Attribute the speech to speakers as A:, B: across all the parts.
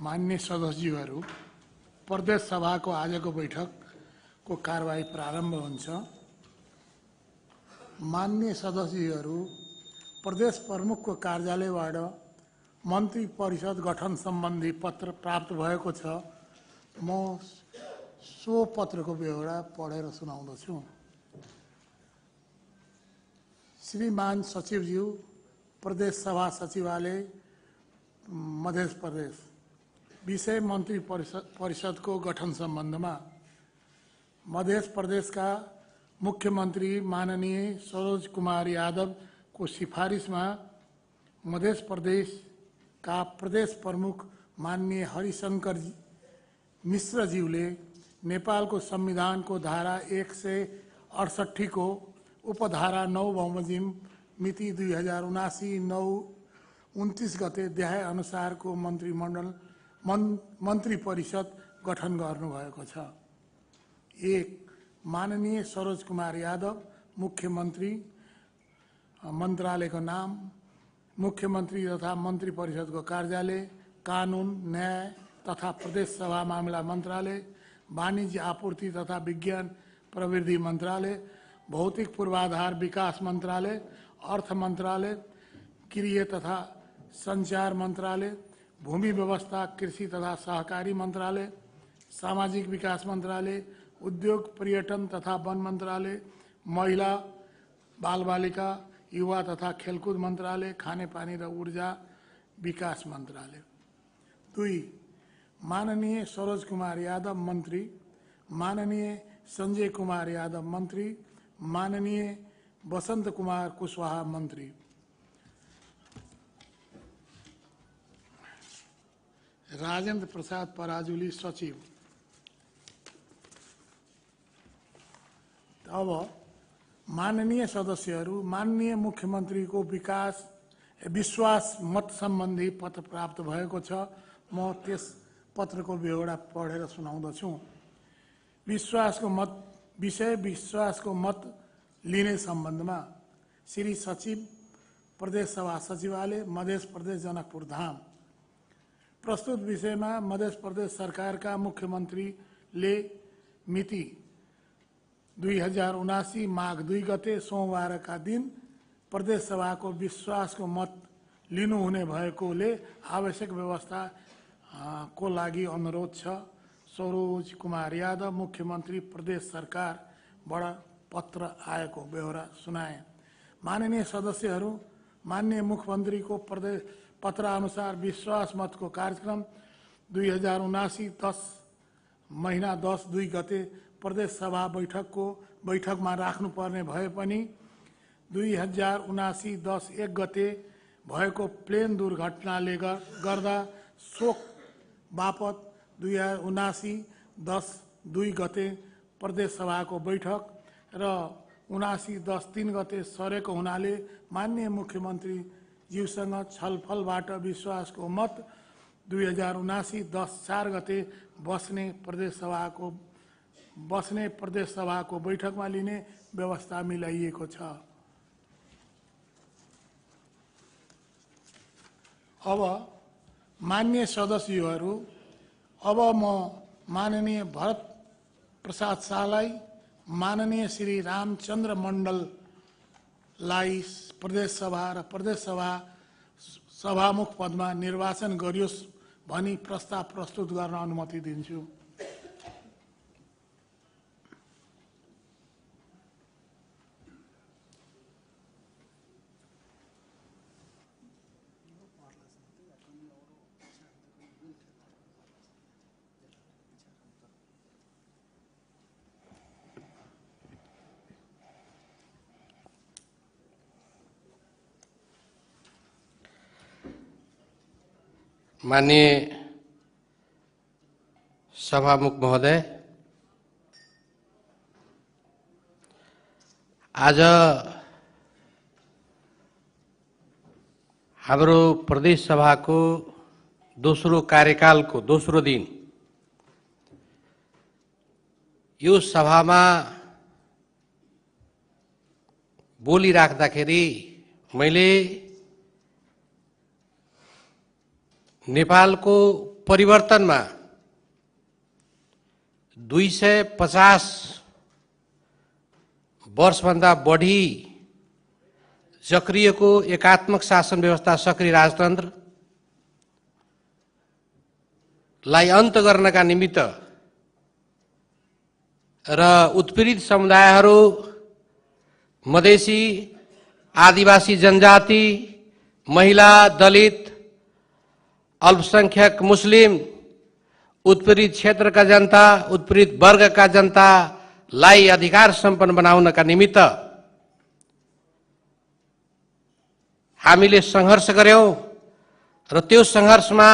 A: मान्य सदस्यज्यूहरू, प्रदेश सभाको आजको बैठकको कारबाही प्रारम्भ हुन्छ। मान्य सदस्यज्यूहरू, प्रदेश प्रमुखको कार्यालयबाट मन्त्री परिषद गठन सम्बन्धी पत्र प्राप्त भएको छ। म सो पत्रको बेहोरा पढेर सुनाउँदछु। श्रीमान सचिवज्यू, प्रदेश सभा सचिवालय मध्य प्रदेश, विषय मन्त्री परिषदको गठन सम्बन्धमा मध्य प्रदेशका मुख्यमन्त्री माननीय सरोज कुमार यादवको सिफारिसमा मध्य प्रदेशका प्रदेश प्रमुख माननीय हरिशंकर मिश्रज्यूले नेपालको संविधानको धारा 168 को उपधारा 9 बमोजिम मिति 2079-9-29 गते देखाए अनुसारको मन्त्री परिषद गठन गर्नुभएको छ। 1. माननीय सरोज कुमार यादव, मुख्यमन्त्री, मन्त्रालयको नाम मुख्यमन्त्री तथा मन्त्री परिषदको कार्यालय, कानुन, न्याय तथा प्रदेश सभा मामिला मन्त्रालय, वाणिज्य आपूर्ति तथा विज्ञान प्रविधि मन्त्रालय, भौतिक पूर्वाधार विकास मन्त्रालय, अर्थ मन्त्रालय, गृह तथा सञ्चार मन्त्रालय, भूमि व्यवस्था, कृषि तथा सहकारी मन्त्रालय, सामाजिक विकास मन्त्रालय, उद्योग पर्यटन तथा वन मन्त्रालय, महिला बालबालिका युवा तथा खेलकुद मन्त्रालय, खानेपानी र ऊर्जा विकास मन्त्रालय। 2. माननीय सरोज कुमार यादव मन्त्री, माननीय संजय कुमार यादव मन्त्री, माननीय वसंत कुमार कुशवाहा मन्त्री। राजेन्द्र प्रसाद पराजुली सचिव। अब माननीय सदस्यहरू, माननीय मुख्यमन्त्रीको विश्वास मत सम्बन्धी पत्र प्राप्त भएको छ। म त्यस पत्रको बेहोरा पढेर सुनाउँदछु। विश्वासको मत लिने सम्बन्धमा श्री सचिव, प्रदेश सभा सचिवालय, मध्य प्रदेश, जनकपुर धाम। प्रस्तुत विषयमा मध्य प्रदेश सरकारका मुख्यमन्त्रीले मिति 2079 माघ 2 गते सोमबारका दिन प्रदेश सभाको विश्वासको मत लिनुहुने भएकोले आवश्यक व्यवस्था को लागि अनुरोध छ। सरोज कुमार यादव, मुख्यमन्त्री, प्रदेश सरकारबाट पत्र आएको बेहोरा सुनाए। माननीय सदस्यहरू, माननीय मुख्यमन्त्रीको प्रदेश पत्र अनुसार विश्वास मतको कार्यक्रम 2079 महिना 10-2 गते प्रदेश सभा बैठकमा राख्नुपर्ने भए पनि 2079-10-1 गते भएको प्लेन दुर्घटनाले गर्दा शोक बापत 2079-10-2 गते प्रदेश सभाको बैठक र 79-10-3 गते सरेको हुनाले माननीय मुख्यमन्त्री ज्यूसँग छलफलबाट विश्वासको मत 2079-10-4 गते बस्ने प्रदेश सभाको बैठकमा लिने व्यवस्था मिलाइएको छ। अब मान्य सदस्यहरू, अब म माननीय भरत प्रसाद शाहलाई, माननीय श्री रामचन्द्र मण्डललाई प्रदेश सभा र प्रदेश सभामुख पदमा निर्वाचन गरियोस् भनी प्रस्ताव प्रस्तुत गर्न अनुमति दिन्छु।
B: माननीय सभामुख महोदय, आज हाम्रो प्रदेश सभाको दोस्रो कार्यकालको दोस्रो दिन यो सभामा बोलिराख्दाखेरि मैले नेपालको परिवर्तनमा 250 वर्षभन्दा बढी सक्रियको एकात्मक शासन व्यवस्था, सक्रिय राजतन्त्र लाई अन्त गर्नका निमित्त र उत्पीडित समुदायहरू, मधेसी, आदिवासी जनजाति, महिला, दलित, अल्पसंख्यक मुस्लिम, उत्पीडित क्षेत्रका जनता, उत्पीडित वर्गका जनतालाई अधिकार सम्पन्न बनाउनका निमित्त हामीले सङ्घर्ष गर्यौं र त्यो सङ्घर्षमा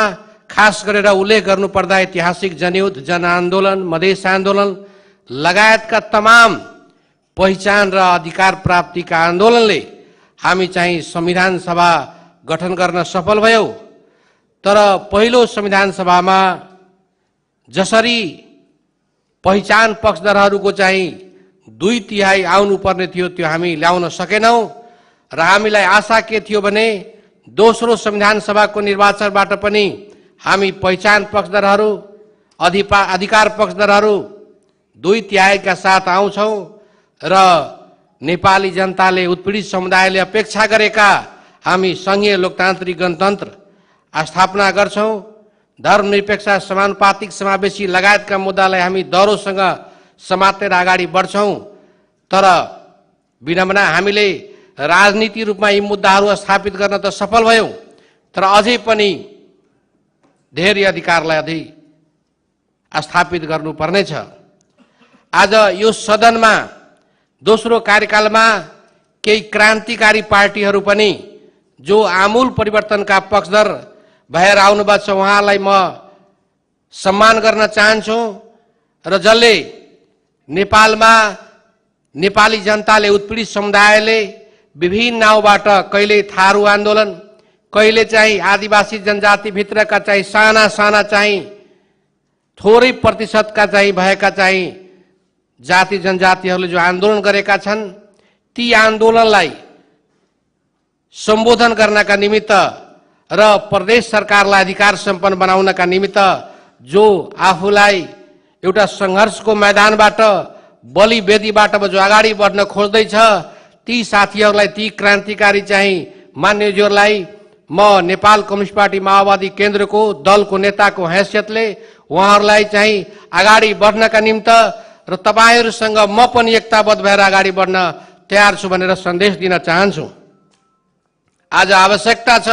B: खास गरेर उल्लेख गर्नुपर्दा ऐतिहासिक जनयुद्ध, जनआन्दोलन, मधेस आन्दोलन लगायतका तमाम पहिचान र अधिकार प्राप्तिका आन्दोलनले हामी चाहिँ संविधान सभा गठन गर्न सफल भयौं। तर पहिलो संविधान सभामा जसरी पहिचान पक्षधरहरूको चाहिँ 2/3 आउनुपर्ने थियो त्यो हामी ल्याउन सकेनौं र हामीलाई आशा के थियो भने दोस्रो संविधान सभाको निर्वाचनबाट पनि हामी पहिचान पक्षधरहरू, अधिकार पक्षधरहरू 2/3 का साथ आउँछौं र नेपाली जनताले, उत्पीडित समुदायले अपेक्षा गरेका हामी संघीय लोकतान्त्रिक गणतन्त्र स्थापना गर्छौं। धर्मनिरपेक्ष, समानुपातिक, समावेशी लगायतका मुद्दालाई हामी दह्रोसँग समातेर अगाडि बढ्छौं। तर विनम्र हामीले राजनीति रूपमा यी मुद्दाहरू स्थापित गर्न त सफल भयौं, तर अझै पनि धेरै अधिकारलाई अझै स्थापित गर्नुपर्नेछ। आज यो सदनमा दोस्रो कार्यकालमा केही क्रान्तिकारी पार्टीहरू पनि जो आमूल परिवर्तनका पक्षधर भएर आउनुभएको छ, उहाँलाई म सम्मान गर्न चाहन्छु र जसले नेपालमा नेपाली जनताले, उत्पीडित समुदायले विभिन्न नाउँबाट कहिले थारू आन्दोलन, कहिले चाहिँ आदिवासी जनजाति भित्रका चाहिँ साना साना चाहिँ थोरै प्रतिशतका चाहिँ भएका चाहिँ जाति जनजातिहरूले जो आन्दोलन गरेका छन्, ती आन्दोलनलाई सम्बोधन गर्नका निमित्त र प्रदेश सरकारलाई अधिकार सम्पन्न बनाउनका निमित्त जो आफूलाई एउटा संघर्षको मैदानबाट, बलि वेदीबाट जो अगाडि बढ्न खोज्दैछ, ती साथीहरूलाई, ती क्रान्तिकारी चाहिँ मान्यज्यूहरूलाई म नेपाल कम्युनिस्ट पार्टी माओवादी केन्द्रको दलको नेताको हैसियतले उहाँहरूलाई चाहिँ अगाडि बढ्नका निम्ति र तपाईहरुसँग म पनि एकताबद्ध भएर अगाडि बढ्न तयार छु भनेर सन्देश दिन चाहन्छु। आज आवश्यकता छ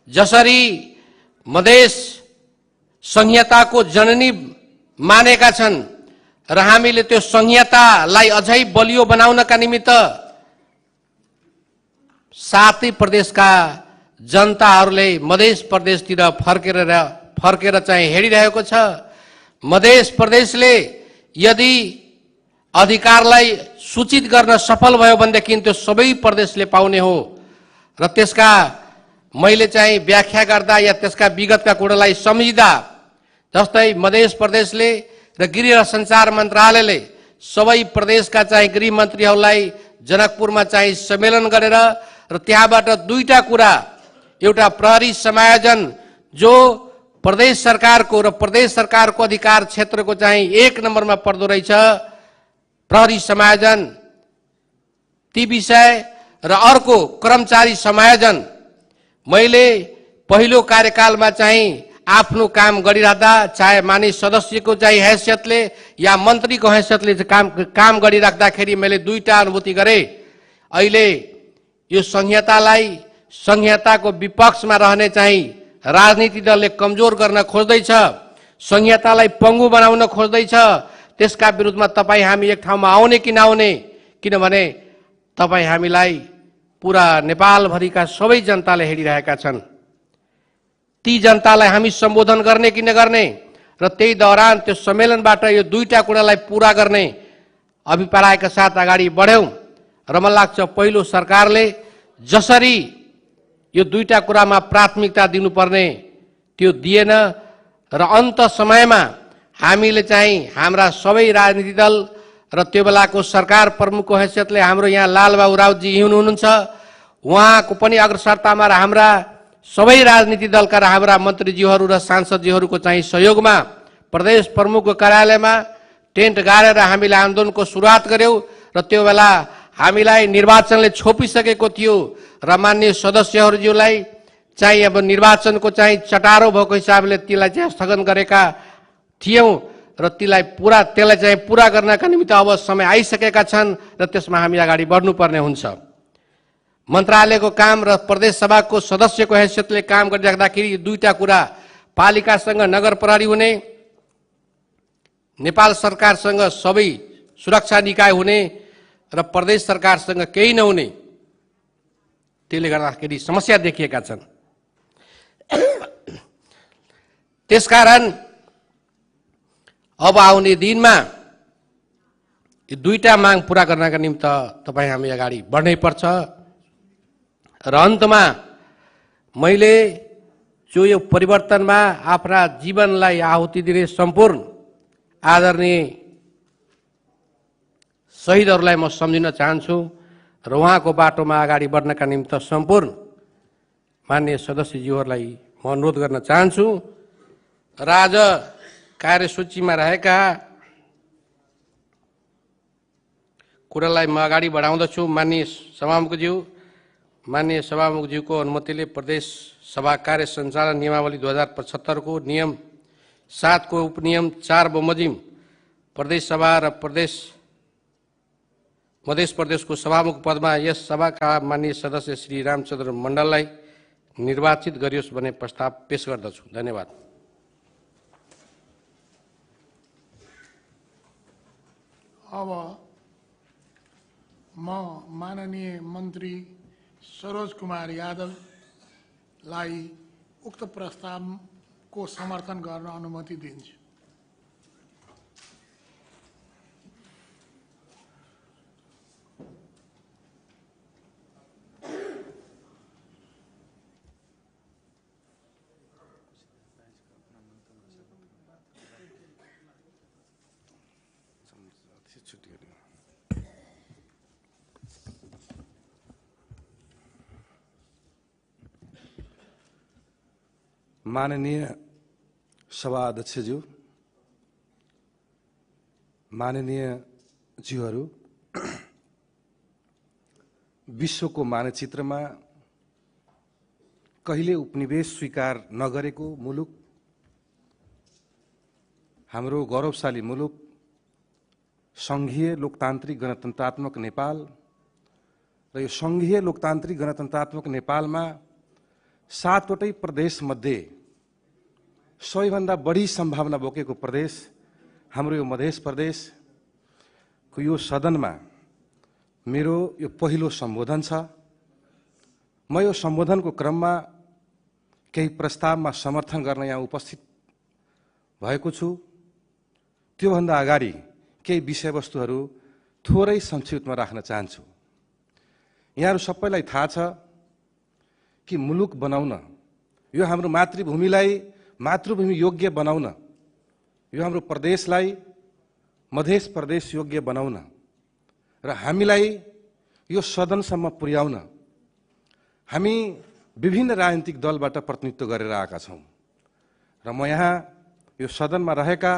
B: जसरी मधेस संहिताको जननी मानेका छन् र हामीले त्यो संहितालाई अझै बलियो बनाउनका निमित्त सातै प्रदेशका जनताहरूले मधेस प्रदेशतिर फर्केर चाहिँ हेरिरहेको छ। मधेस प्रदेशले यदि अधिकारलाई सूचित गर्न सफल भयो भनेदेखि त्यो सबै प्रदेशले पाउने हो र त्यसका मैले चाहिँ व्याख्या गर्दा या त्यसका विगतका कुरालाई सम्झिदा जस्तै मधेस प्रदेशले र गृह र सञ्चार मन्त्रालयले सबै प्रदेशका चाहिँ गृह मन्त्रीहरूलाई जनकपुरमा चाहिँ सम्मेलन गरेर र त्यहाँबाट दुईटा कुरा, एउटा प्रहरी समायोजन जो प्रदेश सरकारको र प्रदेश सरकारको अधिकार क्षेत्रको चाहिँ 1 नम्बरमा पर्दो रहेछ प्रहरी समायोजन, ती विषय र अर्को कर्मचारी समायोजन। मैले पहिलो कार्यकालमा चाहिँ आफ्नो काम गरिरहँदा चाहे मानिस सदस्यको चाहिँ हैसियतले या मन्त्रीको हैसियतले काम गरिराख्दाखेरि मैले दुईटा अनुभूति गरे। अहिले यो संहिताको विपक्षमा रहने चाहिँ राजनीति दलले कमजोर गर्न खोज्दैछ, संहितालाई पङ्गु बनाउन खोज्दैछ। त्यसका विरुद्धमा तपाईं हामी एक ठाउँमा आउने कि नआउने, किनभने तपाईं हामीलाई पूरा नेपालभरिका सबै जनताले हेरिरहेका छन्। ती जनतालाई हामी सम्बोधन गर्ने कि नगर्ने र त्यही दौरान त्यो सम्मेलनबाट यो दुईटा कुरालाई पूरा गर्ने अभिप्रायका साथ अगाडि बढ्यौं र मलाई लाग्छ पहिलो सरकारले जसरी यो दुईटा कुरामा प्राथमिकता दिनुपर्ने त्यो दिएन र अन्त समयमा हामीले चाहिँ हाम्रा सबै राजनीतिक दल र त्यो बेलाको सरकार प्रमुखको हैसियतले हाम्रो यहाँ लालबाबु राउतजी हुनुहुन्छ, उहाँको पनि अग्रसरतामा र हाम्रा सबै राजनीतिक दलका हाम्रा मन्त्रीज्यूहरू र सांसदज्यूहरूको चाहिँ सहयोगमा प्रदेश प्रमुखको कार्यालयमा टेन्ट गाडेर हामीले आन्दोलनको सुरुवात गर्यौं र त्यो बेला हामीलाई निर्वाचनले छोपिसकेको थियो र माननीय सदस्यहरूज्यूलाई चाहिँ अब निर्वाचनको चाहिँ चटारो भएको हिसाबले त्यसलाई चाहिँ स्थगन गरेका थियौं र त्यसलाई चाहिँ पूरा गर्नका निमित्त अब समय आइसकेका छन् र त्यसमा हामी अगाडि बढ्नुपर्ने हुन्छ। मन्त्रालयको काम र प्रदेश सभाको सदस्यको हैसियतले काम गरिराख्दाखेरि दुईटा कुरा, पालिकासँग नगर प्रहरी हुने, नेपाल सरकारसँग सबै सुरक्षा निकाय हुने र प्रदेश सरकारसँग केही नहुने, त्यसले गर्दाखेरि समस्या देखिएका छन्। त्यसकारण अब आउने दिनमा यी दुईटा माग पूरा गर्नका निमित्त तपाईँ हामी अगाडि बढ्नै पर्छ। र अन्तमा मैले जो यो परिवर्तनमा आफ्ना जीवनलाई आहुति दिने सम्पूर्ण आदरणीय शहीदहरूलाई म सम्झिन चाहन्छु र उहाँको बाटोमा अगाडि बढ्नका निमित्त सम्पूर्ण माननीय सदस्यज्यूहरूलाई म अनुरोध गर्न चाहन्छु र आज कार्यसूचीमा रहेका कुरालाई म अगाडि बढाउँदछु। माननीय सभामुखज्यूको अनुमतिले प्रदेश सभा कार्य सञ्चालन नियमावली 2075 को नियम 7 को उपनियम 4 बमोजिम प्रदेश सभा र मध्य प्रदेशको सभामुख पदमा यस सभाका माननीय सदस्य श्री रामचन्द्र मण्डललाई निर्वाचित गरियोस् भन्ने प्रस्ताव पेश गर्दछु। धन्यवाद।
A: अब म माननीय मन्त्री सरोज कुमार यादवलाई उक्त प्रस्तावको समर्थन गर्न अनुमति दिन्छु।
C: माननीय सभा अध्यक्षज्यू, माननीय ज्यूहरू, विश्वको मानचित्रमा कहिले उपनिवेश स्वीकार नगरेको मुलुक, हाम्रो गौरवशाली मुलुक संघीय लोकतान्त्रिक गणतन्त्रात्मक नेपाल र यो संघीय लोकतान्त्रिक गणतन्त्रात्मक नेपालमा 7वटै प्रदेश मध्ये सबैभन्दा बढी सम्भावना बोकेको प्रदेश हाम्रो यो मध्य प्रदेशको यो सदनमा मेरो यो पहिलो सम्बोधन छ। म यो सम्बोधनको क्रममा केही प्रस्तावमा समर्थन गर्न यहाँ उपस्थित भएको छु। त्योभन्दा अगाडि केही विषयवस्तुहरू थोरै संक्षिप्तमा राख्न चाहन्छु। यहाँहरू सबैलाई थाहा छ कि मुलुक बनाउन, यो हाम्रो मातृभूमि योग्य बनाउन, यो हाम्रो प्रदेशलाई मध्य प्रदेश योग्य बनाउन र हामीलाई यो सदनसम्म पुर्याउन हामी विभिन्न राजनीतिक दलबाट प्रतिनिधित्व गरेर आएका छौं र म यहाँ यो सदनमा रहेका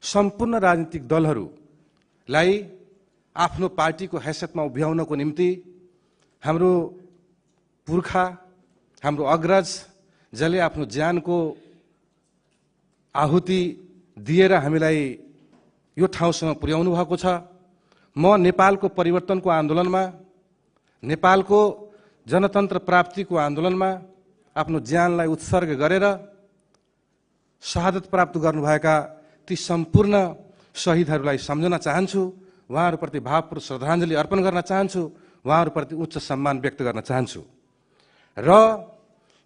C: सम्पूर्ण राजनीतिक दलहरूलाई आफ्नो पार्टीको हैसियतमा उभ्याउनको निम्ति हाम्रो पुर्खा, हाम्रो अग्रज जसले आफ्नो ज्यानको आहुति दिएर हामीलाई यो ठाउँसम्म पुर्याउनु भएको छ। म नेपालको परिवर्तनको आन्दोलनमा, नेपालको जनतन्त्र प्राप्तिको आन्दोलनमा आफ्नो ज्यानलाई उत्सर्ग गरेर शहादत प्राप्त गर्नुभएका ती सम्पूर्ण शहीदहरूलाई सम्झन चाहन्छु। उहाँहरूप्रति भावपूर्ण श्रद्धाञ्जली अर्पण गर्न चाहन्छु। उहाँहरूप्रति उच्च सम्मान व्यक्त गर्न चाहन्छु। र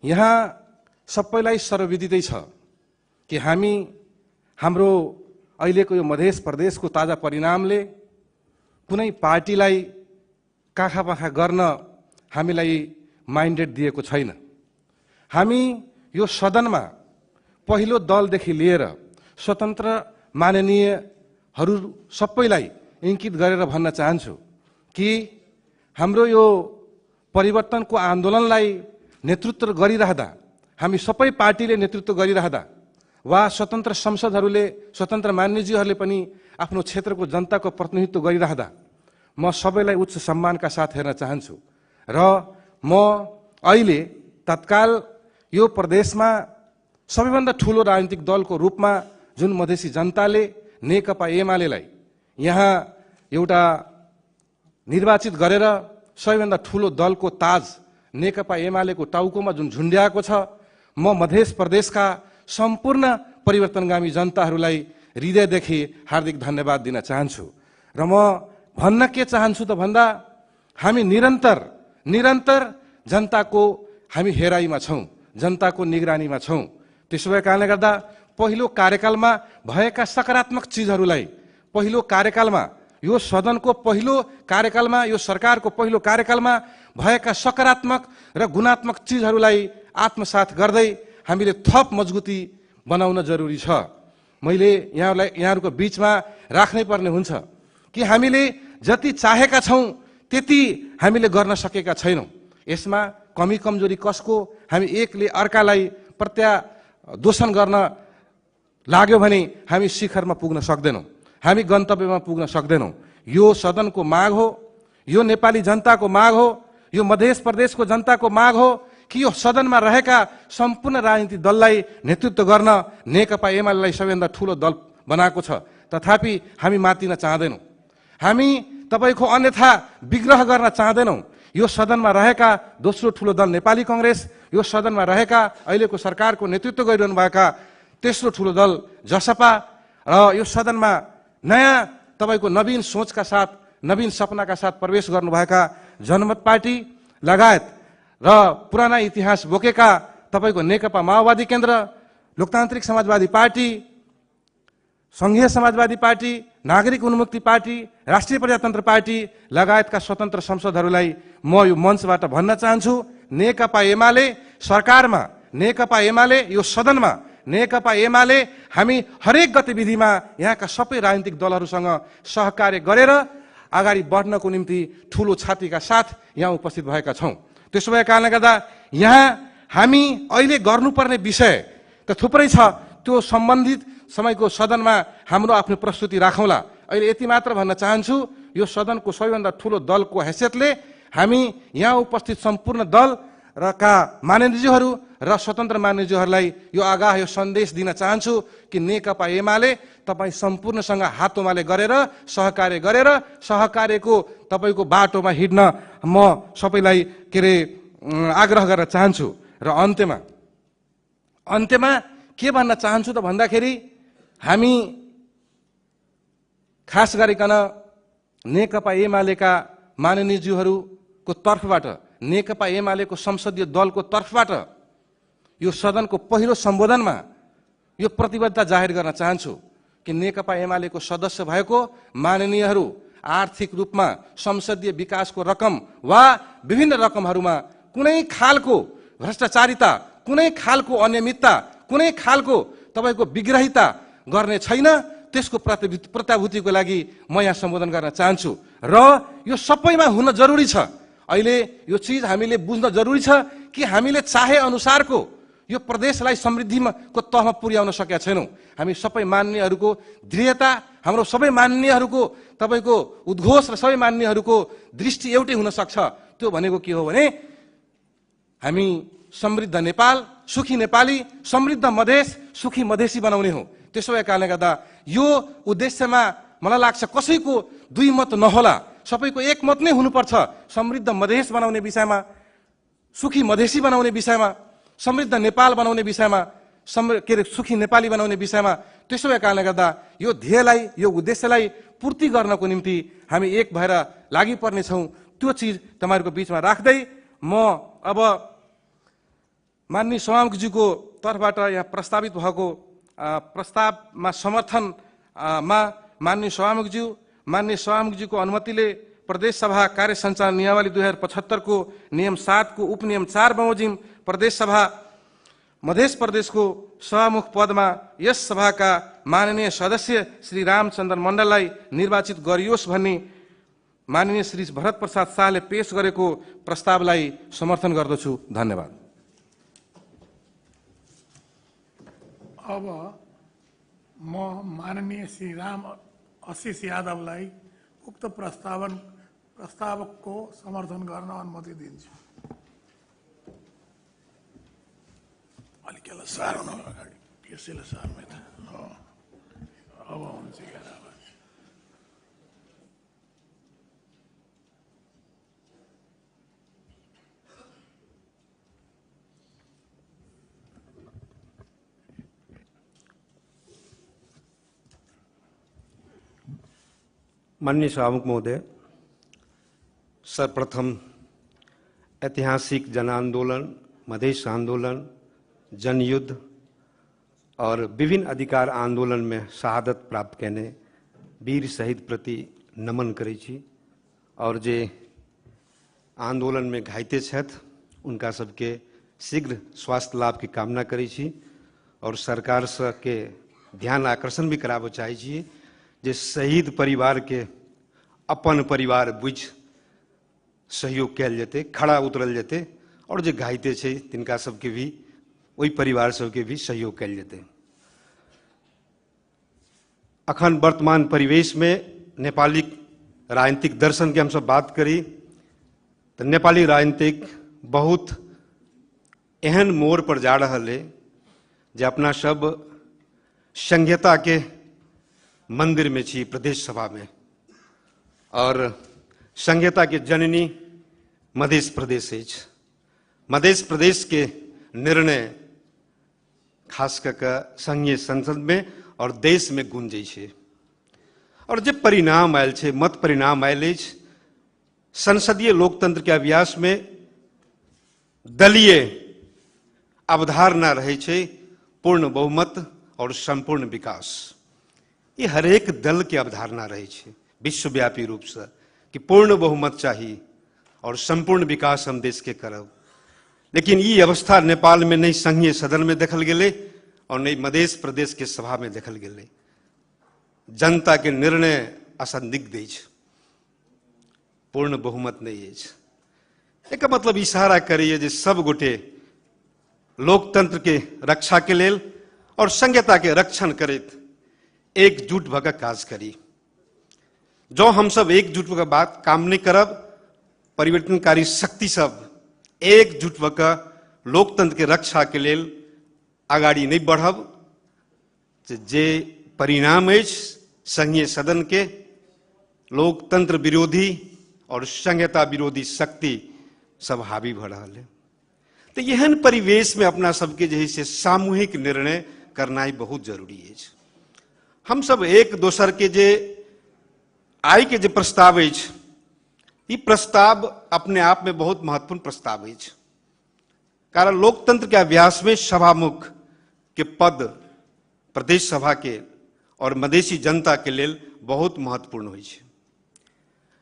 C: यहाँ सबैलाई सर्वविदितै छ कि हाम्रो अहिलेको यो मध्य प्रदेशको ताजा परिणामले कुनै पार्टीलाई काखापाखा गर्न हामीलाई माइन्डेड दिएको छैन। हामी यो सदनमा पहिलो दलदेखि लिएर स्वतन्त्र माननीयहरू सबैलाई इङ्कित गरेर भन्न चाहन्छु कि हाम्रो यो परिवर्तनको आन्दोलनलाई नेतृत्व गरिरहँदा, हामी सबै पार्टीले नेतृत्व गरिरहँदा वा स्वतन्त्र संसदहरूले, स्वतन्त्र मान्यजीहरूले पनि आफ्नो क्षेत्रको जनताको प्रतिनिधित्व गरिरहँदा म सबैलाई उच्च सम्मानका साथ हेर्न चाहन्छु। र म अहिले तत्काल यो प्रदेशमा सबैभन्दा ठुलो राजनीतिक दलको रूपमा जुन मधेसी जनताले नेकपा एमालेलाई यहाँ एउटा निर्वाचित गरेर सबैभन्दा ठुलो दलको ताज नेकपा एमालेको टाउकोमा जुन झुन्ड्याएको छ, म मध्य प्रदेशका सम्पूर्ण परिवर्तनगामी जनताहरूलाई हृदयदेखि हार्दिक धन्यवाद दिन चाहन्छु। र म भन्न के चाहन्छु त भन्दा, हामी निरन्तर जनताको हामी हेराइमा छौँ, जनताको निगरानीमा छौँ। त्यसो भए कारणले गर्दा पहिलो कार्यकालमा भएका सकारात्मक चिजहरूलाई, पहिलो कार्यकालमा यो सदनको पहिलो कार्यकालमा, यो सरकारको पहिलो कार्यकालमा भएका सकारात्मक र गुणात्मक चिजहरूलाई आत्मसात गर्दै हामीले थप मजबुती बनाउन जरुरी छ। मैले यहाँहरूको बीचमा राख्नै पर्ने हुन्छ कि हामीले जति चाहेका छौँ त्यति हामीले गर्न सकेका छैनौँ। यसमा कमी कमजोरी कसको, हामी एकले अर्कालाई प्रत्यादोषण गर्न लाग्यो भने हामी शिखरमा पुग्न सक्दैनौँ, हामी गन्तव्यमा पुग्न सक्दैनौँ। यो सदनको माग हो, यो नेपाली जनताको माग हो, यो मध्य प्रदेशको जनताको माग हो कि यो सदनमा रहेका सम्पूर्ण राजनीतिक दललाई नेतृत्व गर्न नेकपा एमालेलाई सबैभन्दा ठुलो दल बनाएको छ। तथापि हामी मातिन चाहँदैनौँ, हामी तपाईँको अन्यथा विग्रह गर्न चाहँदैनौँ। यो सदनमा रहेका दोस्रो ठुलो दल नेपाली कांग्रेस, यो सदनमा रहेका अहिलेको सरकारको नेतृत्व गरिरहनुभएका तेस्रो ठुलो दल जसपा र यो सदनमा नयाँ तपाईँको नवीन सोचका साथ, नवीन सपनाका साथ प्रवेश गर्नुभएका जनमत पार्टी लगायत र पुराना इतिहास बोकेका तपाईँको नेकपा माओवादी केन्द्र, लोकतान्त्रिक समाजवादी पार्टी, संघीय समाजवादी पार्टी, नागरिक उन्मुक्ति पार्टी, राष्ट्रिय प्रजातन्त्र पार्टी लगायतका स्वतन्त्र संसदहरूलाई म यो मञ्चबाट भन्न चाहन्छु, नेकपा एमाले सरकारमा, नेकपा एमाले यो सदनमा, नेकपा एमाले हामी हरेक गतिविधिमा यहाँका सबै राजनीतिक दलहरूसँग सहकार्य गरेर अगाडि बढ्नको निम्ति ठुलो छातीका साथ यहाँ उपस्थित भएका छौँ। त्यसो भए कारणले गर्दा यहाँ हामी अहिले गर्नुपर्ने विषय त थुप्रै छ, त्यो सम्बन्धित समयको सदनमा हाम्रो आफ्नो प्रस्तुति राखौँला। अहिले यति मात्र भन्न चाहन्छु, यो सदनको सबैभन्दा ठुलो दलको हैसियतले हामी यहाँ उपस्थित सम्पूर्ण दल र का मान्यज्यूहरू र स्वतन्त्र मान्यज्यूहरूलाई यो आगाह यो सन्देश दिन चाहन्छु कि नेकपा एमाले तपाईँ सम्पूर्णसँग हातोमाले गरेर सहकार्य गरेर सहकार्यको तपाईँको बाटोमा हिँड्न म सबैलाई आग्रह गर्न चाहन्छु। र अन्त्यमा के भन्न चाहन्छु त भन्दाखेरि, हामी खास गरिकन नेकपा एमालेका माननीयज्यूहरूको तर्फबाट, नेकपा एमालेको संसदीय दलको तर्फबाट यो सदनको पहिलो सम्बोधनमा यो प्रतिबद्धता जाहेर गर्न चाहन्छु कि नेकपा एमालेको सदस्य भएको माननीयहरू आर्थिक रूपमा संसदीय विकासको रकम वा विभिन्न रकमहरूमा कुनै खालको भ्रष्टाचारिता, कुनै खालको अनियमितता, कुनै खालको तपाईँको विग्रहिता गर्ने छैन। त्यसको प्रत्याभूतिको लागि म यहाँ सम्बोधन गर्न चाहन्छु र यो सबैमा हुन जरुरी छ। अहिले यो चिज हामीले बुझ्न जरुरी छ कि हामीले चाहे अनुसारको यो प्रदेशलाई समृद्धिको तहमा पुर्याउन सकेका छैनौँ। हामी सबै मान्यहरूको दृढता, हाम्रो सबै मान्यहरूको तपाईँको उद्घोष र सबै मान्यहरूको दृष्टि एउटै हुन सक्छ। त्यो भनेको के हो भने हामी समृद्ध नेपाल, सुखी नेपाली, समृद्ध मधेस, सुखी मधेसी बनाउने हो। त्यसो भए कारणले गर्दा यो उद्देश्यमा मलाई लाग्छ कसैको दुई मत नहोला, सबैको एक मत नै हुनुपर्छ। समृद्ध मधेस बनाउने विषयमा, सुखी मधेसी बनाउने विषयमा, समृद्ध नेपाल बनाउने विषयमा, सुखी नेपाली बनाउने विषयमा। त्यसो भए कारणले गर्दा यो ध्येयलाई, यो उद्देश्यलाई पूर्ति गर्नको निम्ति हामी एक भएर लागि पर्नेछौँ। त्यो चिज तपाईँहरूको बिचमा राख्दै म अब माननीय सभामुखज्यूको तर्फबाट यहाँ प्रस्तावित भएको प्रस्तावमा समर्थनमा माननीय सभामुखज्यूको अनुमतिले प्रदेश सभा कार्य सञ्चालन नियमावली 2075 को नियम 7 को उपनियम 4 बमोजिम प्रदेश सभा मध्य प्रदेशको सभामुख पदमा यस सभाका माननीय सदस्य श्री रामचन्द्र मण्डललाई निर्वाचित गरियोस् भन्ने माननीय श्री भरत प्रसाद शाहले पेश गरेको प्रस्तावलाई समर्थन गर्दछु। धन्यवाद।
A: अब म माननीय श्री राम आशीष यादवलाई उक्त प्रस्तावकको समर्थन गर्न अनुमति दिन्छु। अलिक यसलाई सार्नु अगाडि यसैले सार्नु त अब हुन्छ क्या।
D: माननीय सभामुख महोदय, सर्वप्रथम ऐतिहासिक जन आंदोलन, मधेश आंदोलन, जनयुद्ध और विभिन्न अधिकार आंदोलन में शहादत प्राप्त करने वीर शहीद प्रति नमन करै छी और जे आंदोलन में घायते छथि उनका सबके शीघ्र स्वास्थ्य लाभ की कामना करै छी और सरकार से के ध्यान आकर्षण भी कराबो चाहै छी जे शहीद परिवार के अपन परिवार बुझ सहयोग कयल जेतै, खड़ा उतरल जेतै और जे घायते छै तिनका सबके भी ओहि परिवार सबके भी सहयोग कयल जेतै। अखन वर्तमान परिवेश में नेपाली राजनीतिक दर्शन के हम सब बात करी तो नेपाली राजनीतिक बहुत एहन मोड़ पर जा रहा है जे अपना सब संघीयता के मंदिर में छी प्रदेश सभा में और संघीयता के जननी मध्य प्रदेश अछि। मध्य प्रदेश के निर्णय खास करके संघीय संसद में और देश में गूंजे छे और जे परिणाम आयल छे, मत परिणाम आयल अछि, संसदीय लोकतंत्र के अभ्यास में दलीय अवधारणा रहे छे पूर्ण बहुमत और संपूर्ण विकास। ये हर एक दल के अवधारणा रहे छे विश्वव्यापी रूप से कि पूर्ण बहुमत चाहिए और संपूर्ण विकास हम देश के करब। लेकिन ये अवस्था नेपाल में नहीं संघीय सदन में देखल गेले और नहीं मध्य प्रदेश के सभा में देखल गेले। जनता के निर्णय असंदिग्ध अछि, पूर्ण बहुमत नहीं अछि। एक मतलब इशारा करिए जे सब गोटे लोकतंत्र के रक्षा के लेल और संघीयता के रक्षण करैत एकजुट भऽ कऽ काज करी। जो हम सब एकजुट भऽ कऽ बात काम नहीं करब, परिवर्तनकारी शक्ति सब एकजुट भऽ कऽ लोकतंत्र के रक्षा के लेल आगाड़ी नहीं बढ़ब, जे परिणाम अछि संघीय सदन के लोकतंत्र विरोधी और संघीयता विरोधी शक्ति सब हावी भऽ रहल है। तो एहन परिवेश में अपना सबके जे है से सामूहिक निर्णय करनाई बहुत जरूरी है। हम सब एक दोसर के जे आय के जे प्रस्ताव अछि, ई प्रस्ताव अपने आप में बहुत महत्वपूर्ण प्रस्ताव अछि। कारण लोकतंत्र के अभ्यास में सभामुख के पद प्रदेश सभा के और मधेसी जनता के लेल बहुत महत्वपूर्ण होइ छै।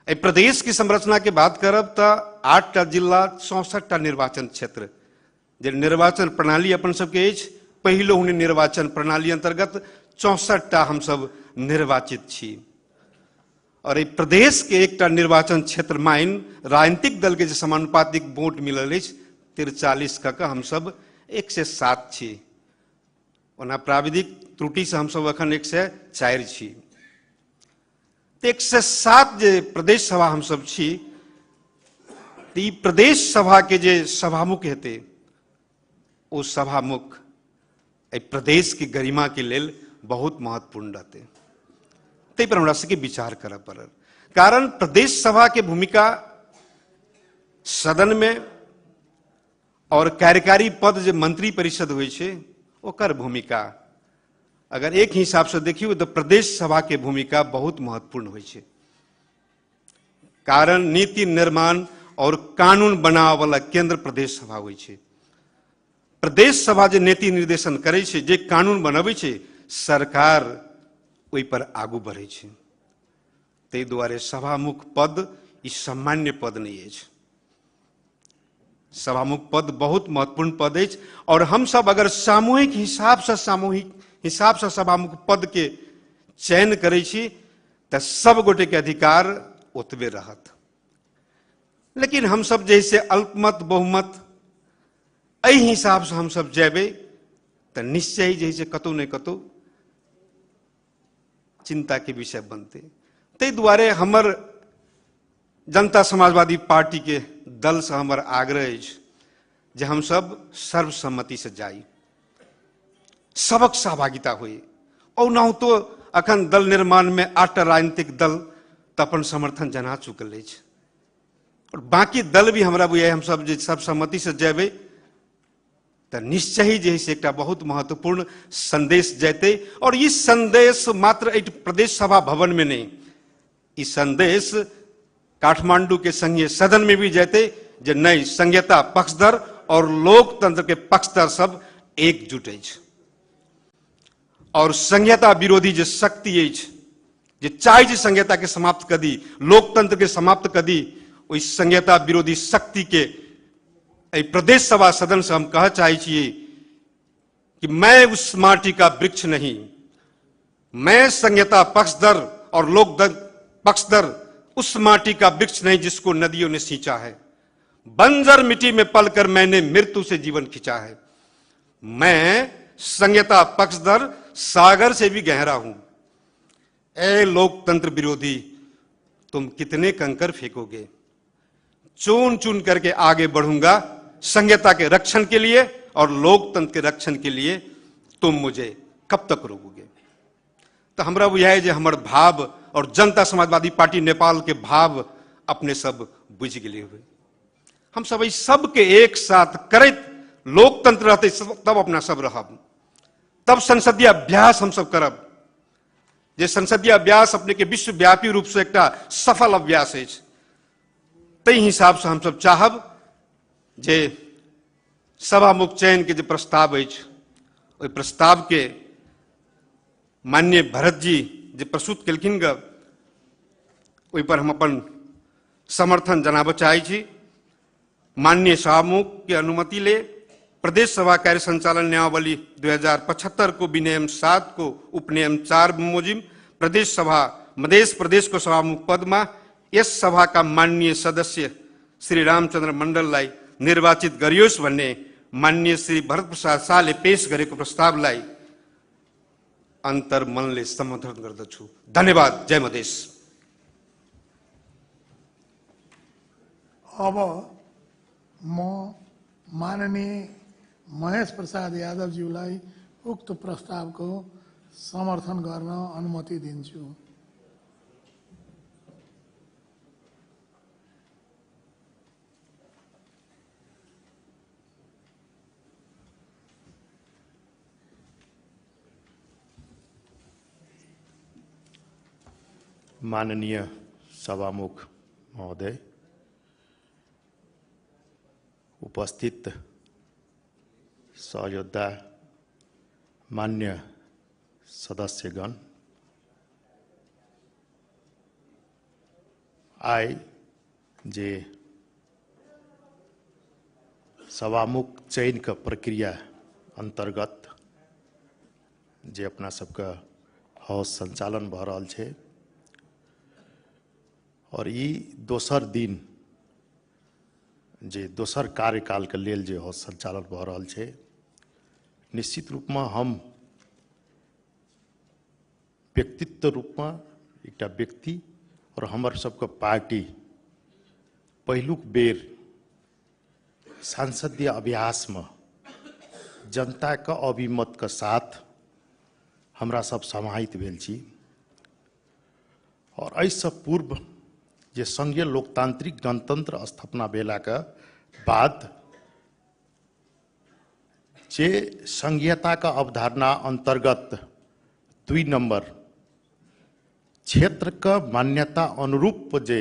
D: एहि प्रदेश की संरचना के बात करब तो 8टा जिला 64टा निर्वाचन क्षेत्र जे निर्वाचन प्रणाली अपन सबके अछि, पहिलो हुने निर्वाचन प्रणाली अंतर्गत 64टा हम सब निर्वाचित छी और एक प्रदेश के एकटा निर्वाचन क्षेत्र माइन राजनीतिक दल के जे समानुपातिक वोट मिलल अछि 43 कऽ हम सब 107 छी। ओना प्राविधिक त्रुटि से हम सब अखन 104 छी। 107 जे प्रदेश सभा हम सब छी, ई प्रदेश सभा के जे सभामुख हेते ओ सभामुख एहि प्रदेश की गरिमा के लेल बहुत महत्वपूर्ण रहते। तै पर हमरा सबके विचार करऽ पड़ल। कारण प्रदेश सभा के भूमिका सदन में और कार्यकारी पद जे मंत्री परिषद होइ छै ओकर भूमिका अगर एक हिसाब से देखियो तो प्रदेश सभा के भूमिका बहुत महत्वपूर्ण होइ छै। कारण नीति निर्माण और कानून बनावे वाला केंद्र प्रदेश सभा होइ छै। प्रदेश सभा जे नीति निर्देशन करे छै, जे कानून बनबै छै, सरकार ओहि पर आगू बढ़े छै। ताहि दुआरे सभामुख पद ई सामान्य पद नहीं अछि। सभामुख पद बहुत महत्वपूर्ण पद अछि और हम सब अगर सामूहिक हिसाब से सभामुख पद के चयन करै छी तऽ सब गोटे के अधिकार ओतबे रहत। लेकिन हम सब जैसे अल्पमत बहुमत एहि हिसाब से हम सब जेबै तो निश्चय जे से कतौ न कतौ चिंता के विषय बनते। ते दुआरे हमर जनता समाजवादी पार्टी के दल से हमर आग्रह अछि जे हम सब सर्वसम्मति से जाई, सबक सहभागिता हुई। और ना तो अखन दल निर्माण में 8 राजनीतिक दल तो अपन समर्थन जना चुकल अछि, और बाकी दल भी हमरा बुझाय हम सब जे सर्वसम्मति से जेबे तो निश्चय ही जे से एक बहुत महत्वपूर्ण संदेश जेते। और ये संदेश मात्र एक प्रदेश सभा भवन में नहीं, ये संदेश काठमांडू के संघीय सदन में भी जेते जे नहीं संघीयता पक्षधर और लोकतंत्र के पक्षधर सब एकजुट अछि, और संघीयता विरोधी जो शक्ति अछि जे चाहे जे संघीयता के समाप्त कर दी, लोकतंत्र के समाप्त कर दी, उस संघीयता विरोधी शक्ति के प्रदेश सभा सदन से हम कह चाहे छिए कि मैं उस माटी का वृक्ष नहीं, मैं संघीयता पक्षधर और लोकतंत्र पक्षधर उस माटी का वृक्ष नहीं जिसको नदियों ने सींचा है। बंजर मिट्टी में पलकर मैंने मृत्यु से जीवन खींचा है। मैं संघीयता पक्षधर सागर से भी गहरा हूं। ए लोकतंत्र विरोधी, तुम कितने कंकर फेंकोगे? चुन चुन करके आगे बढ़ूंगा संघीयता के रक्षण के लिए और लोकतंत्र के रक्षण के लिए। तुम मुझे कब तक रोकोगे? तो हमरा बुझाय जे हमर भाव और जनता समाजवादी पार्टी नेपाल के भाव अपने सब बुझ गेले हुए। हम सब सबके एक साथ करत लोकतंत्र रहते तब अपना सब रहब, तब संसदीय अभ्यास हम सब करब। जे संसदीय अभ्यास अपने के विश्वव्यापी रूप से एक सफल अभ्यास है, तई हिसाब से हम सब चाहब जे सभामुख चयन के जो प्रस्ताव अछि, ओहि प्रस्ताव के माननीय भरत जी जे प्रस्तुत केलखिन ग, ओहि पर हम अपन समर्थन जनाब चाहे छी। माननीय सभामुख के अनुमति ले प्रदेश सभा कार्य संचालन नियमावली 2075 को विनियम 7 को उपनियम 4 मुजिब प्रदेश सभा मधेश प्रदेश को सभामुख पद में यस सभा का माननीय सदस्य श्री रामचंद्र मंडललाई निर्वाचित गरियोस् भन्ने माननीय श्री भरत प्रसाद शाहले पेश गरेको प्रस्तावलाई अन्तर्मनले समर्थन गर्दछु। धन्यवाद। जय मधेश।
A: अब म माननीय महेश प्रसाद यादवज्यूलाई उक्त प्रस्तावको समर्थन गर्न अनुमति दिन्छु।
E: माननीय सभामुख महोदय, उपस्थित सहयोद्धा, मान्य सदस्यगण, आय जे सभामुख चयन का प्रक्रिया अंतर्गत जे अपना सबका हाउस संचालन भ रहल छै, और ई दोसर दिन जे दोसर कार्यकाल के लेल जे हाउस संचालन भ रहल छै, निश्चित रूप में हम व्यक्तित्व रूप में एक व्यक्ति और हमर सबके पार्टी पहिलुक बेर सांसदीय अभ्यास में जनता का अभिमत के साथ हमरा सब समाहित भेल छी। और एहिसँ पूर्व जे संघीय लोकतांत्रिक गणतंत्र स्थापना भेला के बाद जे संघीयता का अवधारणा अंतर्गत 2 नंबर क्षेत्र का मान्यता अनुरूप जे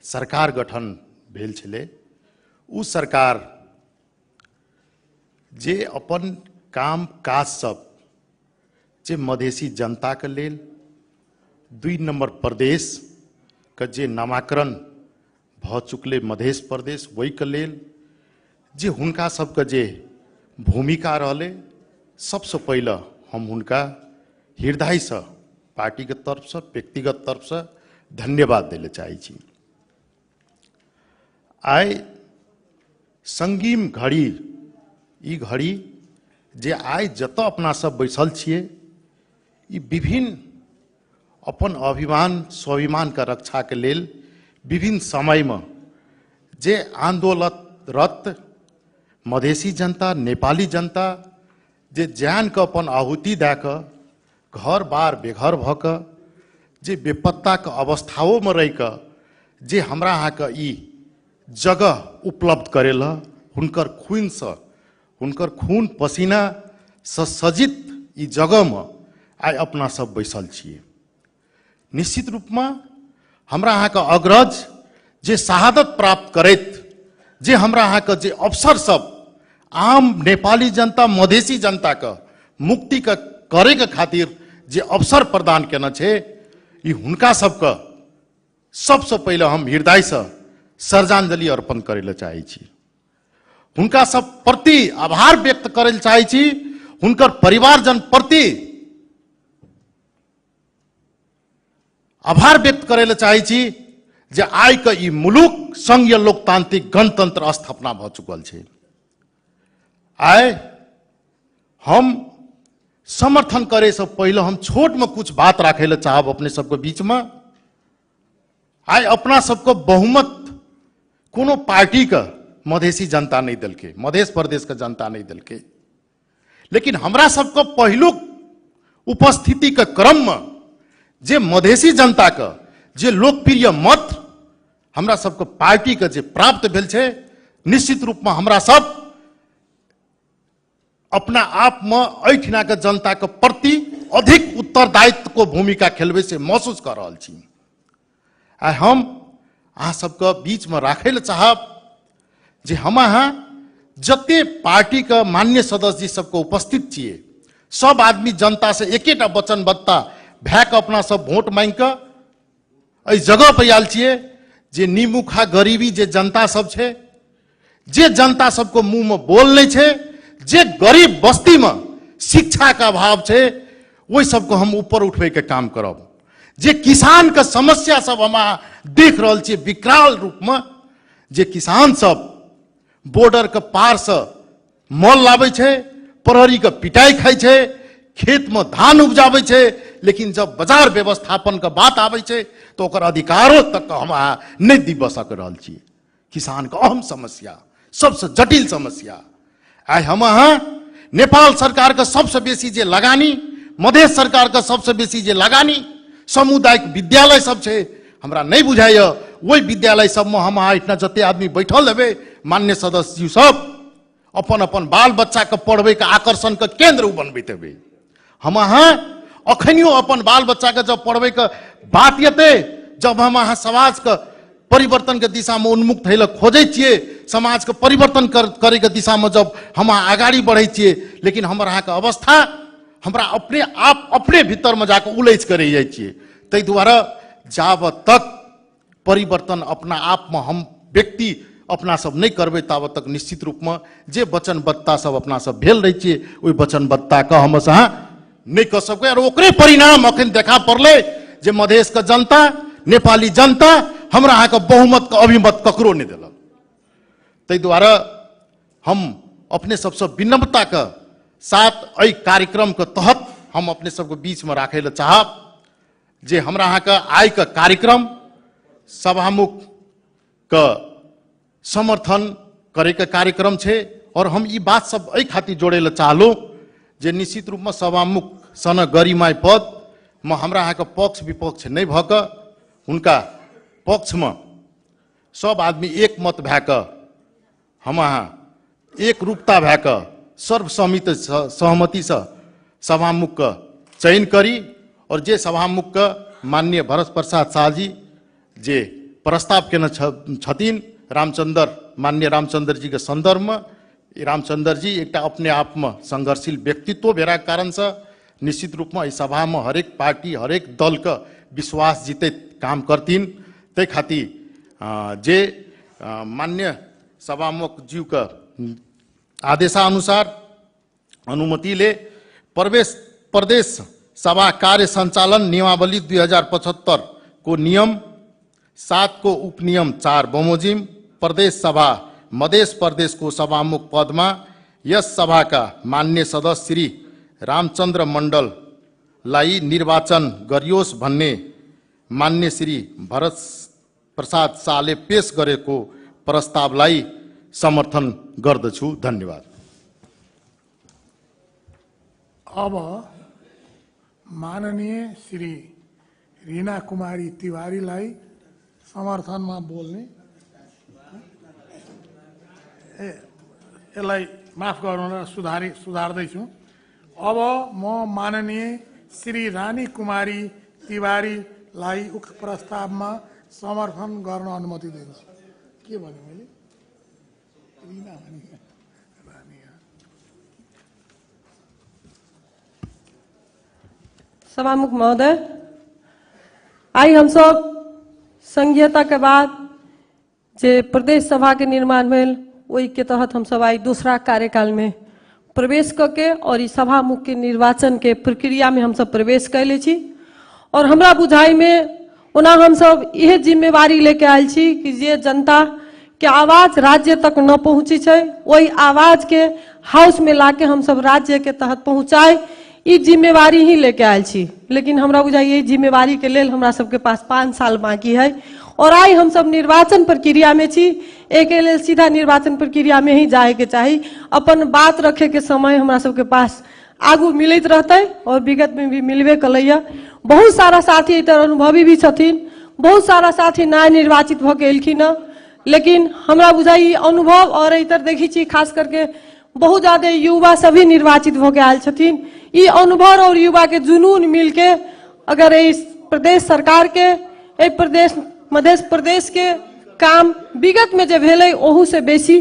E: सरकार गठन भेल छले, उ सरकार जे अपन काम काज सब जे मधेसी जनता के लेल 2 नंबर प्रदेश के जे नामाकरण भ चुकले मधेश प्रदेश वही के लेल जे हुनका सबके जे भूमिका रहले, सबसे पहले हम हुनका हृदय से पार्टी के तरफ से व्यक्तिगत तरफ से धन्यवाद देले चाहे छी। आय संगीम घड़ी, ई घड़ी जे आइ जतऽ अपना सब बैसल छिए ई विभिन्न अपन अभिमान स्वाभिमान के रक्षा के लेल विभिन्न समय में जे आंदोलनरत मधेसी जनता नेपाली जनता जे जान के अपन आहुति दे के घर बार बेघर भ के जे बेपत्ता के अवस्थाओं में रह के जे हमरा अहाँ के ई जगह उपलब्ध करेला हुनकर खून से हुनकर खून पसीना से सजित ई जगह में आइ अपना सब बैसल छिए। निश्चित रूप में हमरा अहाँ के अग्रज जे शहादत प्राप्त करैत जे हमरा अहाँ के जे अवसर सब आम नेपाली जनता मधेसी जनता के मुक्ति के करे के खातिर जे अवसर प्रदान केना छे ई हुनका सबके सबसे पहले हम हृदय से श्रद्धांजलि अर्पण करे ला चाहे छी। हुनका सब प्रति आभार व्यक्त करे ला चाहे छी। हुनकर परिवारजन प्रति आभार व्यक्त करे ला चाहे छी जे आइ के ई मुलुक संघीय लोकतांत्रिक गणतंत्र स्थापना भ चुकल छे। आइ हम समर्थन करे से पहले हम छोट में कुछ बात रखे ला चाहब अपने सबके बीच में। आइ अपना सबको बहुमत कोनो पार्टी का मधेसी जनता नहीं दिलके, मधेश प्रदेश का जनता नहीं दिलके, लेकिन हमरा सबको पहलुक उपस्थिति के क्रम में जे मधेसी जनता का जे लोकप्रिय मत हमरा सबको पार्टी के जे प्राप्त भेल छे निश्चित रूप में हमरा सब अपना आप में एहिठिना के जनता के प्रति अधिक उत्तरदायित्व को भूमिका खेलबे से महसूस कर रहा छी। आ हम अहाँ सबके बीच में राखे ला चाहब जे हम अहाँ जते पार्टी के मान्य सदस्य जी सबके उपस्थित छिए सब आदमी जनता से एकेटा वचनबद्धता भए के अपना सब वोट मांग के एहि जगह पर आयल छिए जे निमुखा गरीबी जे जनता सब छे जे जनता सबको मुंह में बोल नहीं छे जे गरीब बस्ती में शिक्षा का अभाव छे वही सबको हम ऊपर उठवे के काम करब। जे किसान का समस्या सब हम देख रहा छे विकराल रूप में जे किसान सब बॉर्डर के पार से मॉल लावे छे प्रहरी के पिटाई खाई छे खेत में धान उपजावे छे लेकिन जब बाजार व्यवस्थापन का बात आवे छे तो ओकर अधिकारों तक हम नहीं दिवा सक रहल छिए। किसान का अहम समस्या सबसे जटिल समस्या आइ हम अहाँ नेपाल सरकार का सबसे बेसी जे लगानी मधेश सरकार का सबसे बेसी जे लगानी सामुदायिक विद्यालय सब छे हमरा नहीं बुझाय वही विद्यालय सब में हम इतना जते आदमी बैठल हेबे मान्य सदस्य जी सब अपन अपन बाल बच्चा के पढ़वे के आकर्षण के केंद्र बनबैत हेबे। हम अहाँ अखनियो अपन बाल बच्चा के जब पढ़वे के बात यते जब हम अहाँ समाज के परिवर्तन के दिशा में उन्मुक्त है खोजे छिए समाज के परिवर्तन करे के दिशा में जब हम आगाड़ी बढ़े छिए लेकिन हमर अहाँ के अवस्था हमरा अपने आप अपने भीतर में जाकर उलझ कर रह जाए ताहि द्वारा जाब तक परिवर्तन अपना आप में हम व्यक्ति अपना सब नहीं करबे ताब तक निश्चित रूप में जे वचनबद्धता सब अपना सब भेल रही छे वही वचनबद्धता का हम नहीं कर सके और ओकरे परिणाम अखन देखा पड़ले जे मधेश का जनता नेपाली जनता हमरा अहाँ के बहुमत का अभिमत ककरो नहीं दिलक। ताहि द्वारा हम अपने सबसे विनम्रता के साथ एहि कार्यक्रम के तहत हम अपने सबके बीच में राखे ला चाहब जे हमरा अहाँ के आइ के कार्यक्रम सभामुख के समर्थन करे के कार्यक्रम छे और हम ई बात सब एहि खातिर जोड़े ला चाहलो जे निश्चित रूप में सभामुख सन गरिमाय पद में हमरा अहाँ के पक्ष विपक्ष नहीं भ के उनका पक्ष में सब आदमी एक मत भए के हम अहाँ एक रूपता भए के सर्वसम्मति सहमति से सभामुख का चयन करी और जे सभामुख का माननीय भरत प्रसाद शाह जी जे प्रस्ताव केने छथिन रामचंद्र माननीय रामचंद्र जी के संदर्भ में रामचंद्र जी एक अपने आप में संघर्षशील व्यक्तित्व भेरा कारण से निश्चित रूप में इस सभा में हरेक पार्टी हरेक दल का विश्वास जीते काम करतीन ते खातिर जे मान्य सभामुख जी का आदेशानुसार अनुमति ले प्रदेश सभा कार्य संचालन नियमावली 2075 को नियम 7 को उपनियम 4 बमोजिम प्रदेश सभा मधेश प्रदेश को सभामुख पद में यस सभाका मान्य सदस्य श्री रामचन्द्र मण्डललाई निर्वाचन गरियोस् भन्ने मान्य श्री भरत प्रसाद शाहले पेश गरेको प्रस्तावलाई समर्थन गर्दछु। धन्यवाद।
A: अब माननीय श्री रीना कुमारी तिवारीलाई समर्थनमा बोल्ने, यसलाई माफ गर्नु सुधार्दैछु। अब म माननीय श्री रानी कुमारी तिवारीलाई उक्त प्रस्तावमा समर्थन गर्न अनुमति दिन्छु। के भने मैले रीना भने रानी।
F: सभामुख महोदय, आई हम सब संघीयता के बाद जे प्रदेश सभा के निर्माण भेल वही के तहत हम सब आई दूसरा कार्यकाल में प्रवेश करके और इस सभामुख के निर्वाचन के प्रक्रिया में हम सब प्रवेश कैले छी। और हमरा बुझाई में ओना हम सब यह जिम्मेवारी लेके आयल छी कि जे जनता के आवाज राज्य तक न पहुँची है वही आवाज के हाउस में लाके हम सब राज्य के तहत पहुँचाए, ये जिम्मेवारी ही लेके आयल छी। लेकिन हमरा बुझाई यही जिम्मेवारी के लेल हमरा सबके पास 5 साल बाकी है और आई हम सब निर्वाचन प्रक्रिया में छी। एक लेल सीधा निर्वाचन प्रक्रिया में ही जाए के चाही। अपन बात रखे के समय हमरा सबके पास आगू मिलत रहते और विगत में भी मिलबे कलैया। बहुत सारा साथी इधर अनुभवी भी छथिन, बहुत सारा साथी नया निर्वाचित भ गेलखिन, लेकिन हमरा बुझाई अनुभव और इधर देखी छी खास करके बहुत ज्यादा युवा सभी निर्वाचित भ के आयल छथिन। ये अनुभव और युवा के जुनून मिलके अगर इस प्रदेश सरकार के प्रदेश मध्य प्रदेश के काम विगत में जो भेलै ओहू से बेसी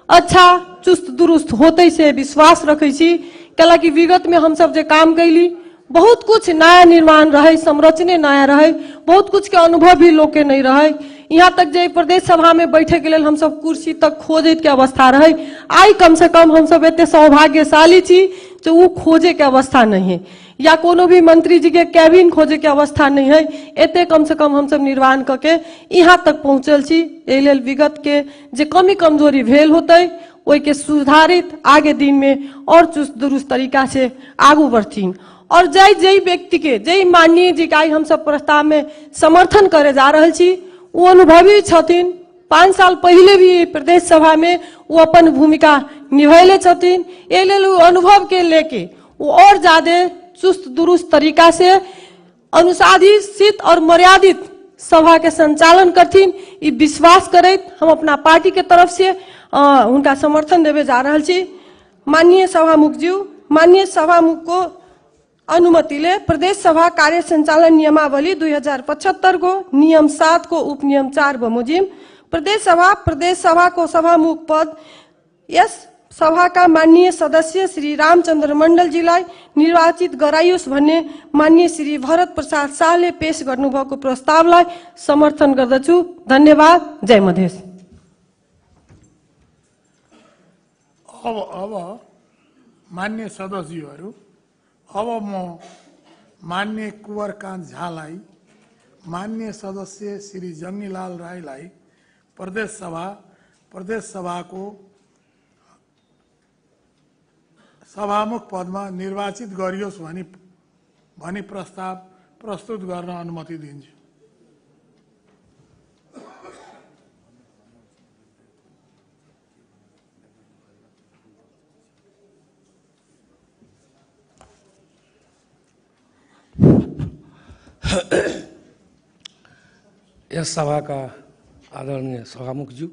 F: अच्छा चुस्त दुरुस्त होते से विश्वास रखे छी। कैलाकि विगत में हम सब जे काम कैली बहुत कुछ नया निर्माण रहे, संरचने नया रहे, बहुत कुछ के अनुभव भी लोग के नहीं रहे। यहाँ तक जे प्रदेश सभा में बैठे के लिए हम सब कुर्सी तक खोजे के अवस्था रहे। आई कम से कम हम सब एते सौभाग्यशाली छी जो वो खोजे के अवस्था नहीं है, या कोनो भी मंत्री जी के कैबिन खोजे के अवस्था नहीं है। एते कम से कम हम सब निर्माण करके यहाँ तक पहुँचल छी। एहि लेल विगत के जे कमी कमजोरी भेल होते ओहि के सुधारित आगे दिन में और चुस्त दुरुस्त तरीका से आगू बढ़थिन। और जय व्यक्ति के जय माननीय जी का हम सब प्रस्ताव में समर्थन करे जा रहे छी वो अनुभवी छथिन। 5 साल पहले भी प्रदेश सभा में वो अपन भूमिका निभैले छथिन। एहि लेल अनुभव के लेके वो और ज्यादा चुस्त दुरुस्त तरीका से अनुशासित और मर्यादित सभा के संचालन करथिन। ई विश्वास करैत हम अपना पार्टी के तरफ से उनका समर्थन देवे जा रहे छी। माननीय सभामुख जी, माननीय सभामुख को अनुमति ले प्रदेश सभा कार्य संचालन नियमावली 2075 को नियम 7 को उपनियम 4 बमोजिम प्रदेश सभा को सभामुख पद यस सभा का माननीय सदस्य श्री रामचंद्र मंडल जी निर्वाचित गराइयोस् भन्ने माननीय श्री भरत प्रसाद शाहले पेश गर्नुभएको प्रस्तावलाई समर्थन गर्दछु। धन्यवाद। जय मधेस।
A: अब मान्य सदस्यहरू, अब म मान्य कुंवरकांत झालाई, मान्य सदस्य श्री जंगीलाल राईलाई प्रदेश सभा को सभामुख पदमा निर्वाचित गरियोस् भनी प्रस्ताव प्रस्तुत गर्न अनुमति दिन्छु।
G: यस सभा का आदरणीय सभामुख जी,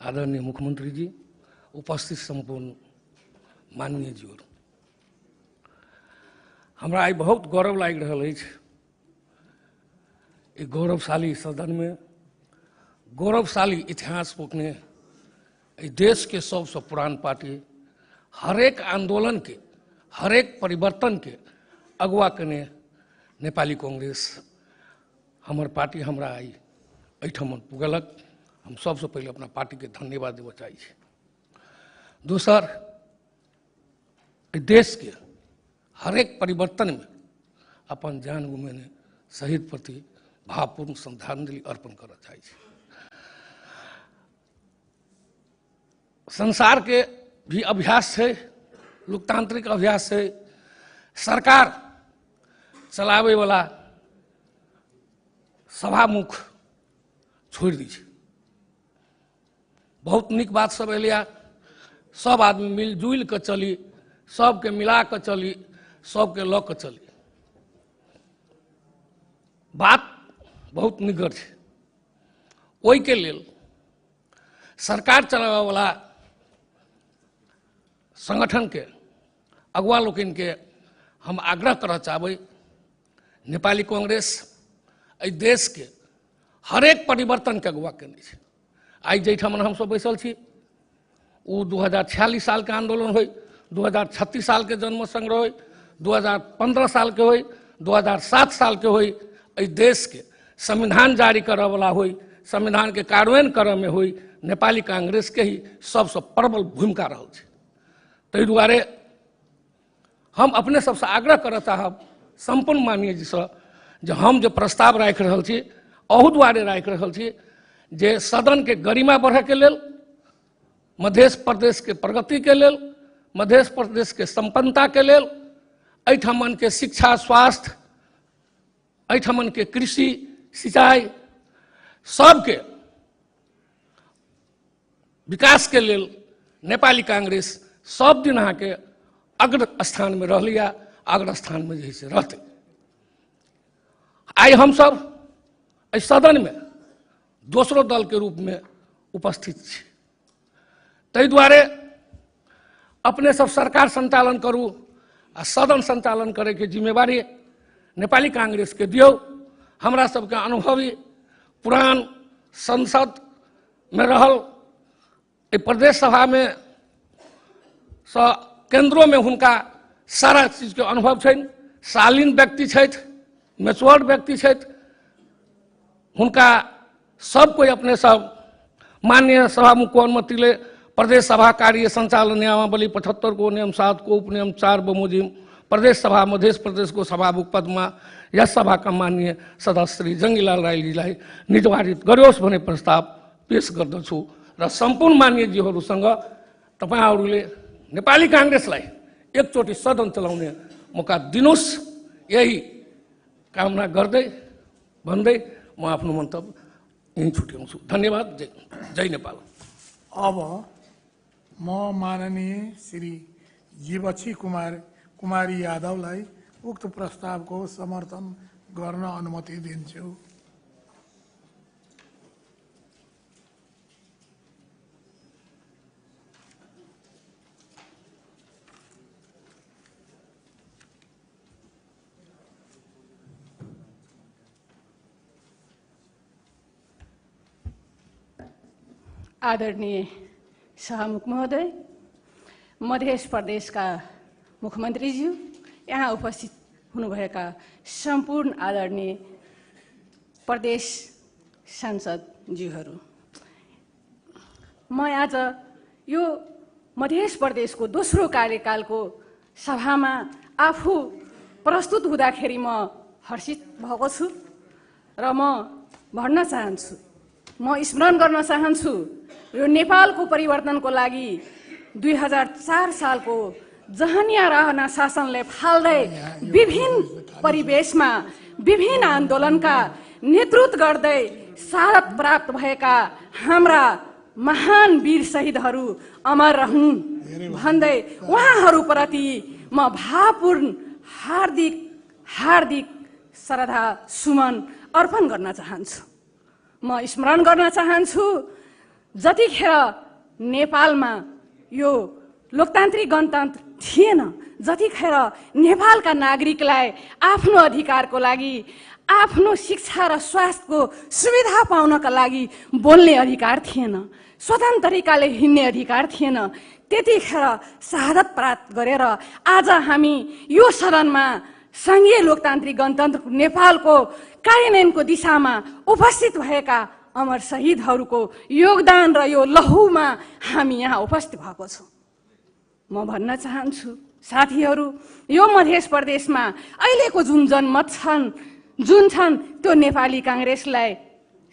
G: आदरणीय मुख्यमंत्री जी, उपस्थित संपूर्ण माननीय जी, हमरा आई बहुत गौरव लाग रहा है। गौरवशाली सदन में गौरवशाली इतिहास पोखने देश के सबसे पुरान पार्टी हरेक आंदोलन के हरेक परिवर्तन के अगुवा करने नेपाली कांग्रेस हमार पार्टी हमरा आई एठम पुगलक। हम सबसे पहले अपना पार्टी के धन्यवाद देव चाहे। दूसर, देश के हरेक परिवर्तन में अपन जान गुमेने शहीद प्रति भावपूर्ण श्रद्धांजलि अर्पण करना चाहिए। संसार के भी अभ्यास है, लोकतांत्रिक अभ्यास है। सरकार चलावे वाला सभामुख छोड़ दीजिए। बहुत निक बात सब एलिया, सब आदमी मिलजुल के चली, सबके मिला के चली, सबके ल के चली। बात बहुत निगर है। ओई के लेल सरकार चलावे वाला संगठन के अगुवा लोकिन के हम आग्रह करना चाहबै, नेपाली कांग्रेस एहि देश के हरेक परिवर्तन के अगुवा केने छै। आई जैठाम हम सब बैसल छी, वो 2046 साल के आंदोलन हो, 2036 साल के जन्म संग्रह हो, 2015 साल के हो, 2007 साल के हो, एहि देश के संविधान जारी करे वाला हो, संविधान के कार्यान्वयन करे में हो, नेपाली कांग्रेस के ही सबसे प्रबल भूमिका रहल छै। ताहि दुआरे हम अपने सबसे आग्रह करऽ चाहब संपूर्ण माननीय जी से, जे हम जो प्रस्ताव राखि रहल छी, अहू दुआरे राखि रहल छी जे सदन के गरिमा बढ़े के लेल, मध्य प्रदेश के प्रगति के लेल, मध्य प्रदेश के संपन्नता के लेल, एहिठमन के शिक्षा, स्वास्थ्य, एहिठमन के कृषि, सिंचाई, सबके विकास के लेल नेपाली कांग्रेस सब दिन अहाँ के अग्र स्थान में रहलिया, अग्र स्थान में जे से रहते। आई हम सब इस सदन में दोसरो दल के रूप में उपस्थित छी। ताहि दुआरे अपने सब सरकार संचालन करू आ सदन संचालन करे के जिम्मेवारी नेपाली कांग्रेस के दियो। हमरा सबके अनुभवी पुरान संसद में रहल, प्रदेश सभा में केंद्रों में हुनका सारा चीज के अनुभव छनि। शालीन व्यक्ति छथि, मैच्योर्ड व्यक्ति छथि, हुनका सब कोई अपने सब माननीय सभामुख को अनुमति ले प्रदेश सभा कार्य संचालन नियमावली 75 को नियम 7 को उपनियम 4 बमोजिम प्रदेश सभा मध्य प्रदेश को सभामुख पदमा यस सभा का माननीय सदस्य श्री जंगीलाल राईजीलाई निर्वाचित गरियोस् भन्ने प्रस्ताव पेश गर्दछु र सम्पूर्ण माननीय जीहरूसँग तपाईहरूले नेपाली कांग्रेसलाई एकचोटि सदन चलाउने मौका दिनुस्, यही कामना गर्दै भन्दै म आफ्नो मन्तव्य यही छुट्याउँछु। धन्यवाद। जय नेपाल।
A: अब म माननीय श्री जीवछी कुमारी यादवलाई उक्त प्रस्तावको समर्थन गर्न अनुमति दिन्छु।
H: आदरणीय सभामुख महोदय, मध्य प्रदेश का मुख्यमंत्री जी, यहाँ उपस्थित हुनुभएका संपूर्ण आदरणीय प्रदेश सांसद जीहरू, म आज यो मध्य प्रदेशको दोस्रो कार्यकालको सभामा आफू प्रस्तुत हुँदाखेरि म हर्षित भएको छु र म भन्न चाहन्छु, म स्मरण गर्न चाहन्छु यो नेपालको परिवर्तनको लागि 2004 सालको जहनिया रहना शासनले फाल्दै विभिन्न परिवेशमा विभिन्न आन्दोलनका नेतृत्व गर्दै शहादत प्राप्त भएका हाम्रा महान वीर शहीदहरू अमर रहन् भन्दै उहाँहरूप्रति म भावपूर्ण हार्दिक श्रद्धा सुमन अर्पण गर्न चाहन्छु। म स्मरण गर्न चाहन्छु जतिखेर नेपालमा यो लोकतान्त्रिक गणतन्त्र थिएन, जतिखेर नेपालका नागरिकलाई आफ्नो अधिकारको लागि, आफ्नो शिक्षा र स्वास्थ्यको सुविधा पाउनका लागि बोल्ने अधिकार थिएन, स्वतन्त्र तरिकाले हिँड्ने अधिकार थिएन, त्यतिखेर शहादत प्राप्त गरेर आज हामी यो सदनमा संघीय लोकतान्त्रिक गणतन्त्र नेपालको कार्यान्वयनको दिशामा उपस्थित भएका अमर शहीदहरूको योगदान र यो लहुमा हामी यहाँ उपस्थित भएको छौँ। म भन्न चाहन्छु साथीहरू, यो मध्य प्रदेशमा अहिलेको जुन जनमत छन् त्यो नेपाली कांग्रेसलाई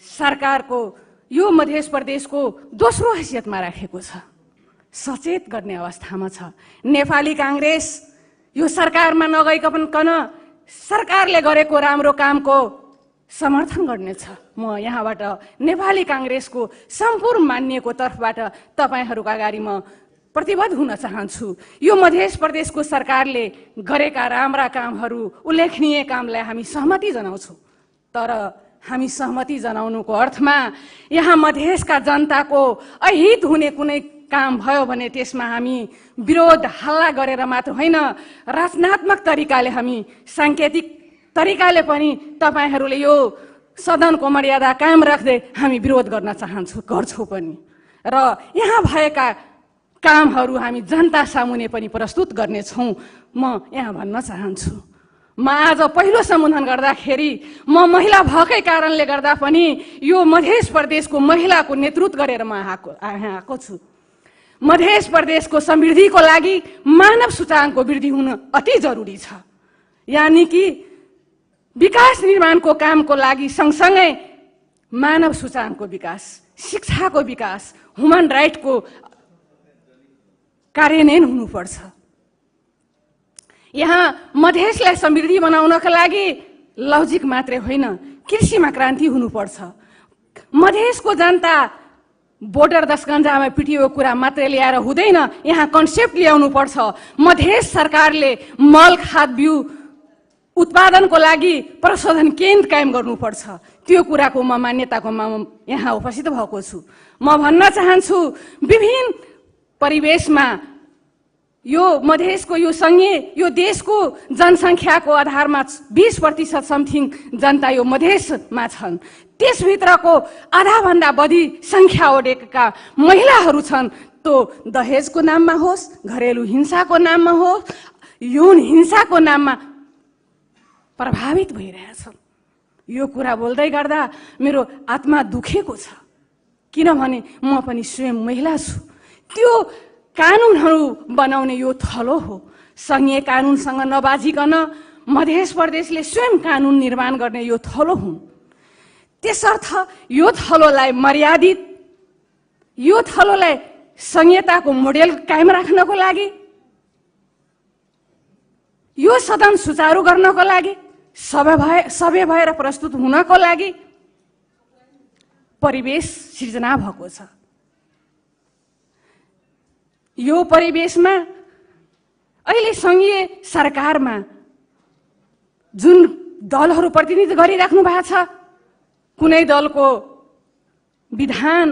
H: सरकारको यो मध्य प्रदेशको दोस्रो हैसियतमा राखेको छ। सचेत गर्ने अवस्थामा छ। नेपाली कांग्रेस यो सरकारमा नगइकन सरकारले गरेको राम्रो कामको समर्थन गर्नेछ। म यहाँबाट नेपाली कांग्रेसको सम्पूर्ण मान्यको तर्फबाट तपाईहरुका अगाडि म प्रतिबद्ध हुन चाहन्छु। यो मध्य प्रदेशको सरकारले गरेका राम्रा कामहरू, उल्लेखनीय कामलाई हामी सहमति जनाउँछौँ। तर हामी सहमति जनाउनुको अर्थमा यहाँ मधेसका जनताको अहित हुने कुनै काम भयो भने त्यसमा हामी विरोध हल्ला गरेर मात्र होइन, रचनात्मक तरिकाले, हामी सांकेतिक तरिकाले पनि तपाईहरूले यो सदनको मर्यादा कायम राख्दै हामी विरोध गर्न गर्छौँ पनि। र यहाँ भएका कामहरू हामी जनता सामुने पनि प्रस्तुत गर्नेछौँ। म यहाँ भन्न चाहन्छु, म आज पहिलो सम्बोधन गर्दाखेरि म महिला भएकै कारणले गर्दा पनि यो मध्य प्रदेशको महिलाको नेतृत्व गरेर म यहाँ आएको छु। मध्य प्रदेशको समृद्धिको लागि मानव सूचाङ्कको वृद्धि हुन अति जरुरी छ। यानी कि विकास निर्माणको कामको लागि सँगसँगै मानव सूचाङ्कको विकास, शिक्षाको विकास, ह्युमन राइटको कार्यान्वयन हुनुपर्छ। यहाँ मधेसलाई समृद्धि बनाउनका लागि लजिक मात्रै होइन, कृषिमा क्रान्ति हुनुपर्छ। मधेसको जनता बोर्डर 10 गन्जामा पिटिएको कुरा मात्रै ल्याएर हुँदैन, यहाँ कन्सेप्ट ल्याउनु पर्छ। मधेस सरकारले मल खाद बिउ उत्पादनको लागि प्रशोधन केन्द्र कायम गर्नुपर्छ। त्यो कुराको म मान्यताको यहाँ उपस्थित भएको छु। म भन्न चाहन्छु, विभिन्न परिवेशमा यो मधेसको यो संघीय यो देशको जनसङ्ख्याको आधारमा 20% समथिङ जनता यो मधेसमा छन्। त्यसभित्रको आधाभन्दा बढी सङ्ख्या ओडेका महिलाहरू छन्। त्यो दहेजको नाममा होस्, घरेलु हिंसाको नाममा होस्, यौन हिंसाको नाममा प्रभावित भइरहेछन्। यो कुरा बोल्दै गर्दा मेरो आत्मा दुखेको छ, किनभने म पनि स्वयं महिला छु। त्यो कानुनहरू बनाउने यो थलो हो। संघीय कानुनसँग नबाजिकन मध्य प्रदेशले स्वयं कानुन निर्माण गर्ने यो थलो हुन्। त्यसर्थ यो थलोलाई मर्यादित, यो थलोलाई संहिताको मोडेल कायम राख्नको लागि, यो सदन सुचारू गर्नको लागि, सबै भएर प्रस्तुत हुनको लागि परिवेश सिर्जना भएको छ। यो परिवेशमा अहिले संघीय सरकारमा जुन दलहरू प्रतिनिधित्व गरिराख्नु भएको छ, कुनै दलको विधान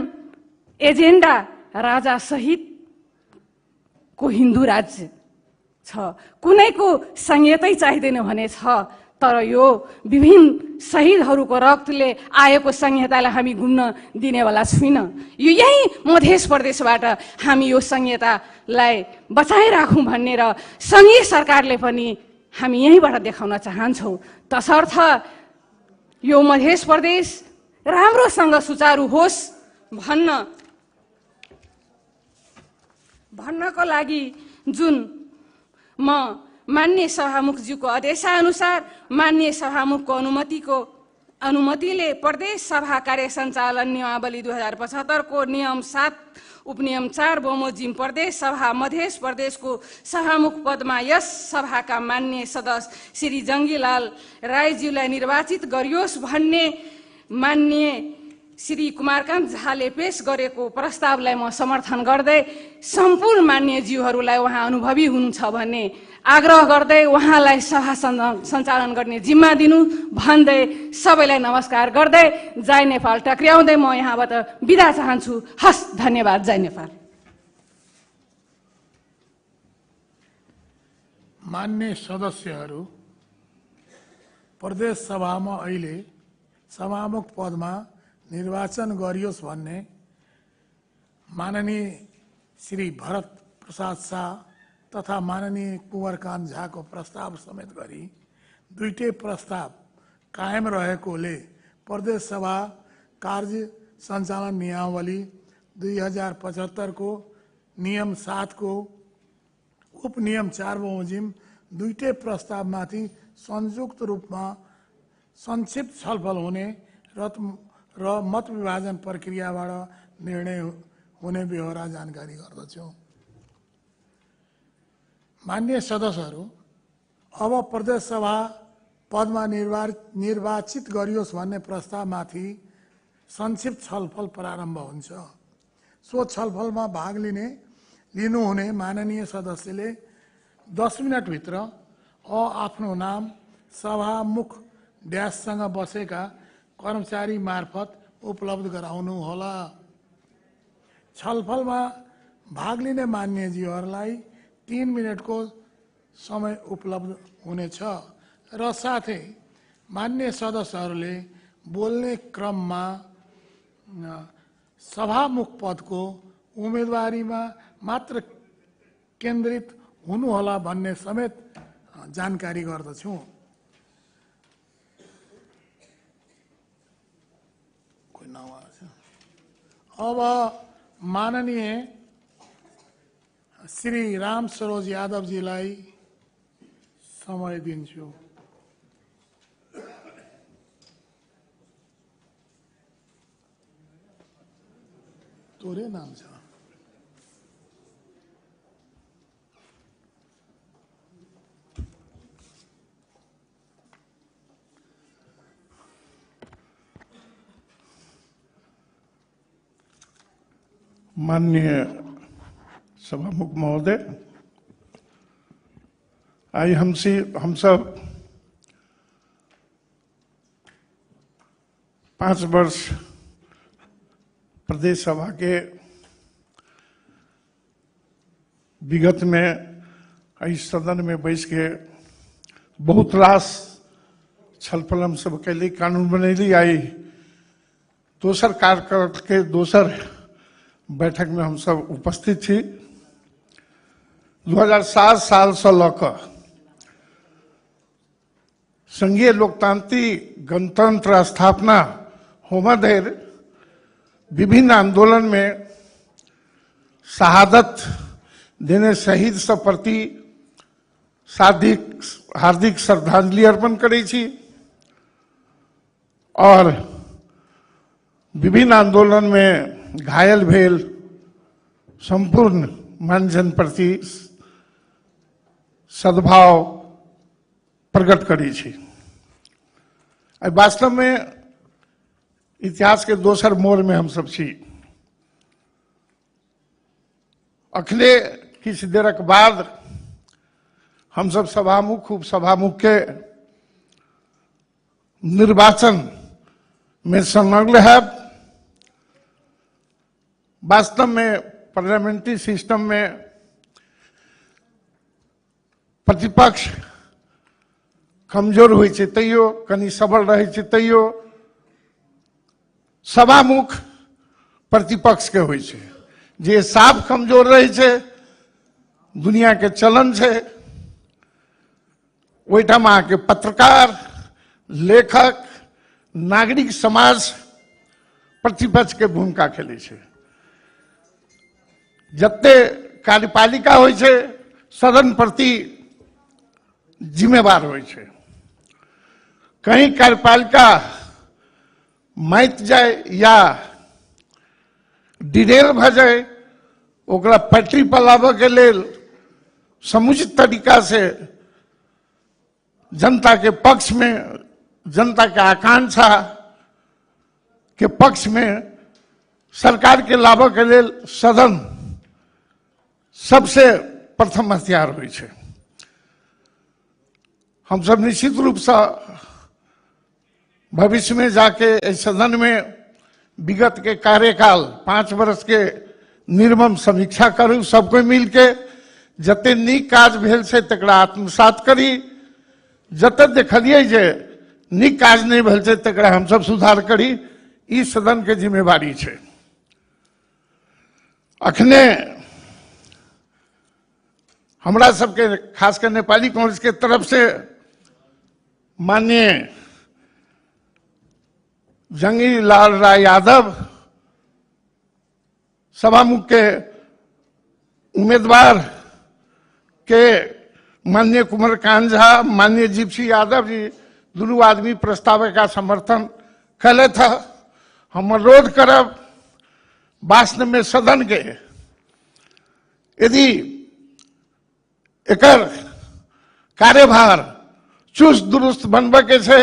H: एजेन्डा राजा सहितको हिन्दू राज्य छ, कुनैको संहितै चाहिँदैन भने छ। तर यो विभिन्न शहीदहरूको रक्तले आएको संहितालाई हामी घुम्न दिनेवाला छैनौँ। यो यही मध्य प्रदेशबाट हामी यो संहितालाई बचाइराखौँ भन्ने र संघीय सरकारले पनि हामी यहीँबाट देखाउन चाहन्छौँ। तसर्थ यो मध्य प्रदेश राम्रोसँग सुचारू होस् भन्नको लागि जुन म मान्य सभामुखज्यूको आदेशानुसार मान्य सभामुखको अनुमतिले प्रदेश सभा कार्य सञ्चालन नियमावली 2075 को नियम 7 उपनियम 4 बमोजिम प्रदेश सभा मध्य प्रदेशको सभामुख पदमा यस सभाका मान्य सदस्य श्री जङ्गीलाल राईज्यूलाई निर्वाचित गरियोस् भन्ने मान्य श्री कुमारकान्त झाले पेश गरेको प्रस्तावलाई म समर्थन गर्दै सम्पूर्ण मान्यज्यूहरूलाई उहाँ अनुभवी हुनुहुन्छ भन्ने आग्रह गर्दै उहाँलाई सभा सञ्चालन गर्ने जिम्मा दिनु भन्दै सबैलाई नमस्कार गर्दै जय नेपाल टक्र्याउँदै म यहाँबाट बिदा चाहन्छु। हस्, धन्यवाद। जय नेपाल।
A: मान्य सदस्यहरू, प्रदेश सभामा अहिले सभामुख पदमा निर्वाचन गरियोस् भन्ने माननीय श्री भरत प्रसाद शाह तथा माननीय कुमारकान्त झाको प्रस्ताव समेत गरी दुईटै प्रस्ताव कायम रहेकोले प्रदेश सभा कार्य सञ्चालन नियमावली 2075 को नियम 7 को उपनियम 4 बमोजिम दुईटै प्रस्तावमाथि संयुक्त रूपमा संक्षिप्त छलफल हुने र मत विभाजन प्रक्रियाबाट निर्णय हुने बेहोरा जानकारी गर्दछु। माननीय सदस्यहरू, अब प्रदेश सभा पदमा निर्वाचित गरियोस् भन्ने प्रस्तावमाथि संक्षिप्त छलफल प्रारम्भ हुन्छ। सो छलफलमा भाग लिनुहुने माननीय सदस्यले 10 मिनटभित्र आफ्नो नाम सभामुख ड्याससँग बसेका कर्मचारी मार्फत उपलब्ध गराउनुहोला। छलफलमा भाग लिने मान्यज्यूहरूलाई 3 मिनटको समय उपलब्ध हुनेछ र साथै मान्य सदस्यहरूले बोल्ने क्रममा सभामुख पदको उम्मेदवारीमा मात्र केन्द्रित हुनुहोला भन्ने समेत जानकारी गर्दछु। अब माननीय श्री राम सरोज यादवजीलाई समय दिन्छु। तोरे नाम छ।
I: माननीय सभामुख महोदय, आज हम सब 5 वर्ष प्रदेश सभा के विगत में इस सदन में बैस के बहुत रास छलफल हम सब के लिए कानून बनैली। आई दोसर कार्यकाल के दोसर बैठक में हम सब उपस्थित थी। 2007 साल से लकर संघीय लोकतांत्रिक गणतंत्र स्थापना होमा धरि विभिन्न आंदोलन में शहादत देने शहीद सब प्रति हार्दिक श्रद्धांजलि अर्पण करै छी और विभिन्न आंदोलन में घायल भेल संपूर्ण मानजन प्रति सद्भाव प्रकट करै छी। वास्तव में इतिहास के दोसर मोड़ में हम सब छी। अखने किछ देरक बाद हम सब सभामुख उपसभामुख के निर्वाचन में संलग्न है। वास्तव में पार्लियामेंट्री सिस्टम में प्रतिपक्ष कमजोर होइ छै तैयो, कनि सबल रहै छै तैयो सभामुख प्रतिपक्ष के होइ छै। जे साफ कमजोर रहै छै, दुनिया के चलन छै, ओहिठाम अहाँके पत्रकार, लेखक, नागरिक समाज प्रतिपक्ष के भूमिका खेलै छै। जते कार्यपालिका होइ छै सदन प्रति जिम्मेवार होइ छै। कहीं कार्यपालिका माइत जाए या डिरेल भ जाए, ओकरा पटरी पर लाबऽ के लेल समुचित तरीका से जनता के पक्ष में, जनता के आकांक्षा के पक्ष में सरकार के लाबऽ के लेल सदन सबसे प्रथम हथियार होइ छै। हम सब निश्चित रूप से भविष्य में जाके इस सदन में विगत के कार्यकाल 5 वर्ष के निर्मम समीक्षा करू, सब कोई मिल के जते नीक काज भेल छै तकरा आत्मसात करी, जते देखलिए जे नीक काज नहीं भेल छै तकरा हम सब सुधार करी। ई सदन के जिम्मेवारी छै। अखने हमरा सबके खासकर नेपाली कांग्रेस के तरफ से माननीय जंगी लाल राय यादव सभामुख के उम्मीदवार के माननीय कुमारकांत झा, माननीय जीपसी यादव जी दोनों आदमी प्रस्ताव का समर्थन कले था। हम अनुरोध करब वास्तव में सदन के यदि एकर कार्यभार चुस्त दुरुस्त बनबे के छे।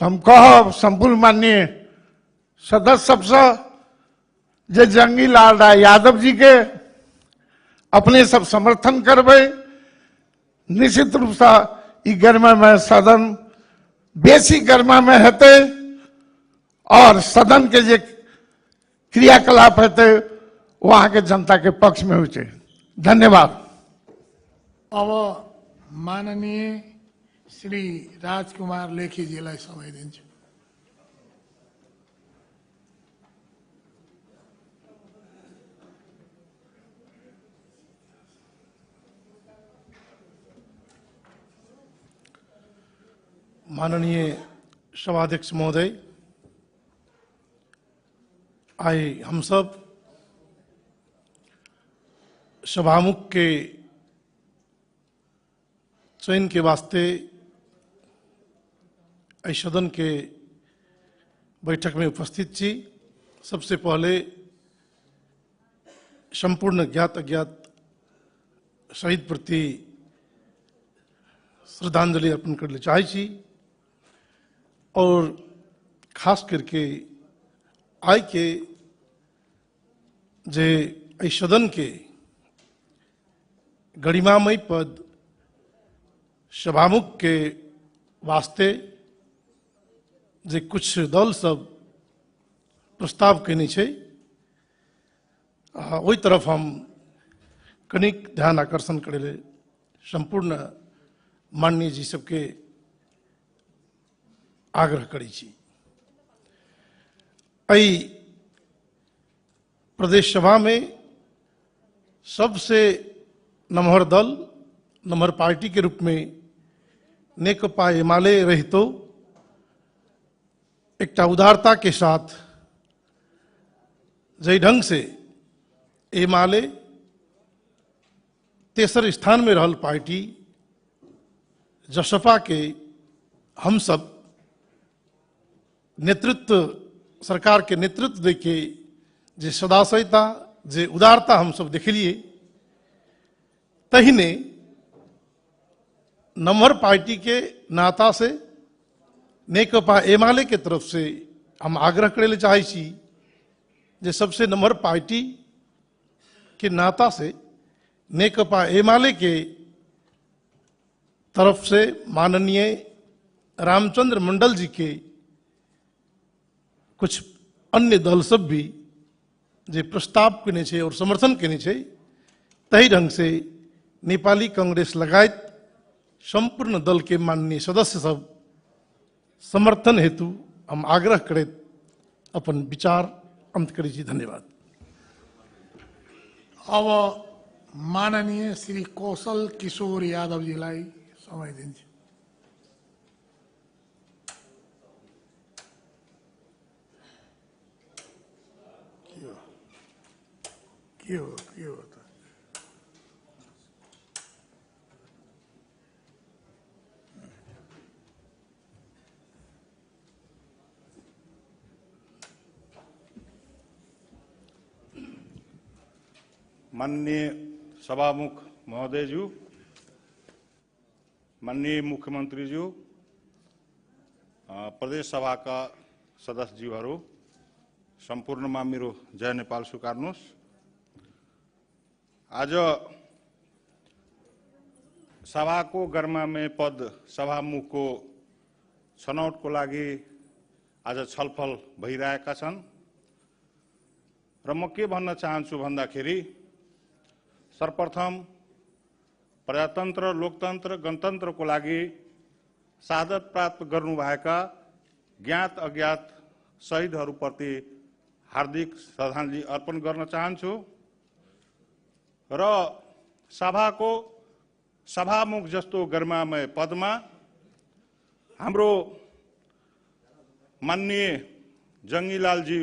I: तो हम कहब संपूर्ण माननीय सदस्य सबसे जे जंगी लाल राय यादव जी के अपने सब समर्थन करबे। निश्चित रूप से ई गर्मा में सदन बेसी गर्मा में हेते और सदन के जे क्रियाकलाप हेते वहां के जनता के पक्ष में होचे। धन्यवाद।
A: अब माननीय श्री राजकुमार लेखी जीलाई समय दिन्छु।
J: माननीय सभाध्यक्ष महोदय, आज हम सब सभामुख के चयन के वास्ते इस सदन के बैठक में उपस्थित छी। सबसे पहले संपूर्ण ज्ञात अज्ञात शहीद प्रति श्रद्धांजलि अर्पण करले चाहे छी और खास करके आई के जे इस सदन के गरिमामय पद सभामुख के वास्ते जे कुछ दल सब प्रस्ताव केने छे, ओई तरफ हम कनिक ध्यान आकर्षण करेले संपूर्ण माननीय जी सबके आग्रह करी छी। आई प्रदेश सभा में सबसे नमहर दल नमहर पार्टी के रूप में नेकपा एमाले रहितो एक उदारता के साथ जय ढंग से एमाले तेसर स्थान में रहल पार्टी जसपा के हम सब नेतृत्व सरकार के नेतृत्व देके जे सदाशयता जे उदारता हम सब देखलिए, तहिने नमहर पार्टी के नाता से नेकपा एमाले के तरफ से हम आग्रह करे चाहे छी जे सबसे नमहर पार्टी के नाता से नेकपा एमाले के तरफ से माननीय रामचंद्र मंडल जी के कुछ अन्य दल सब भी जे प्रस्ताव केने छे और समर्थन केने छे, तही ढंग से नेपाली कांग्रेस लगायत संपूर्ण दल के माननीय सदस्य सब समर्थन हेतु हम आग्रह करे अपन विचार अंत करी छी। धन्यवाद।
A: अब माननीय श्री कौशल किशोर यादव जी लाई समय दिन्छु। के हो त
K: माननीय सभामुख महोदय जी, माननीय मुख्यमंत्री जी, प्रदेश सभा का सदस्य जीवहरू, संपूर्णमा मेरो जय नेपाल स्वीकार्नुहोस्। आज सभाको गर्मामे पद सभामुखको छनौटको लागि आज छलफल भइरहेका छन् र म के भन्न चाहन्छु भन्दाखेरि सर्वप्रथम प्रजातन्त्र, लोकतन्त्र, गणतन्त्रको लागि शहादत प्राप्त गर्नुभएका ज्ञात अज्ञात शहीदहरूप्रति हार्दिक श्रद्धाञ्जलि अर्पण गर्न चाहन्छु र सभाको सभामुख जस्तो गरिमामय पदमा हाम्रो माननीय जंगीलालजी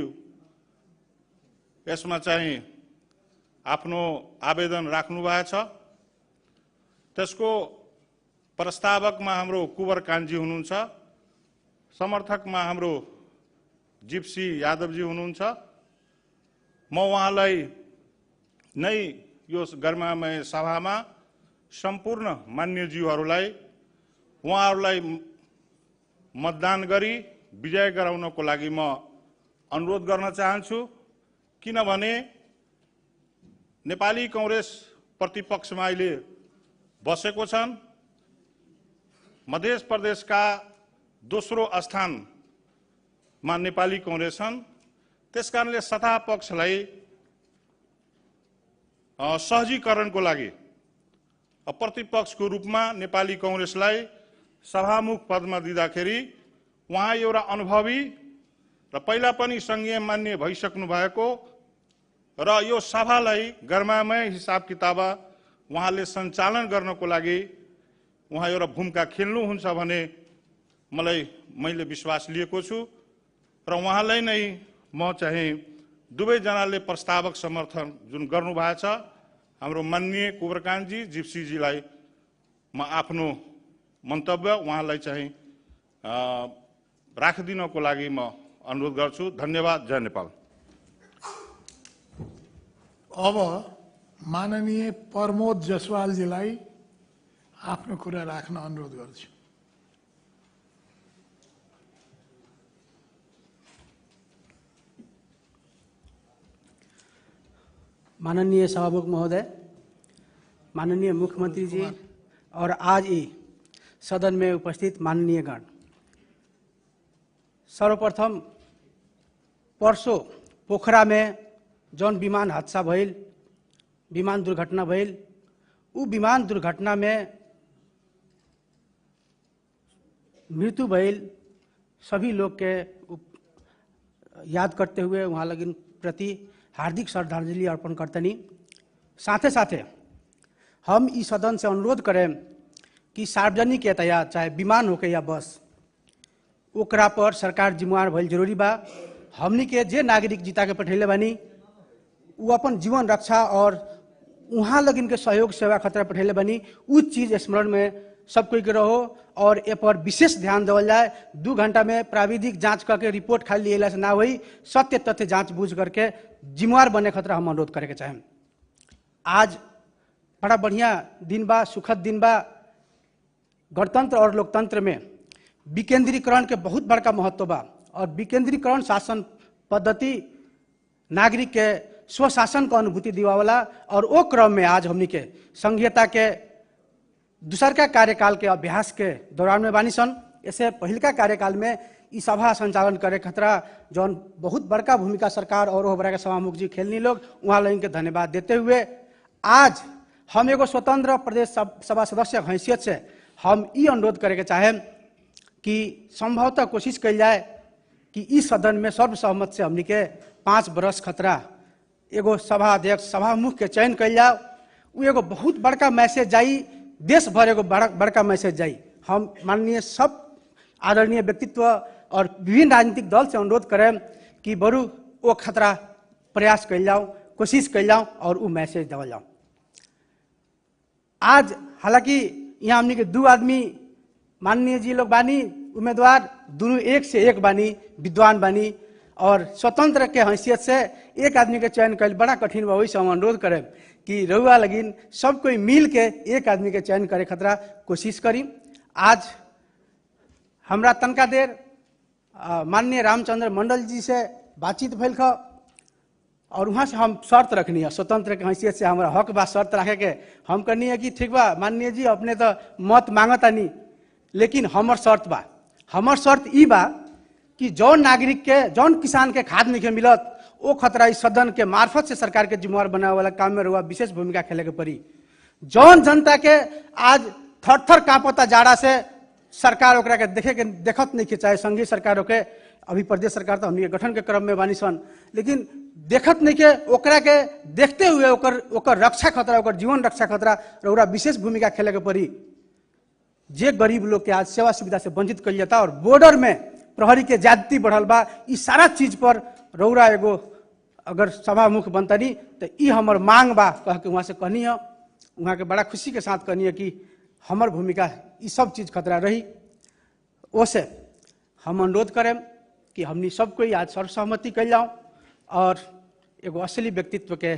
K: यसमा चाहिँ आफ्नो आवेदन राख्नु भएछ। त्यसको प्रस्तावकमा हाम्रो कुवर कान्छी हुनुहुन्छ, समर्थकमा हाम्रो जिप्सी यादवजी हुनुहुन्छ। म उहाँलाई नै यो गरिमामय सभामा सम्पूर्ण मान्यज्यूहरूलाई उहाँहरूलाई मतदान गरी विजय गराउनको लागि म अनुरोध गर्न चाहन्छु। किनभने नेपाली कांग्रेस प्रतिपक्षमा अहिले बसेको छन्। मध्य प्रदेशका दोस्रो स्थानमा नेपाली कांग्रेस छन्। त्यसकारणले सत्तापक्षलाई सहजीकरणको लागि प्रतिपक्षको रूपमा नेपाली कांग्रेसलाई सभामुख पदमा दिँदाखेरि उहाँ एउटा अनुभवी र पहिला पनि संघीय मान्य भइसक्नु भएको र यो सभालाई गर्मामय हिसाब किताब उहाँले सञ्चालन गर्नको लागि उहाँ एउटा भूमिका खेल्नुहुन्छ भने मैले विश्वास लिएको छु र उहाँलाई नै म चाहिँ दुवैजनाले प्रस्तावक समर्थन जुन गर्नुभएको छ हाम्रो माननीय कुबरकान्तजी जिप्सीजीलाई म आफ्नो मन्तव्य उहाँलाई चाहिँ राखिदिनको लागि म अनुरोध गर्छु। धन्यवाद। जय नेपाल।
A: अब माननीय प्रमोद जसवालजीलाई आफ्नो कुरा राख्न अनुरोध गर्छु।
L: माननीय सभामुख महोदय, माननीय मुख्यमंत्री जी और आज ही सदन में उपस्थित माननीय गण, सर्वप्रथम परसों पोखरा में जौन विमान हादसा भइल, विमान दुर्घटना भइल, उ विमान दुर्घटना में मृत्यु भइल सभी लोग के याद करते हुए वहाँ लगिन प्रति हार्दिक श्रद्धांजलि अर्पण करतनी। साथे साथे हम इस सदन से अनुरोध करें कि सार्वजनिक यातायात चाहे विमान होके या बस ओकरा पर सरकार जिम्मेवार भइल जरूरी बा। हमनी के जे नागरिक जीता के पठैले बानी उ अपन जीवन रक्षा और वहाँ लगिन के सहयोग सेवा खतरा पठैले बानी, उ चीज स्मरण में सब कोई के रहो और ए पर विशेष ध्यान देवल जाए। 2 घंटा में प्राविधिक जांच करके रिपोर्ट खाली लिएला से ना हुई, सत्य तथ्य जांच बूझ करके जिम्मेवार बने खतरा हम अनुरोध करे के चाहें। आज बड़ा बढ़िया दिन बा, सुखद दिन बा। गणतंत्र और लोकतंत्र में विकेंद्रीकरण के बहुत बड़का महत्व बा और विकेंद्रीकरण शासन पद्धति नागरिक के स्वशासन का अनुभूति दिवावला और वो क्रम में आज हमनी के संघीयता के दूसर का कार्यकाल के अभ्यास के दौरान में बानी सन। ऐसे पहिलका कार्यकाल में ई सभा संचालन करे खतरा जौन बहुत बड़का भूमिका सरकार और वो बड़ा सभामुख जी खेलनी लोग वहाँ लोगन के धन्यवाद देते हुए आज हम एगो स्वतंत्र प्रदेश सभा सदस्य हैसियत से हम ई अनुरोध करे के चाहे कि संभवतः कोशिश कल जाए कि इस सदन में सर्वसहमत से हमनी के 5 बरस खतरा एगो सभा अध्यक्ष सभामुख के चयन कल जाओ। वो एगो बहुत बड़का मैसेज जाई, देश भर एगो बड़का मैसेज जाई। हम माननीय सब आदरणीय व्यक्तित्व और विभिन्न राजनीतिक दल से अनुरोध करें कि बरू वो खतरा प्रयास कल जाओ, कोशिश कल जाओ और वो मैसेज देवल जाओ। आज हालांकि यहाँ हमनी के 2 आदमी माननीय जी लोग बानी उम्मीदवार, दोनों एक से एक बानी, विद्वान बानी और स्वतंत्र के हैसियत से एक आदमी के चयन कल बड़ा कठिन बा। वही हम अनुरोध करें कि रउआ लगिन सब कोई मिल के एक आदमी के चयन करे खतरा कोशिश करी। आज हमरा तनका देर माननीय रामचंद्र मंडल जी से बातचीत भइल ख और वहाँ से हम शर्त रखनी है, स्वतंत्र के हैसियत से हमारा हक बा शर्त रखे के। हम कहनी है कि ठीक बा माननीय जी अपने तो मत मांगतानी, लेकिन हमर शर्त बा, हमर शर्त ई बा कि जौन नागरिक के जौन किसान के खाद नहीं मिलत वो खतरा इस सदन के मार्फत से सरकार के जिम्मेवार बनावे वाला काम में रहुआ विशेष भूमिका खेले के पड़ी। जौन जनता के आज थर थर कांपता जाड़ा से सरकार ओकरा के देखत नहीं के, चाहे संघीय सरकार के अभी प्रदेश सरकार तो हमनी के गठन के क्रम में बानी सन, लेकिन देखत नहीं के ओकरा के देखते हुए ओकर रक्षा खतरा, ओकर जीवन रक्षा खतरा रहुआ विशेष भूमिका खेले के पड़ी। जे गरीब लोग के आज सेवा सुविधा से वंचित कर जाता और बॉर्डर में प्रहरी के ज्यादती बढ़ल बा, ई सारा चीज पर रौरा एगो अगर सभामुख बनतनी तो ई हमर मांग बा कह के वहाँ से कहनी है। वहाँ के बड़ा खुशी के साथ कहनी है कि हमर भूमिका ई सब चीज खतरा रही। ओसे हम अनुरोध करें कि हमनी सब कोई आज सर्वसहमति कल जाओ और एगो असली व्यक्तित्व के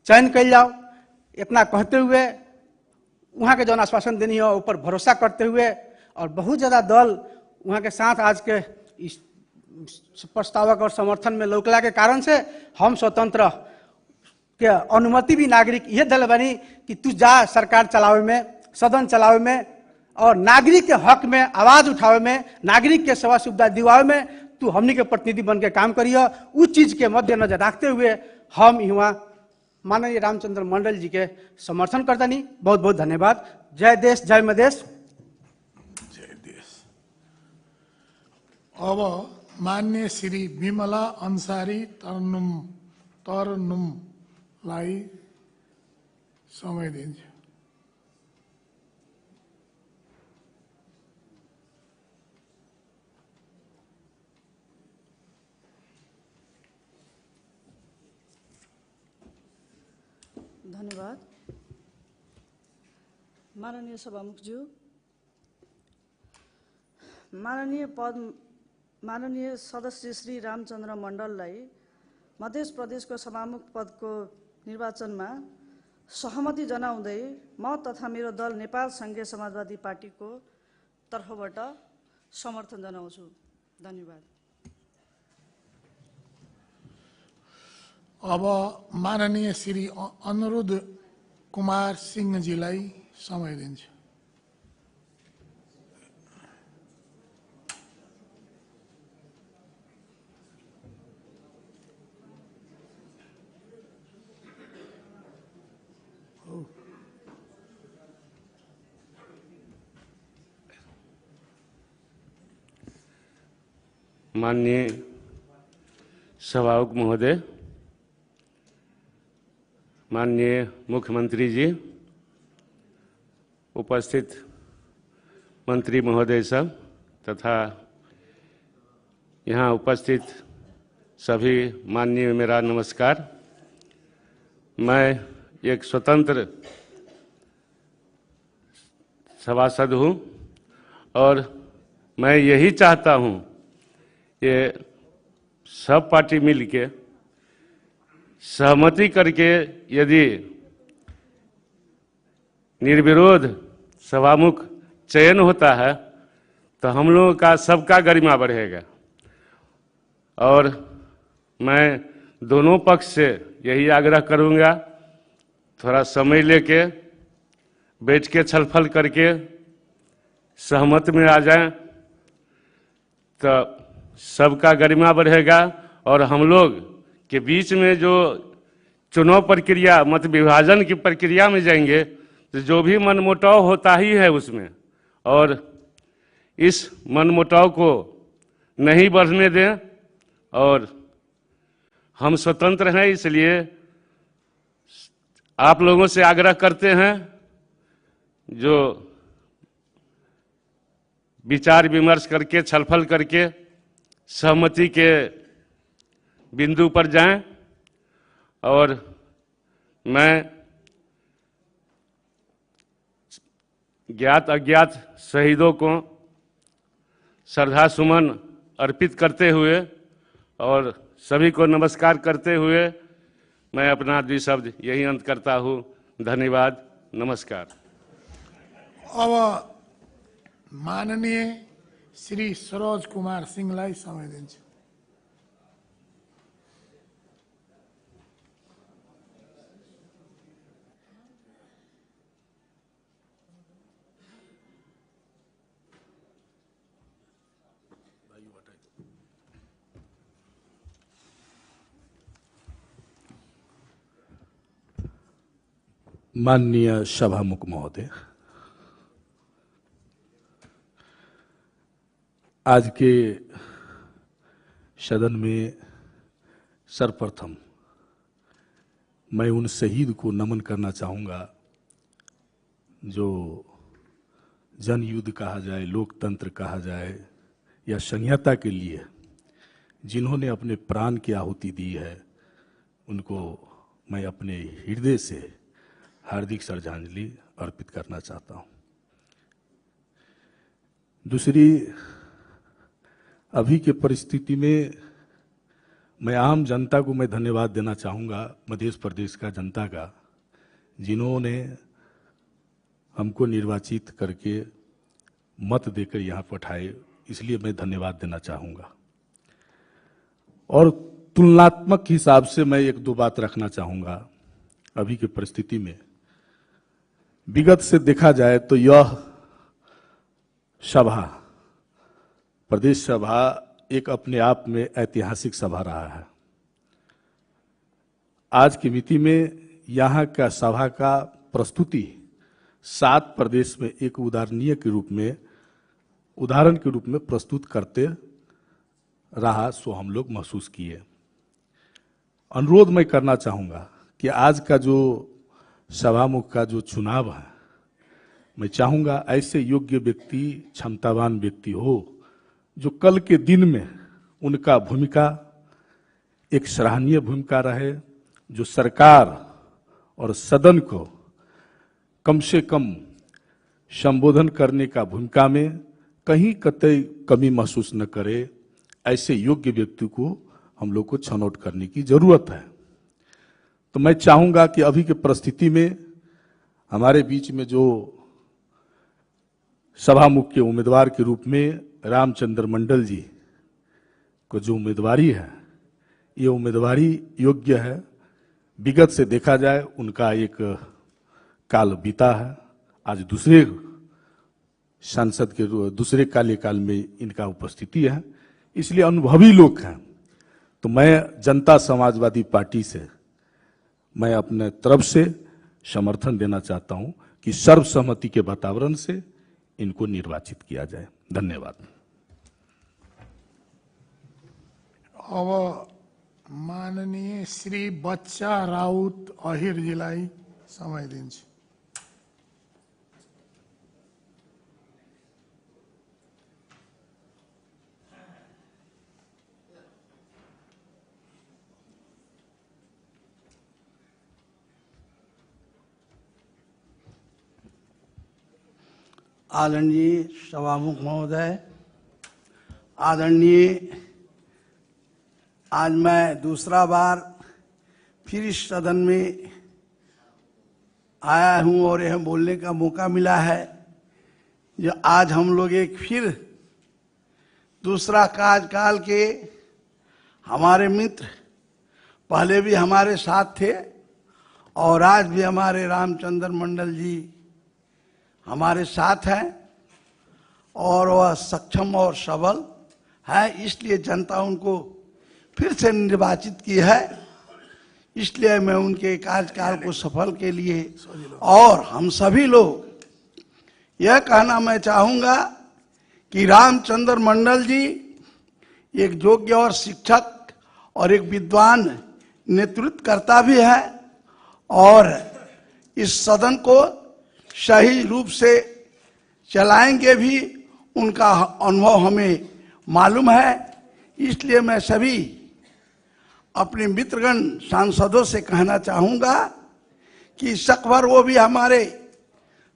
L: चयन कल जाओ। इतना कहते हुए वहाँ के जौन आश्वासन देनी हो ऊपर भरोसा करते हुए और बहुत ज़्यादा दल वहाँ के साथ आज के इस प्रस्तावक और समर्थन में लौकला के कारण से हम स्वतंत्र के अनुमति भी नागरिक ये दिल बनी कि तू जा सरकार चलावे में, सदन चलावे में और नागरिक के हक में आवाज उठावे में, नागरिक के सेवा सुविधा दिवावे में तू हमनी के प्रतिनिधि बन के काम करिए। उस चीज के मद्देनजर रखते हुए हम यहाँ माननीय रामचंद्र मंडल जी के समर्थन करता नहीं। बहुत बहुत धन्यवाद। जय देश, जय मधेश।
A: जय देश। अब मान्य श्री विमला अंसारी तरनुमलाई समय दिन्छु।
M: धन्यवाद। माननीय सभामुखज्यू, माननीय सदस्य श्री रामचंद्र मण्डललाई मध्य प्रदेशको सभामुख पदको निर्वाचनमा सहमति जनाउँदै म तथा मेरो दल नेपाल संघीय समाजवादी पार्टीको तर्फबाट समर्थन जनाउँछु। धन्यवाद।
A: अब माननीय श्री अनुरुद्ध कुमार सिंहजीलाई समय दिन्छु।
N: माननीय सभामुख महोदय, माननीय मुख्यमंत्री जी, उपस्थित मंत्री महोदय सब तथा यहाँ उपस्थित सभी माननीय मेरा नमस्कार। मैं एक स्वतंत्र सभासद हूँ और मैं यही चाहता हूँ कि सब पार्टी मिल के सहमति करके यदि निर्विरोध सभामुख चयन होता है तो हम लोगों का सबका गरिमा बढ़ेगा। और मैं दोनों पक्ष से यही आग्रह करूंगा, थोड़ा समय लेके बैठ के छलफल करके सहमत में आ जाएं तो सबका गरिमा बढ़ेगा। और हम लोग के बीच में जो चुनाव प्रक्रिया, मत विभाजन की प्रक्रिया में जाएंगे तो जो भी मनमुटाव होता ही है उसमें, और इस मनमुटाव को नहीं बढ़ने दें। और हम स्वतंत्र हैं, इसलिए आप लोगों से आग्रह करते हैं जो विचार विमर्श करके छलफल करके सहमति के बिंदु पर जाएं। और मैं ज्ञात अज्ञात शहीदों को श्रद्धा सुमन अर्पित करते हुए और सभी को नमस्कार करते हुए मैं अपना द्विशब्द यही अंत करता हूँ। धन्यवाद, नमस्कार।
A: अब माननीय श्री सरोज कुमार सिंहलाई समय दिन्छु।
O: माननीय सभामुख महोदय, आज के सदन में सर्वप्रथम मैं उन शहीद को नमन करना चाहूँगा जो जनयुद्ध कहा जाए, लोकतंत्र कहा जाए या संहिता के लिए जिन्होंने अपने प्राण की आहुति दी है, उनको मैं अपने हृदय से हार्दिक श्रद्धांजलि अर्पित करना चाहता हूँ। दूसरी, अभी के परिस्थिति में मैं आम जनता को मैं धन्यवाद देना चाहूँगा, मध्य प्रदेश का जनता का, जिन्होंने हमको निर्वाचित करके मत देकर यहाँ पठाए, इसलिए मैं धन्यवाद देना चाहूँगा। और तुलनात्मक हिसाब से मैं एक दो बात रखना चाहूँगा। अभी की परिस्थिति में विगत से देखा जाए तो यह सभा, प्रदेश सभा, एक अपने आप में ऐतिहासिक सभा रहा है। आज की मिति में यहाँ का सभा का प्रस्तुति 7 प्रदेश में एक उदाहरणीय के रूप में, उदाहरण के रूप में प्रस्तुत करते रहा, सो हम लोग महसूस किए। अनुरोध मैं करना चाहूँगा कि आज का जो सभामुख का जो चुनाव है, मैं चाहूँगा ऐसे योग्य व्यक्ति, क्षमतावान व्यक्ति हो जो कल के दिन में उनका भूमिका एक सराहनीय भूमिका रहे, जो सरकार और सदन को कम से कम संबोधन करने का भूमिका में कहीं कतई कमी महसूस न करे। ऐसे योग्य व्यक्ति को हम लोग को छनौट करने की जरूरत है। तो मैं चाहूँगा कि अभी की परिस्थिति में हमारे बीच में जो सभामुख के उम्मीदवार के रूप में रामचंद्र मंडल जी को जो उम्मीदवारी है, ये उम्मीदवारी योग्य है। विगत से देखा जाए उनका एक काल बीता है, आज दूसरे सांसद के दूसरे कार्यकाल में इनका उपस्थिति है, इसलिए अनुभवी लोग हैं। तो मैं जनता समाजवादी पार्टी से मैं अपने तरफ से समर्थन देना चाहता हूं कि सर्वसम्मति के वातावरण से इनको निर्वाचित किया जाए। धन्यवाद।
A: अब माननीय श्री बच्चा राउत अहिरजीलाई समय दिन्छु।
P: आदरणीय सभामुख महोदय, आदरणीय, आज मैं दूसरा बार फिर इस सदन में आया हूं और यह बोलने का मौका मिला है। जो आज हम लोग एक फिर दूसरा कार्यकाल के हमारे मित्र पहले भी हमारे साथ थे और आज भी हमारे रामचंद्र मंडल जी हमारे साथ हैं और वह सक्षम और सबल है, इसलिए जनता उनको फिर से निर्वाचित की है। इसलिए मैं उनके कार्यकाल को सफल के लिए और हम सभी लोग यह कहना मैं चाहूँगा कि रामचंद्र मंडल जी एक योग्य और शिक्षक और एक विद्वान नेतृत्वकर्ता भी है और इस सदन को सही रूप से चलाएंगे भी, उनका अनुभव हमें मालूम है। इसलिए मैं सभी अपने मित्रगण सांसदों से कहना चाहूँगा कि सकभर वो भी हमारे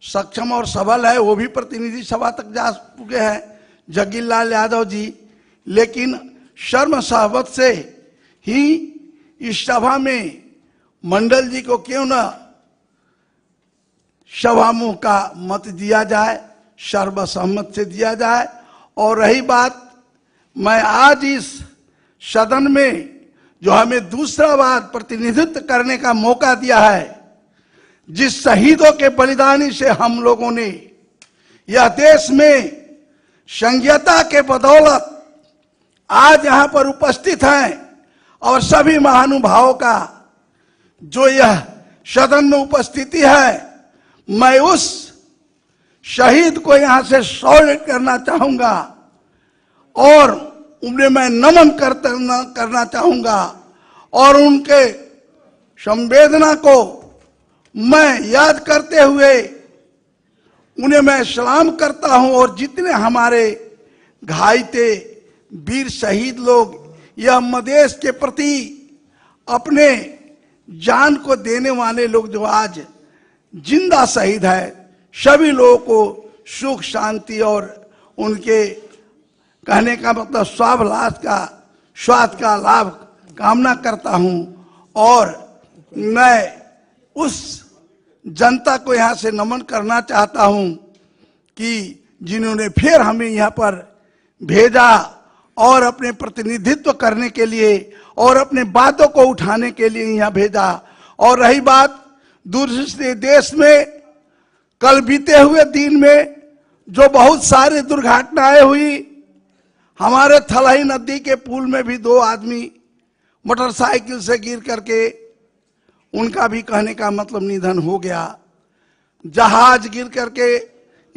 P: सक्षम और सबल है, वो भी प्रतिनिधि सभा तक जा चुके हैं, जगील लाल यादव जी, लेकिन शर्म सहबत से ही इस सभा में मंडल जी को क्यों न सभामुख का मत दिया जाए, सर्वसम्मत से दिया जाए। और रही बात, मैं आज इस सदन में जो हमें दूसरा बार प्रतिनिधित्व करने का मौका दिया है, जिस शहीदों के बलिदानी से हम लोगों ने यह देश में संघीयता के बदौलत आज यहाँ पर उपस्थित हैं और सभी महानुभावों का जो यह सदन में उपस्थिति है, मैं उस शहीद को यहाँ से स्मरण करना चाहूँगा और उन्हें मैं नमन करना चाहूँगा और उनके संवेदना को मैं याद करते हुए उन्हें मैं सलाम करता हूँ। और जितने हमारे घायते वीर शहीद लोग यह मदेश के प्रति अपने जान को देने वाले लोग जो आज जिंदा शहीद है, सभी लोगों को सुख शांति और उनके कहने का मतलब स्वास्थ्य का लाभ कामना करता हूं। और मैं उस जनता को यहाँ से नमन करना चाहता हूँ कि जिन्होंने फिर हमें यहाँ पर भेजा और अपने प्रतिनिधित्व करने के लिए और अपने बातों को उठाने के लिए यहाँ भेजा। और रही बात दूसरे देश में, कल बीते हुए दिन में जो बहुत सारी दुर्घटनाएं हुई, हमारे थलही नदी के पुल में भी 2 आदमी मोटरसाइकिल से गिर करके उनका भी कहने का मतलब निधन हो गया। जहाज गिर करके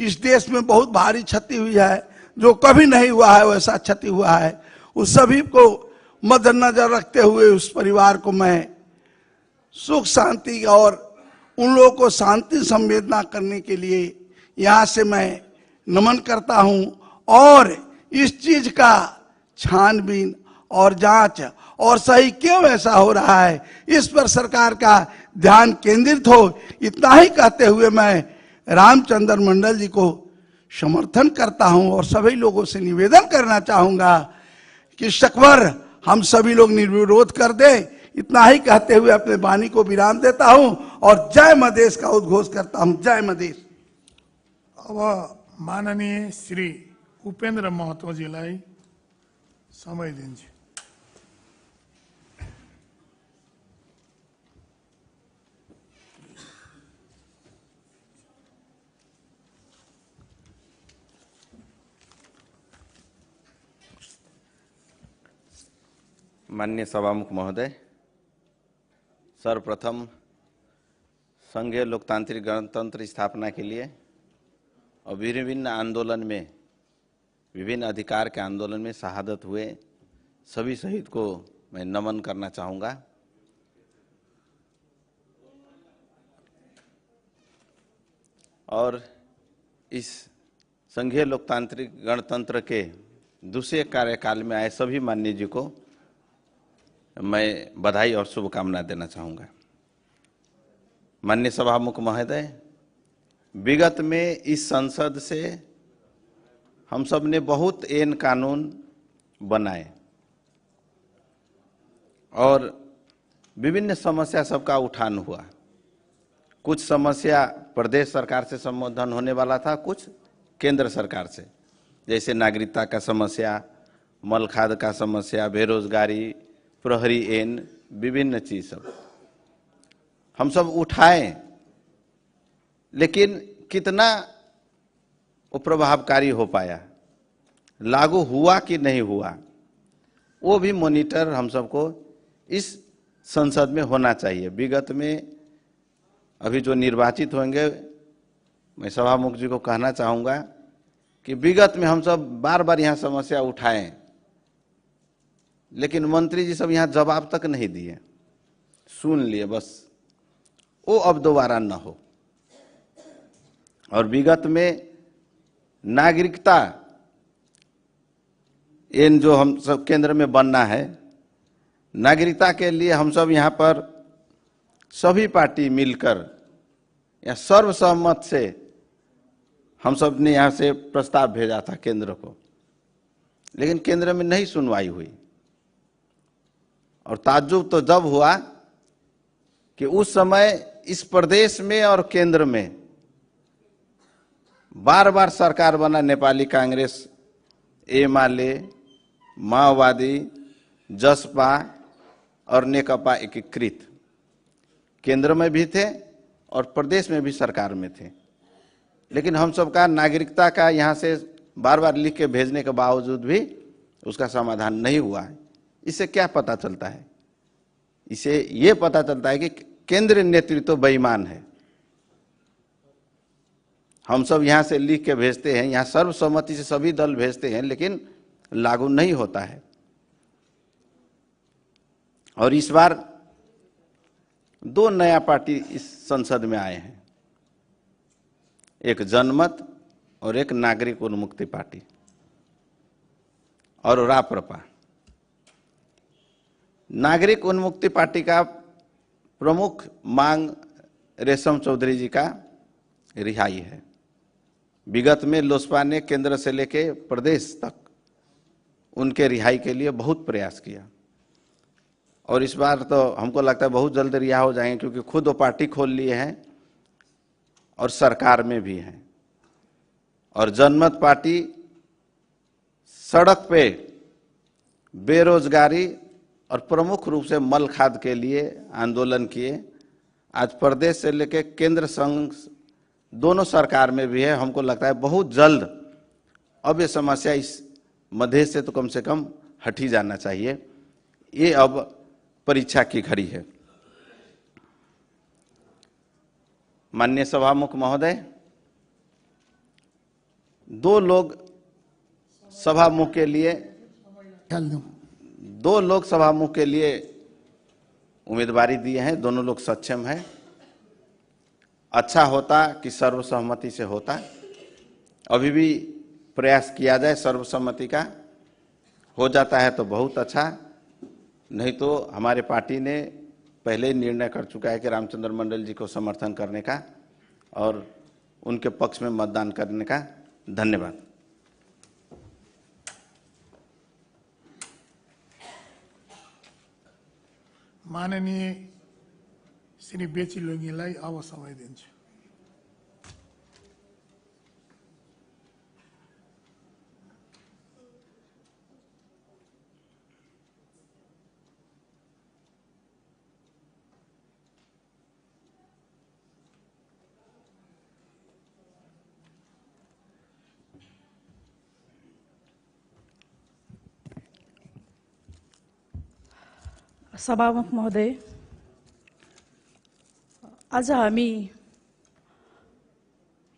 P: इस देश में बहुत भारी क्षति हुई है, जो कभी नहीं हुआ है वैसा क्षति हुआ है। उस सभी को मद्देनजर रखते हुए उस परिवार को मैं सुख शांति और उन लोगों को शांति संवेदना करने के लिए यहाँ से मैं नमन करता हूँ। और इस चीज का छानबीन और जांच और सही क्यों ऐसा हो रहा है, इस पर सरकार का ध्यान केंद्रित हो। इतना ही कहते हुए मैं रामचंद्र मंडल जी को समर्थन करता हूं और सभी लोगों से निवेदन करना चाहूंगा कि शकवर हम सभी लोग निर्विरोध कर दे। इतना ही कहते हुए अपने वाणी को विराम देता हूं और जय मधेश का उद्घोष करता हूं। जय मधेश।
A: अब माननीय श्री उपेन्द्र महतोजीलाई समय दिन्छु।
Q: माननीय सभामुख महोदय, सर्वप्रथम संघीय लोकतांत्रिक गणतंत्र स्थापना के लिए और विभिन्न आंदोलन में, विभिन्न अधिकार के आंदोलन में शहादत हुए सभी शहीद को मैं नमन करना चाहूँगा। और इस संघीय लोकतांत्रिक गणतंत्र के दूसरे कार्यकाल में आए सभी माननीय जी को मैं बधाई और शुभकामना देना चाहूँगा। माननीय सभामुख महोदय, विगत में इस संसद से हम सब ने बहुत ऐन कानून बनाए और विभिन्न समस्या सबका उठान हुआ। कुछ समस्या प्रदेश सरकार से संबोधन होने वाला था, कुछ केंद्र सरकार से, जैसे नागरिकता का समस्या, मल खाद का समस्या, बेरोजगारी, प्रहरी ऐन, विभिन्न चीज सब हम सब उठाए, लेकिन कितना वो प्रभावकारी हो पाया, लागू हुआ कि नहीं हुआ, वो भी मॉनिटर हम सबको इस संसद में होना चाहिए। विगत में अभी जो निर्वाचित होंगे, मैं सभामुख जी को कहना चाहूँगा कि विगत में हम सब बार बार यहाँ समस्या उठाएं, लेकिन मंत्री जी सब यहाँ जवाब तक नहीं दिए, सुन लिए बस, वो अब दोबारा न हो। और विगत में नागरिकता इन जो हम सब केंद्र में बनना है, नागरिकता के लिए हम सब यहाँ पर सभी पार्टी मिलकर या सर्वसम्मत से हम सब ने यहाँ से प्रस्ताव भेजा था केंद्र को, लेकिन केंद्र में नहीं सुनवाई हुई। और ताज्जुब तो जब हुआ कि उस समय इस प्रदेश में और केंद्र में बार बार सरकार बना नेपाली कांग्रेस, एमाले, माओवादी, जसपा और नेकपा एकीकृत केंद्र में भी थे और प्रदेश में भी सरकार में थे, लेकिन हम सबका नागरिकता का यहाँ से बार बार लिख के भेजने के बावजूद भी उसका समाधान नहीं हुआ है। इससे क्या पता चलता है? इसे ये पता चलता है कि केंद्रीय नेतृत्व बेईमान है। हम सब यहाँ से लिख के भेजते हैं, यहाँ सर्वसम्मति से सभी दल भेजते हैं, लेकिन लागू नहीं होता है। और इस बार 2 नया पार्टी इस संसद में आए हैं, एक जनमत और एक नागरिक उन्मुक्ति पार्टी और राप्रपा। नागरिक उन्मुक्ति पार्टी का प्रमुख मांग रेशम चौधरी जी का रिहाई है। विगत में लोजपा ने केंद्र से लेके प्रदेश तक उनके रिहाई के लिए बहुत प्रयास किया और इस बार तो हमको लगता है बहुत जल्द रिहा हो जाएंगे, क्योंकि खुद वो पार्टी खोल लिए हैं और सरकार में भी हैं। और जनमत पार्टी सड़क पे बेरोजगारी और प्रमुख रूप से मल खाद के लिए आंदोलन किए। आज प्रदेश से लेकर केंद्र संघ दोनों सरकार में भी है। हमको लगता है बहुत जल्द अब ये समस्या इस मध्य से तो कम से कम हट ही जाना चाहिए। ये अब परीक्षा की घड़ी है। माननीय सभामुख महोदय, 2 लोग सभामुख के लिए उम्मीदवारी दिए हैं। दोनों लोग सक्षम हैं। अच्छा होता कि सर्वसम्मति से होता। अभी भी प्रयास किया जाए सर्वसम्मति का। हो जाता है तो बहुत अच्छा, नहीं तो हमारे पार्टी ने पहले ही निर्णय कर चुका है कि रामचंद्र मंडल जी को समर्थन करने का और उनके पक्ष में मतदान करने का। धन्यवाद।
A: माननीय श्री बेची लोङ्गीलाई अब समय दिन्छु।
H: सभामुख महोदय, आज हामी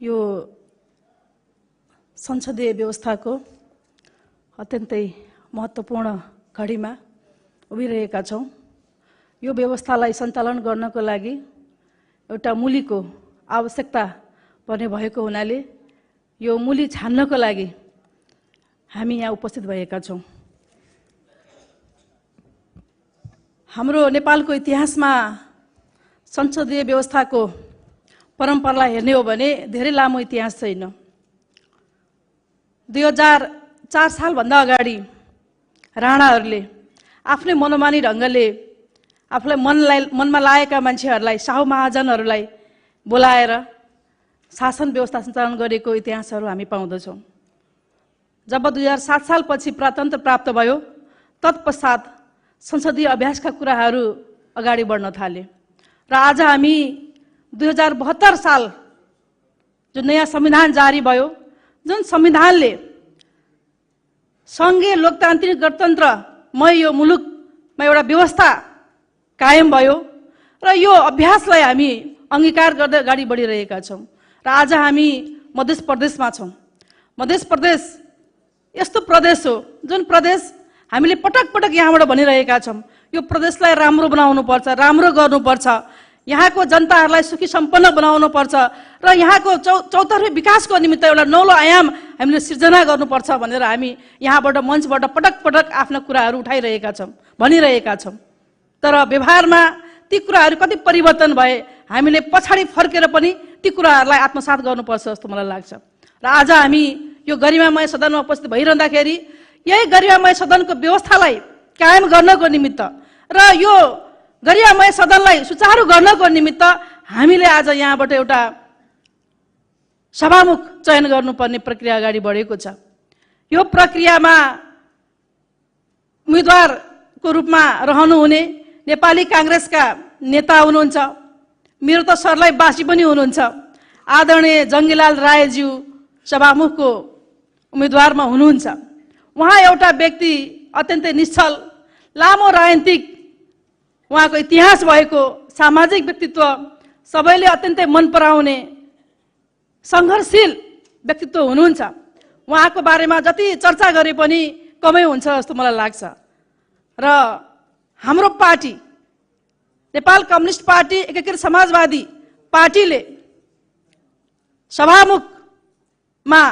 H: यो संसदीय व्यवस्थाको अत्यन्तै महत्त्वपूर्ण घडीमा उभिरहेका छौँ। यो व्यवस्थालाई सञ्चालन गर्नको लागि एउटा मूलीको आवश्यकता पर्ने भएको हुनाले यो मूली छान्नको लागि हामी यहाँ उपस्थित भएका छौँ। हाम्रो नेपालको इतिहासमा संसदीय व्यवस्थाको परम्परालाई हेर्ने हो भने धेरै लामो इतिहास छैन। 2004 सालभन्दा अगाडि राणाहरूले आफ्नै मनोमानी ढङ्गले आफूलाई मनमा लागेका मान्छेहरूलाई, शाहु महाजनहरूलाई बोलाएर शासन व्यवस्था सञ्चालन गरेको इतिहासहरू हामी पाउँदछौँ। जब 2007 सालपछि प्रजातन्त्र प्राप्त भयो, तत्पश्चात संसदीय अभ्यासका कुराहरू अगाडि बढ्न थाले र आज हामी 2072 साल जो नयाँ संविधान जारी भयो, जुन संविधानले सङ्घीय लोकतान्त्रिक गणतन्त्रमय यो मुलुकमा एउटा व्यवस्था कायम भयो र यो अभ्यासलाई हामी अंगीकार गर्दै अगाडि बढिरहेका छौँ। र आज हामी मध्य प्रदेशमा छौँ। मध्य प्रदेश यस्तो प्रदेश हो जुन प्रदेश हामीले पटक पटक यहाँबाट भनिरहेका छौँ, यो प्रदेशलाई राम्रो बनाउनु पर्छ, राम्रो गर्नुपर्छ, यहाँको जनताहरूलाई सुखी सम्पन्न बनाउनु पर्छ र यहाँको चौतर्फी विकासको निमित्त एउटा नौलो आयाम हामीले सिर्जना गर्नुपर्छ भनेर हामी यहाँबाट मञ्चबाट पटक पटक आफ्ना कुराहरू उठाइरहेका छौँ, भनिरहेका छौँ। तर व्यवहारमा ती कुराहरू कति परिवर्तन भए, हामीले पछाडि फर्केर पनि ती कुराहरूलाई आत्मसात गर्नुपर्छ जस्तो मलाई लाग्छ। र आज हामी यो गरिमामय सदनमा उपस्थित भइरहँदाखेरि यही गरिमामय सदनको व्यवस्थालाई कायम गर्नको निमित्त र यो गरिमामय सदनलाई सुचारू गर्नको निमित्त हामीले आज यहाँबाट एउटा सभामुख चयन गर्नुपर्ने प्रक्रिया अगाडि बढेको छ। यो प्रक्रियामा उम्मेदवारको रूपमा रहनुहुने नेपाली कांग्रेसका नेता हुनुहुन्छ, मेरो त सरलाई बासी पनि हुनुहुन्छ, आदरणीय जङ्गीलाल रायज्यू सभामुखको उम्मेदवारमा हुनुहुन्छ। उहाँ एउटा व्यक्ति अत्यन्तै निश्चल, लामो राजनीतिक उहाँको इतिहास भएको सामाजिक व्यक्तित्व, सबैले अत्यन्तै मन पराउने सङ्घर्षशील व्यक्तित्व हुनुहुन्छ। उहाँको बारेमा जति चर्चा गरे पनि कमै हुन्छ जस्तो मलाई लाग्छ। र हाम्रो पार्टी नेपाल कम्युनिस्ट पार्टी एकीकृत समाजवादी पार्टीले सभामुखमा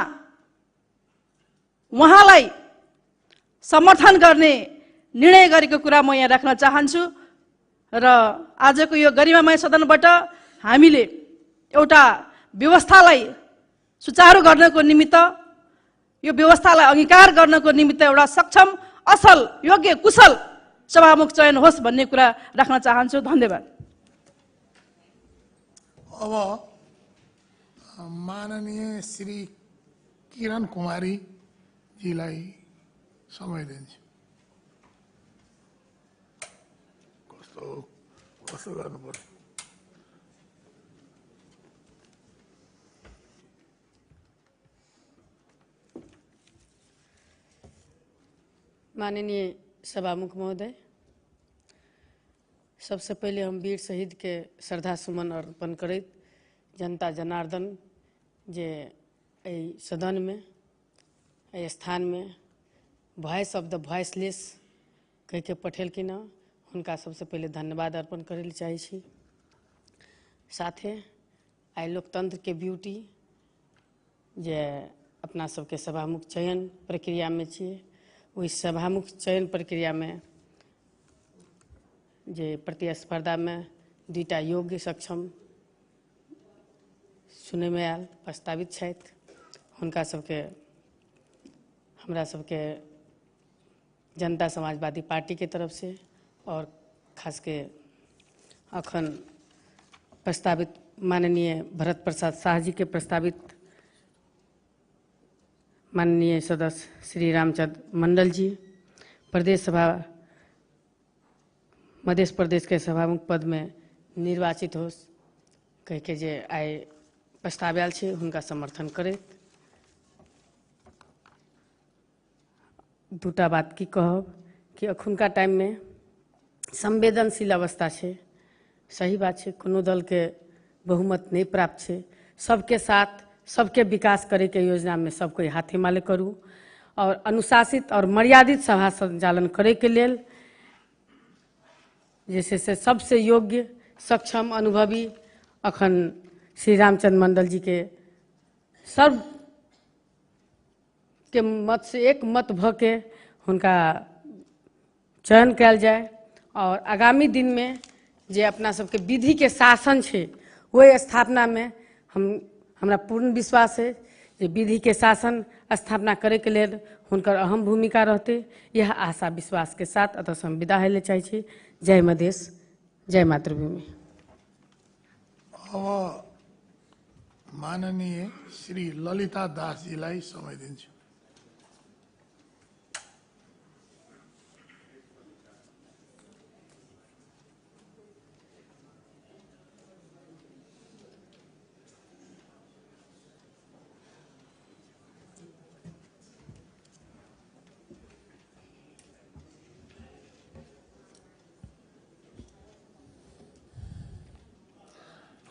H: उहाँलाई समर्थन गर्ने निर्णय गरेको कुरा म यहाँ राख्न चाहन्छु। र आजको यो गरिमामय सदनबाट हामीले एउटा व्यवस्थालाई सुचारू गर्नको निमित्त, यो व्यवस्थालाई अंगीकार गर्नको निमित्त एउटा सक्षम, असल, योग्य, कुशल सभामुख चयन होस् भन्ने कुरा राख्न चाहन्छु। धन्यवाद।
A: अब माननीय श्री किरण कुमारी जीलाई समय दिन्छु। कस्तो गर्नु पर्छ।
R: माननीय सभामुख महोदय, सबसे पहले हम वीर शहीद के श्रद्धा सुमन अर्पण करैत जनता जनार्दन जे सदन में स्थान में वॉइस ऑफ द वॉइसलेस कह के पठेलखिन हँ, हुनका सबसे पहले धन्यवाद अर्पण करे चाहे छी। साथे आई लोकतंत्र के ब्यूटी जे अपना सबके सभामुख चयन प्रक्रिया में छिए, वही सभामुख चयन प्रक्रिया में जे प्रतिस्पर्धा में दुईटा योग्य सक्षम सुने में आयल प्रस्तावित छथि, हुनका सबके हमरा सबके जनता समाजवादी पार्टी के तरफ से और खास के अखन प्रस्तावित माननीय भरत प्रसाद शाह जी के प्रस्तावित माननीय सदस्य श्री रामचंद्र मंडल जी प्रदेश सभा मध्य प्रदेश के सभामुख पद में निर्वाचित हो कह के जे आइ प्रस्ताव आयल छै, हुनका समर्थन करैत दूटा बात की कहब कि अखुनका टाइम में संवेदनशील अवस्था है। सही बात है, कोनो दल के बहुमत नहीं प्राप्त है, सबके साथ सबके विकास करे के योजना में सबको हाथे माले करूँ और अनुशासित और मर्यादित सभा संचालन करे के लेल जैसे से सबसे योग्य सक्षम अनुभवी अखन श्री रामचंद्र मंडल जी के सर्व के मत से एक मत भ के हुनका चयन कल जाए और आगामी दिन में जे अपना सबके विधि के शासन है वही स्थापना में हमरा पूर्ण विश्वास है जे विधि के शासन स्थापना करे के लिए हुनकर अहम भूमिका रहते। यह आशा विश्वास के साथ अतः हम विदा हेले चाहे छी। जय मधेश, जय मातृभूमि।
A: अब माननीय श्री ललिता दास जीलाई समय दिन्छु।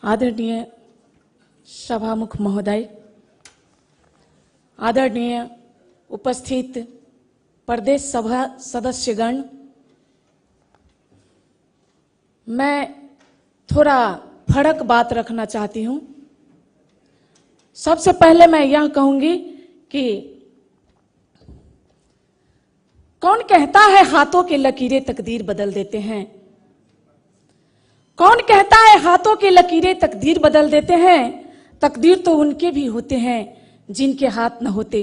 S: आदरणीय सभामुख महोदय, आदरणीय उपस्थित प्रदेश सभा सदस्यगण, मैं थोड़ा फर्क बात रखना चाहती हूं। सबसे पहले मैं यह कहूंगी कि कौन कहता है हाथों की लकीरें तकदीर बदल देते हैं? कौन कहता है हाथों की लकीरें तकदीर बदल देते हैं? तकदीर तो उनके भी होते हैं जिनके हाथ न होते।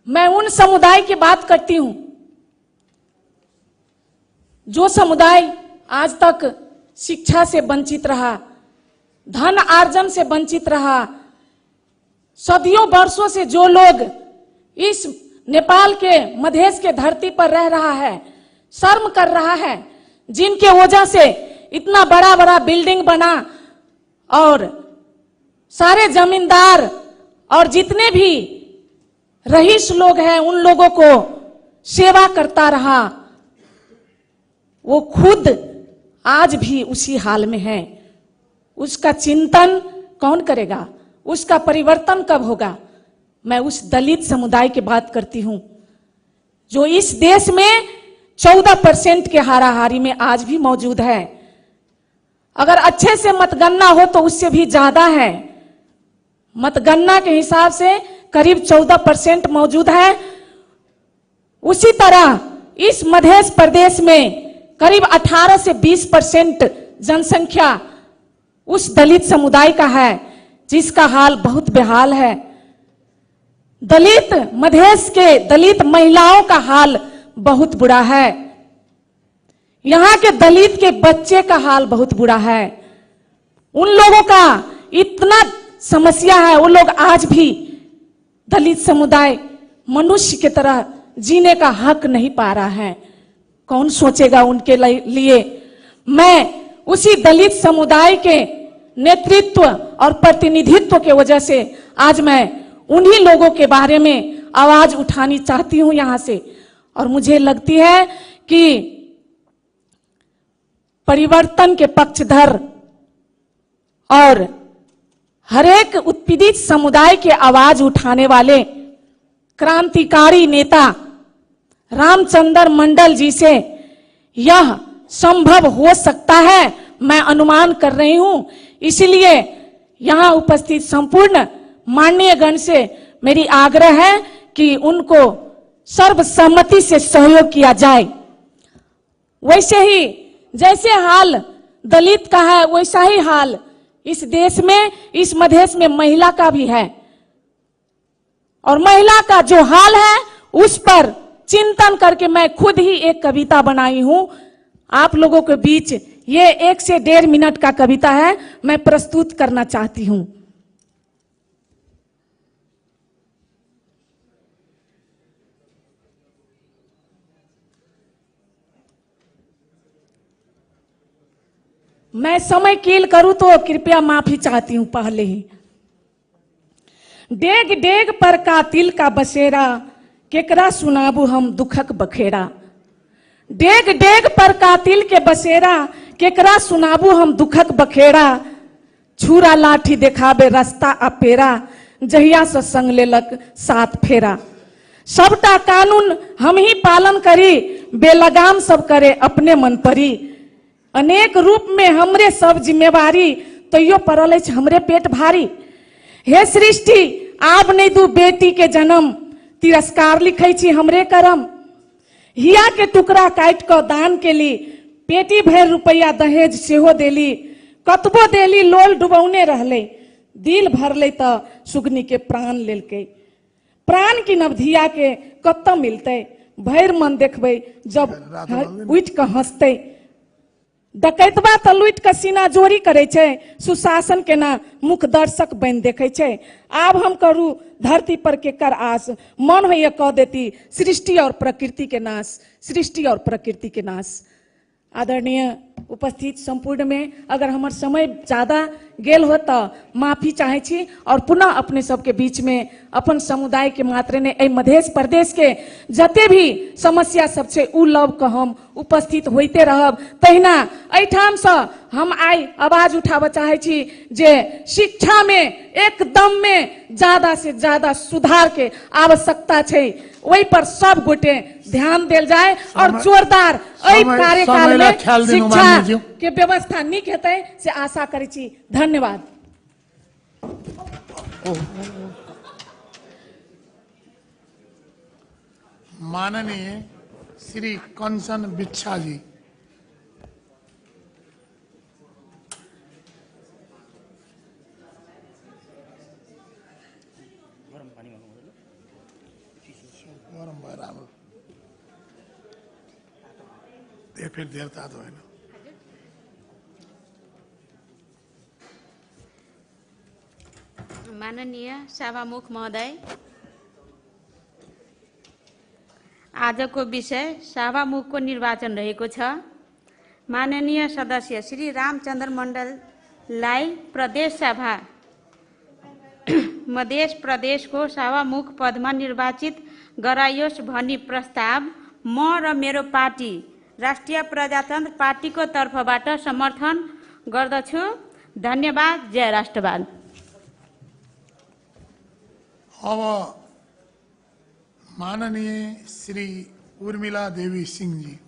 S: मैं उन समुदाय की बात करती हूं जो समुदाय आज तक शिक्षा से वंचित रहा, धन आर्जन से वंचित रहा। सदियों वर्षों से जो लोग इस नेपाल के मधेश के धरती पर रह रहा है, शर्म कर रहा है, जिनके वजह से इतना बड़ा बड़ा बिल्डिंग बना और सारे जमींदार और जितने भी रईस लोग हैं उन लोगों को सेवा करता रहा, वो खुद आज भी उसी हाल में है। उसका चिंतन कौन करेगा? उसका परिवर्तन कब होगा? मैं उस दलित समुदाय की बात करती हूं जो इस देश में 14% के हाराहारी में आज भी मौजूद है। अगर अच्छे से मतगणना हो तो उससे भी ज्यादा है। मतगणना के हिसाब से करीब 14% मौजूद है। उसी तरह इस मध्य प्रदेश में करीब 18 से 20% जनसंख्या उस दलित समुदाय का है जिसका हाल बहुत बेहाल है। दलित मधेश के दलित महिलाओं का हाल बहुत बुरा है। यहाँ के दलित के बच्चे का हाल बहुत बुरा है। उन लोगों का इतना समस्या है, वो लोग आज भी दलित समुदाय मनुष्य की तरह जीने का हक नहीं पा रहा है। कौन सोचेगा उनके लिए? मैं उसी दलित समुदाय के नेतृत्व और प्रतिनिधित्व के वजह से आज मैं उन्हीं लोगों के बारे में आवाज उठानी चाहती हूं यहां से। और मुझे लगती है कि परिवर्तन के पक्षधर और हरेक उत्पीड़ित समुदाय के आवाज उठाने वाले क्रांतिकारी नेता रामचंद्र मंडल जी से यह संभव हो सकता है, मैं अनुमान कर रही हूं। इसलिए यहां उपस्थित संपूर्ण माननीय गण से मेरी आग्रह है कि उनको सर्वसम्मति से सहयोग किया जाए। वैसे ही जैसे हाल दलित का है, वैसा ही हाल इस देश में, इस मधेश में महिला का भी है। और महिला का जो हाल है उस पर चिंतन करके मैं खुद ही एक कविता बनाई हूं आप लोगों के बीच। ये 1 से 1.5 मिनट का कविता है, मैं प्रस्तुत करना चाहती हूं। मैं समय कील करूं तो कृपया माफी चाहती हूं पहले ही। डेग डेग पर कातिल का बसेरा, केकरा सुनाबू हम दुखक बखेड़ा। डेग डेग पर कातिल के बसेरा, केकरा सुनाबू हम दुखक बखेड़ा। छुरा लाठी देखाबे रास्ता अपेरा, जहिया से संग लेलक 7 फेरा। सबटा कानून हम ही पालन करी, बेलगाम सब करे अपने मन परी। अनेक रूप में हमरे सब जिम्मेवारी, तैयो पड़ल अछि हमरे पेट भारी। हे सृष्टि आब नहीं दू बेटी के जन्म, तिरस्कार लिखै छी हमरे करम। हिया के टुकड़ा काट के दान केली, पेटी भर रुपया दहेज सेहो देली। कतबो देली लोल डुबौने रहले, दिल भरले त सुगनी के प्राण लेलकै। प्राण की नवधिया के कत मिलते, भैर मन देखबै जब उठ के हंसते। डकैतबा त लुट के सीना जोरी करे छे, सुशासन के ना मुख दर्शक बन देखे छे। आब हम करू धरती पर के कर आस, मन होइए कह देती सृष्टि और प्रकृति के नाश, सृष्टि और प्रकृति के नाश। आदरणीय उपस्थित संपूर्ण में अगर हमार समय ज्यादा गेल हो तो माफी चाहे छी। और पुनः अपने सबके बीच में अपन समुदाय के मात्र ने मध्य प्रदेश के जते भी समस्या सब छे उ लव के हम उपस्थित होते रहब। तहिना एठाम से हम आई आवाज उठाव चाहे छी जे शिक्षा में एकदम में ज्यादा से ज्यादा सुधार के आवश्यकता छे, वही पर सब गोटे ध्यान देल जाए और जोरदार कार्यकाल में शिक्षा के व्यवस्था निक हेतै से आशा करै छी। धन्यवाद।
A: माननीय श्री कंचन बिच्छा जी। फिर देरता तो है ना।
T: माननीय सभामुख महोदय, आजको विषय सभामुखको निर्वाचन रहेको छ। माननीय सदस्य श्री रामचंद्र मण्डललाई प्रदेश सभा मध्य प्रदेशको सभामुख पदमा निर्वाचित गराइयोस् भनी प्रस्ताव म र मेरो पार्टी राष्ट्रिय प्रजातन्त्र पार्टीको तर्फबाट समर्थन गर्दछु। धन्यवाद। जय राष्ट्रवाद।
A: अब माननीय श्री उर्मिला देवी सिंह जी।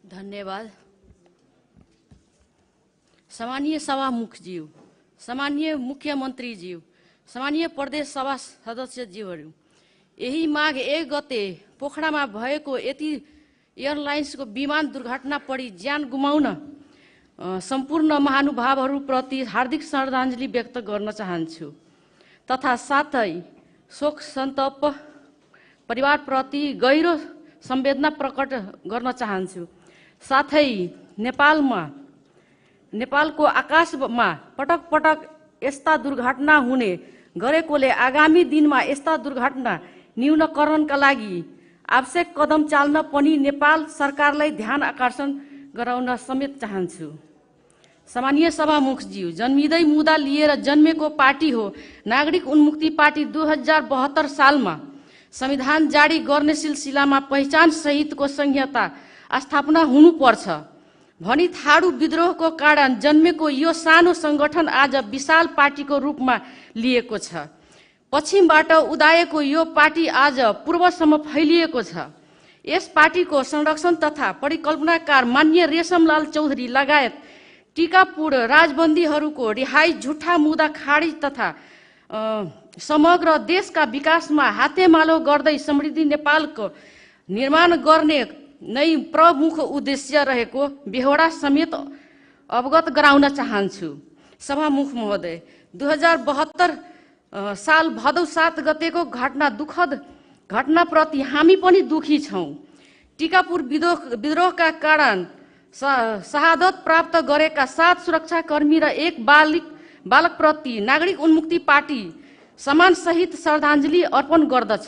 U: धन्यवाद। सम्मानीय सभामुख ज्यू, सम्मानीय मुख्यमंत्री ज्यू, सामान्य प्रदेश सभा सदस्यज्यूहरू, यही माघ 1 गते पोखरामा भएको यति एयरलाइन्सको विमान दुर्घटना परी ज्यान गुमाउन सम्पूर्ण महानुभावहरूप्रति हार्दिक श्रद्धाञ्जली व्यक्त गर्न चाहन्छु तथा साथै शोक सन्तप्त परिवारप्रति गहिरो संवेदना प्रकट गर्न चाहन्छु। साथै नेपालको आकाशमा पटक पटक यस्ता दुर्घटना हुने गरेकोले आगामी दिनमा यस्ता दुर्घटना न्यूनीकरणका लागि आवश्यक कदम चाल्न पनि नेपाल सरकारलाई ध्यान आकर्षण गराउन समेत चाहन्छु। सामान्य सभामुखज्यू, जन्मिँदै मुदा लिएर जन्मेको पार्टी हो नागरिक उन्मुक्ति पार्टी। 2072 सालमा संविधान जारी गर्ने सिलसिलामा पहिचान सहितको संहिता स्थापना हुनुपर्छ भनी थारू विद्रोहको कारण जन्मेको यो सानो संगठन आज विशाल पार्टीको रूपमा लिएको छ। पश्चिमबाट उदाएको यो पार्टी आज पूर्वसम्म फैलिएको छ। यस पार्टीको संरक्षण तथा परिकल्पनाकार माननीय रेशमलाल चौधरी लगायत टीकापुर राजबन्दीहरूको रिहाई, झुठा मुद्दा खारिज तथा समग्र देशका विकासमा हातेमालो गर्दै समृद्धि नेपालको निर्माण गर्ने नै प्रमुख उद्देश्य रहेको बेहोरा समेत अवगत गराउन चाहन्छु। सभामुख महोदय, 2072 साल भदौ 7 गतेको दुःखद घटनाप्रति हामी पनि दुखी छौँ। टीकापुर विद्रोहका कारण शहादत प्राप्त गरेका 7 सुरक्षाकर्मी र 1 बालकप्रति नागरिक उन्मुक्ति पार्टी सम्मान सहित श्रद्धाञ्जली अर्पण गर्दछ।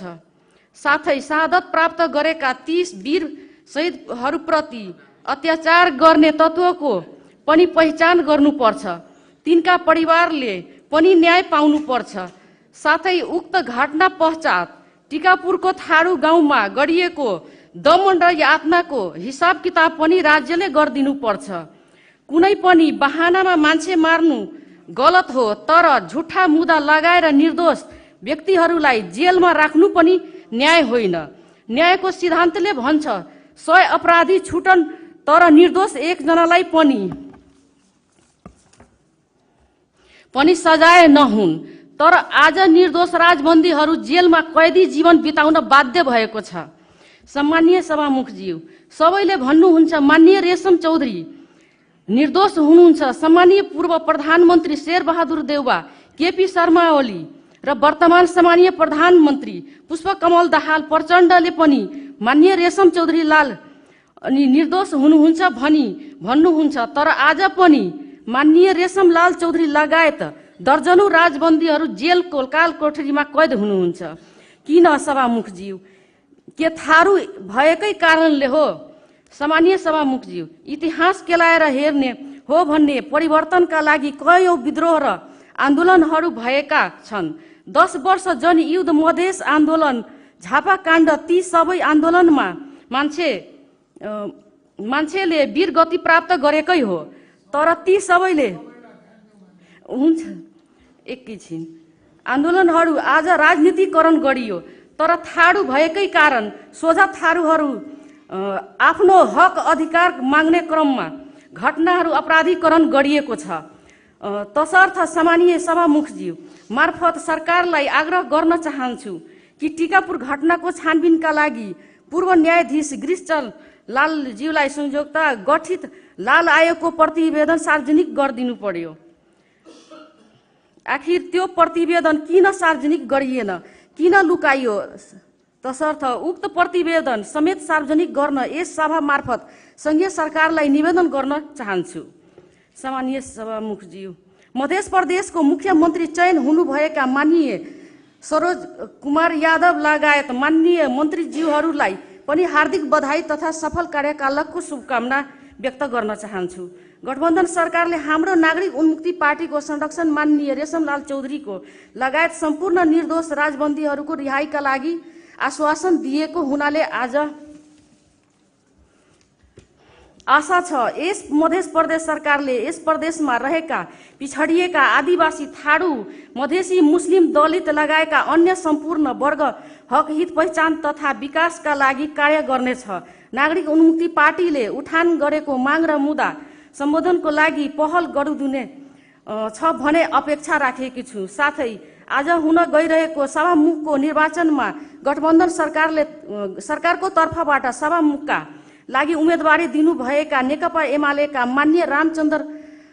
U: साथै शहादत प्राप्त गरेका 30 वीर शहीदहरूप्रति अत्याचार गर्ने तत्त्वको पनि पहिचान गर्नुपर्छ। तिनका परिवारले पनि न्याय पाउनुपर्छ। साथै उक्त घटना पश्चात टीकापुरको थारू गाउँमा गरिएको दमन र यातनाको हिसाब किताब पनि राज्यले गरिदिनुपर्छ। कुनै पनि बहानामा मान्छे मार्नु गलत हो, तर झुठा मुद्दा लगाएर निर्दोष व्यक्तिहरूलाई जेलमा राख्नु पनि न्याय होइन। न्यायको सिद्धान्तले भन्छ 100 अपराधी छुटन् तर निर्दोष एकजनालाई पनि सजाय नहुन्। तर आज निर्दोष राजबन्दीहरू जेलमा कैदी जीवन बिताउन बाध्य भएको छ। सम्मानीय सभामुखज्यू, सबैले भन्नुहुन्छ माननीय रेशम चौधरी निर्दोष हुनुहुन्छ। सम्मानीय पूर्व प्रधानमन्त्री शेरबहादुर देउवा, केपी शर्मा ओली र वर्तमान सम्मानीय प्रधानमन्त्री पुष्पकमल दाहाल प्रचण्डले पनि माननीय रेशम चौधरी लाल निर्दोष हुनुहुन्छ भनी भन्नुहुन्छ। तर आज पनि माननीय रेशम लाल चौधरी लगायत दर्जनौं राजबन्दीहरू जेलको काल कोठरीमा कैद हुनुहुन्छ। किन सभामुखज्यू? के थारू भएकै कारणले हो? सम्मानीय सभामुखज्यू, इतिहास केलाएर हेर्ने हो भन्ने परिवर्तनका लागि कयौं विद्रोह र आन्दोलनहरू भएका छन्। 10 वर्ष जनयुद्ध, मधेस आन्दोलन, झापा काण्ड, ती सबै आन्दोलनमा मान्छेले वीर गति प्राप्त गरेकै हो। तर ती सबैले हुन्छ एकैछिन आन्दोलनहरू आज राजनीतिकरण गरियो। तर थारू भएकै कारण सोझा थारूहरू आफ्नो हक अधिकार माग्ने क्रममा घटनाहरू अपराधीकरण गरिएको छ। तसर्थ सम्मानीय सभामुखज्यू मार्फत सरकारलाई आग्रह गर्न चाहन्छु कि टीकापुर घटनाको छानबिनका लागि पूर्व न्यायाधीश गिरिशचन्द्र लालज्यूलाई संयोजकता गठित लाल आयोगको प्रतिवेदन सार्वजनिक गरिदिनु पर्यो। आखिर त्यो प्रतिवेदन किन सार्वजनिक गरिएन, किन लुकाइयो? तसर्थ उक्त प्रतिवेदन समेत सार्वजनिक गर्न यस सभा मार्फत संघीय सरकारलाई निवेदन गर्न चाहन्छु। सम्मानीय सभामुखज्यू, मध्य प्रदेशको मुख्यमन्त्री चयन हुनुभएका माननीय सरोज कुमार यादव लगायत माननीय मन्त्रीज्यूहरूलाई पनि हार्दिक बधाई तथा सफल कार्यकालको शुभकामना व्यक्त गर्न चाहन्छु। गठबन्धन सरकारले हाम्रो नागरिक उन्मुक्ति पार्टीको संरक्षण माननीय रेशमलाल चौधरीको लगायत सम्पूर्ण निर्दोष राजबन्दीहरूको रिहाईका लागि आश्वासन दिएको हुनाले आज आशा छ यस मध्य प्रदेश सरकारले यस प्रदेशमा रहेका पिछडिएका आदिवासी, थारू, मधेसी, मुस्लिम, दलित लगायतका अन्य सम्पूर्ण वर्ग हक हित पहिचान तथा विकासका लागि कार्य गर्नेछ। नागरिक उन्मुक्ति पार्टीले उठान गरेको माग र मुद्दा सम्बोधनको लागि पहल गरिदिने छ भने अपेक्षा राखेकी छु। साथै आज हुन गइरहेको सभामुखको निर्वाचनमा गठबन्धन सरकारको तर्फबाट सभामुखका लागि उम्मेदवारी दिनुभएका नेकपा एमालेका माननीय रामचन्द्र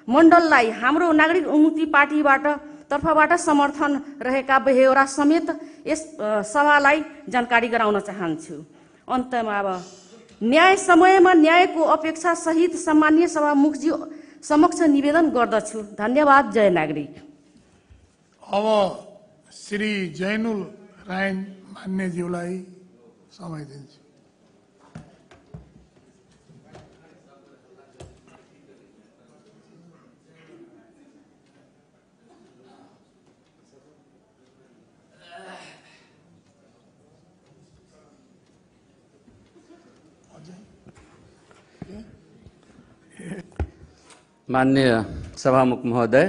U: मण्डललाई हाम्रो नागरिक उन्मुक्ति पार्टीबाट तर्फबाट समर्थन रहेका बेहोरा समेत यस सभालाई जानकारी गराउन चाहन्छु। अन्तमा अब न्याय समयमा न्यायको अपेक्षा सहित सम्माननीय सभामुखजी समक्ष निवेदन गर्दछु। धन्यवाद। जय नागरिक।
A: अब श्री जैनुल रायन मान्यज्यूलाई समय दिन्छु।
B: माननीय सभामुख महोदय,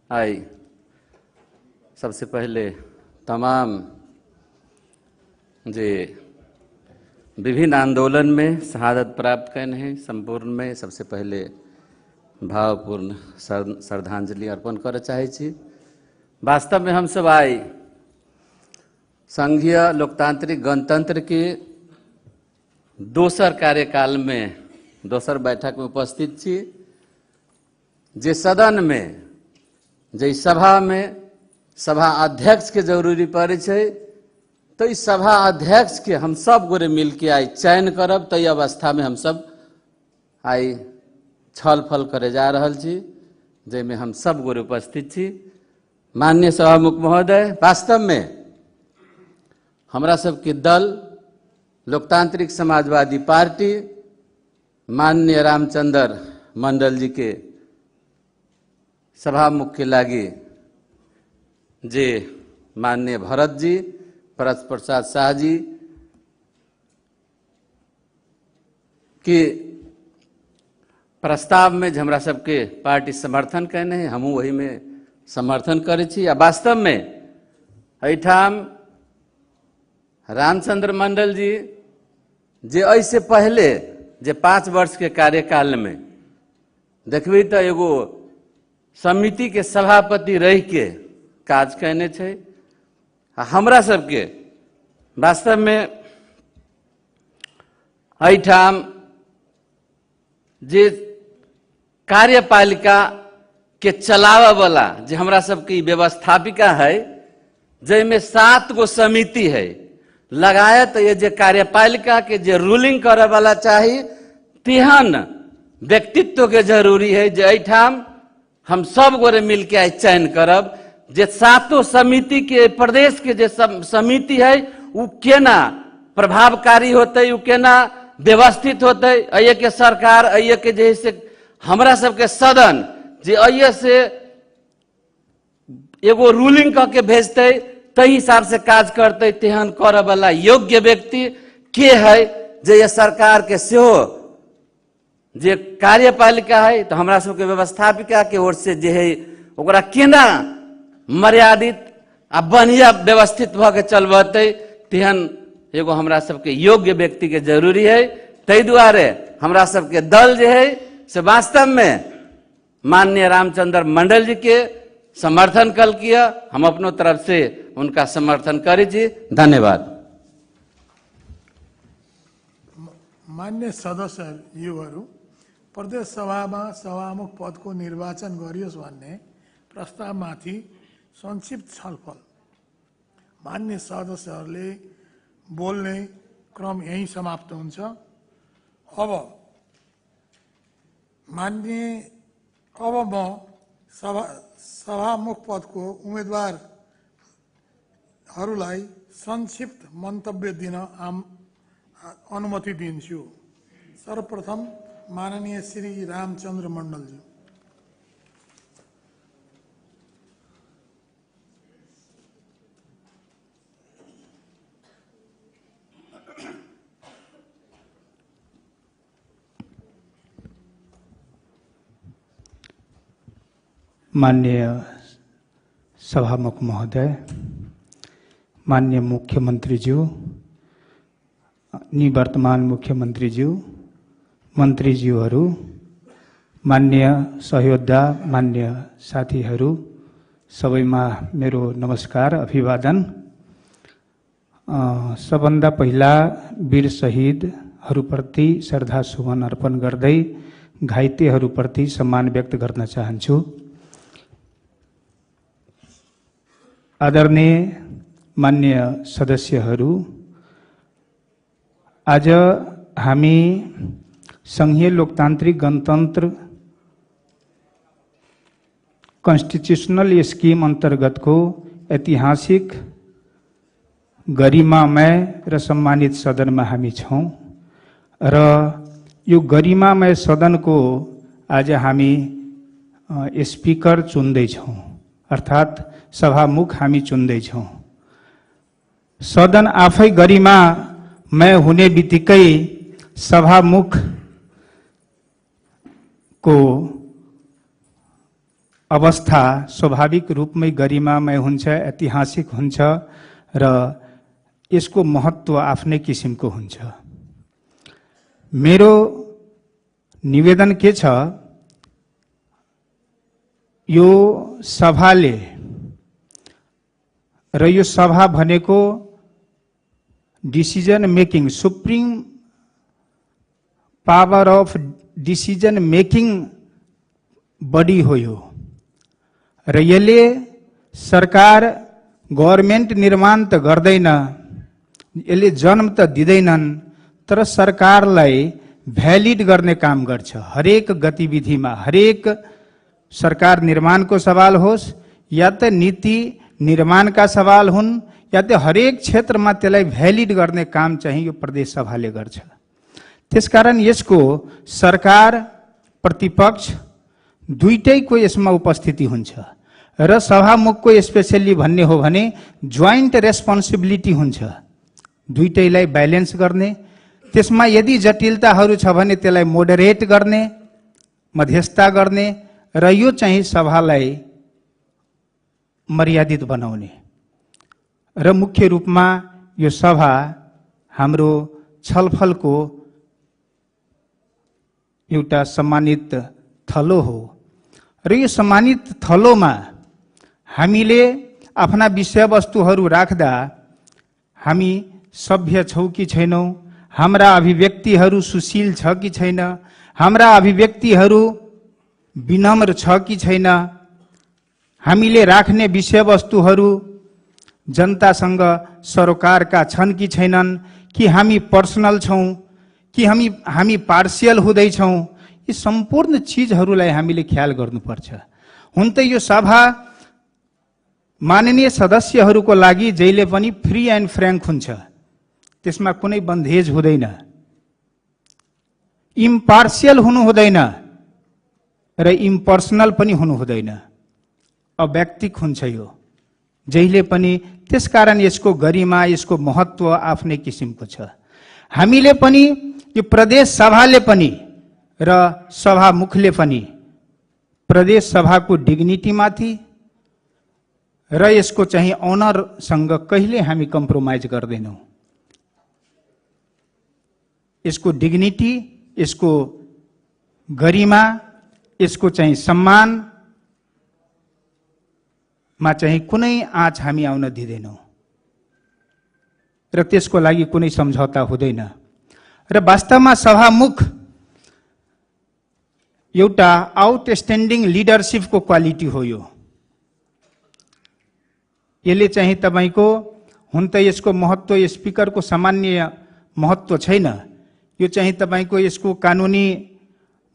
B: आई सबसे पहले तमाम जे विभिन्न आंदोलन में शहादत प्राप्त करने हैं संपूर्ण में सबसे पहले भावपूर्ण श्रद्धांजलि अर्पण कर चाहे छी। वास्तव में हम सब आई संघीय लोकतांत्रिक गणतंत्र के दोसर कार्यकाल में दोसर बैठक में उपस्थित छी, जे सदन में जे सभा में सभा अध्यक्ष के जरूरी पड़े छे, तो इस सभा अध्यक्ष के हम सब गोरे मिल के आई चयन करब। तो अवस्था में हम सब आई छल फल करे जा रहल छी, जेमे हम सब गोरे उपस्थित छी। माननीय सभामुख महोदय, वास्तव में हमरा सबके दल लोकतांत्रिक समाजवादी पार्टी माननीय रामचंद्र मंडल जी के सभामुख के लागी जे माननीय भरत जी, परस प्रसाद शाह जी के प्रस्ताव में हमरा सबके पार्टी समर्थन करने हैं, हमू वही में समर्थन करे छी। वास्तव में एठाम रामचंद्र मंडल जी जे ऐसे पहले जे 5 वर्ष के कार्यकाल में देखबी तो एगो समिति के सभापति रह के काज करने छे। हमरा सबके वास्तव में एठाम जे कार्यपालिका के चलावा वाला जे हमरा सबकी व्यवस्थापिका है, जेमे 7 गो समिति है लगायत ये जे कार्यपालिका के जे रूलिंग करे वाला चाहिए, तेहन व्यक्तित्व के जरूरी है जे एठाम हम सब गोरे मिल के आई चयन करब। जे 7 समिति के प्रदेश के जे समिति है उ केना प्रभावकारी होते, उ केना व्यवस्थित होते, अये के सरकार अये के जैसे हमरा सबके सदन जे अये से एगो रूलिंग क के भेजते, तई हिसाब से काज करते, तेहन करे वाला योग्य व्यक्ति के है जे ये सरकार के सेहो जे कार्यपालिका है, तो हमरा सबके व्यवस्थापिका के ओर से जे है ओकरा केना मर्यादित आ बढ़िया व्यवस्थित भ के चलबते, तेहन एगो हमरा सबके योग्य व्यक्ति के जरूरी है। तै दुआरे हमरा सबके दल जे है से वास्तव में माननीय रामचंद्र मंडल जी के समर्थन कल किया। हम अपनो तरफ से उनका समर्थन करे छी। धन्यवाद।
A: मान्य सदस्यज्यूहरू, प्रदेश सभामा सभामुख पदको निर्वाचन गरियोस् भन्ने प्रस्तावमाथि संक्षिप्त छलफल। मान्य सदस्यहरूले बोल्ने क्रम यही समाप्त हुन्छ। अब म सभामुख पदको उम्मेदवारहरूलाई संक्षिप्त मन्तव्य दिन अनुमति दिन्छु। सर्वप्रथम माननीय श्री रामचंद्र मंडल जी।
V: माननीय सभामुख महोदय, माननीय मुख्यमंत्रीज्यू, निवर्तमान मुख्यमंत्रीज्यू, मन्त्रीज्यूहरू, माननीय सहयोद्धा, मान्य साथीहरू, सबैमा मेरो नमस्कार अभिवादन। सबभन्दा पहिला वीर शहीदहरूप्रति श्रद्धासुमन अर्पण गर्दै घाइतेहरूप्रति सम्मान व्यक्त गर्न चाहन्छु। आदरणीय मान्य सदस्यहरू, आज हामी संघीय लोकतान्त्रिक गणतन्त्र कन्स्टिट्युसनल स्किम अन्तर्गतको ऐतिहासिक गरिमामय र सम्मानित सदनमा हामी छौँ र यो गरिमामय सदनको आज हामी स्पिकर चुन्दैछौँ, अर्थात् सभामुख हामी चुन्दैछौँ। सदन आफै गरिमामय हुने बित्तिकै सभामुख को अवस्था स्वाभाविक रूपमै गरिमामय हुन्छ, ऐतिहासिक हुन्छ र यसको महत्त्व आफ्नै किसिमको हुन्छ। मेरो निवेदन के छ, यो सभाले र यो सभा भनेको decision making, supreme power of decision making body हो यो र यसले सरकार गभर्मेन्ट निर्माण त गर्दैन, यसले जन्म त दिँदैनन्, तर सरकारलाई भ्यालिड गर्ने काम गर्छ। हरेक गतिविधिमा, हरेक सरकार निर्माणको सवाल होस् या त नीति निर्माणका सवाल हुन् या त हरेक क्षेत्रमा त्यसलाई भ्यालिड गर्ने काम चाहिँ यो प्रदेश सभाले गर्छ। त्यसकारण यसको सरकार प्रतिपक्ष दुईटैको यसमा उपस्थिति हुन्छ र सभामुखको स्पेशली भन्ने हो भने ज्वाइन्ट रेस्पोन्सिबिलिटी हुन्छ, दुईटैलाई ब्यालेन्स गर्ने। त्यसमा यदि जटिलताहरू छ भने त्यसलाई मोडरेट गर्ने, मध्यस्थता गर्ने र यो चाहिँ सभालाई मर्यादित बनाउने। र मुख्य रूपमा यो सभा हाम्रो छलफलको एउटा सम्मानित थलो हो र यो सम्मानित थलोमा हामीले आफ्ना विषयवस्तुहरू राख्दा हामी सभ्य छौँ कि छैनौँ, हाम्रा अभिव्यक्तिहरू सुशील छ कि छैन, हाम्रा अभिव्यक्तिहरू विनम्र छ कि छैन, हामीले राख्ने विषयवस्तुहरू जनतासँग सरोकारका छन् कि छैनन्, कि हामी पर्सनल छौँ कि हामी पार्सियल हुँदैछौँ, यी सम्पूर्ण चिजहरूलाई हामीले ख्याल गर्नुपर्छ। हुन त यो सभा माननीय सदस्यहरूको लागि जहिले पनि फ्री एन्ड फ्र्याङ्क हुन्छ, त्यसमा कुनै बन्देज हुँदैन, इम्पार्सियल हुनु हुँदैन र इम्पर्सनल पनि हुनु हुँदैन, अव्यक्तिक हुन्छ यो जहिले पनि। त्यसकारण यसको गरिमा, यसको महत्त्व आफ्नै किसिमको छ। हामीले पनि यो प्रदेश सभाले पनि र सभामुखले पनि प्रदेश सभाको डिग्निटीमाथि र यसको चाहिँ अनरसँग कहिले हामी कम्प्रोमाइज गर्दैनौँ। यसको डिग्निटी, यसको गरिमा, यसको चाहिँ सम्मानमा चाहिँ कुनै आँच हामी आउन दिँदैनौँ र त्यसको लागि कुनै सम्झौता हुँदैन। र वास्तवमा सभामुख एउटा आउटस्ट्यान्डिङ लिडरसिपको क्वालिटी हो यो। यसले चाहिँ तपाईको हुन त यसको महत्त्व स्पिकरको सामान्य महत्त्व छैन, यो चाहिँ तपाईको यसको कानुनी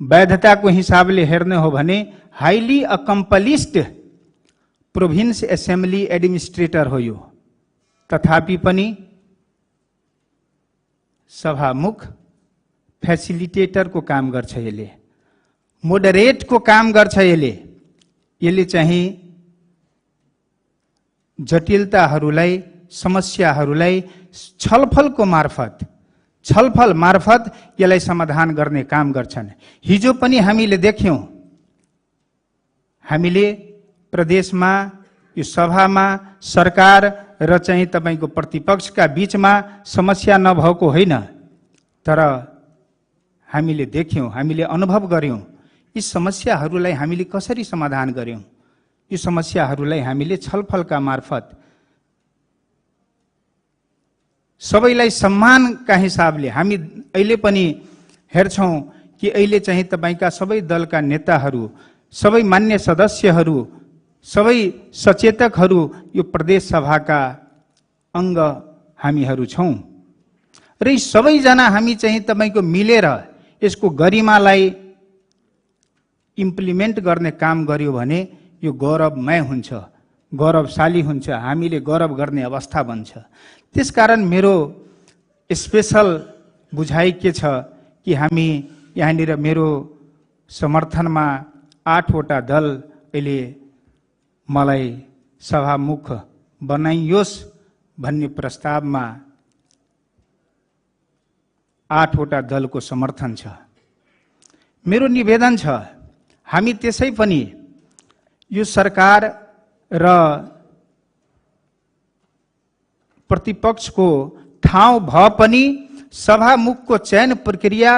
V: वैधताको हिसाबले हेर्ने हो भने highly accomplished province assembly administrator हो यो। तथापि पनि सभामुख फेसिलिटेटरको काम गर्छ, यसले मोडरेटको काम गर्छ, यसले चाहिँ जटिलताहरूलाई, समस्याहरूलाई छलफल मार्फत यसलाई समाधान गर्ने काम गर्छन्। हिजो पनि हामीले देख्यौँ, हामीले प्रदेशमा यो सभामा सरकार र चाहिँ तपाईको प्रतिपक्षका बीचमा समस्या नभएको होइन, तर हामीले देख्यौँ, हामीले अनुभव गर्यौँ यी समस्याहरूलाई हामीले कसरी समाधान गर्यौँ। यो समस्याहरूलाई हामीले छलफलका मार्फत सबैलाई सम्मानका हिसाबले हामी अहिले पनि हेर्छौँ कि अहिले चाहिँ तपाईका सबै दलका नेताहरू, सबै मान्य सदस्यहरू, सबै सचेतकहरू यो प्रदेश सभाका अङ्ग हामीहरू छौँ र यी सबैजना हामी चाहिँ तपाईको मिलेर यसको गरिमालाई इम्प्लिमेन्ट गर्ने काम गर्यो भने यो गौरवमय हुन्छ, गौरवशाली हुन्छ, हामीले गौरव गर्ने अवस्था बन्छ। त्यसकारण मेरो स्पेशल बुझाइ के छ कि हामी यहाँनिर मेरो समर्थनमा 8वटा दल अहिले मलाई सभामुख बनाइयोस् भन्ने प्रस्तावमा 8वटा दलको समर्थन छ। मेरो निवेदन छ हामी त्यसै पनि यो सरकार र प्रतिपक्षको ठाउँ भए पनि सभामुखको चयन प्रक्रिया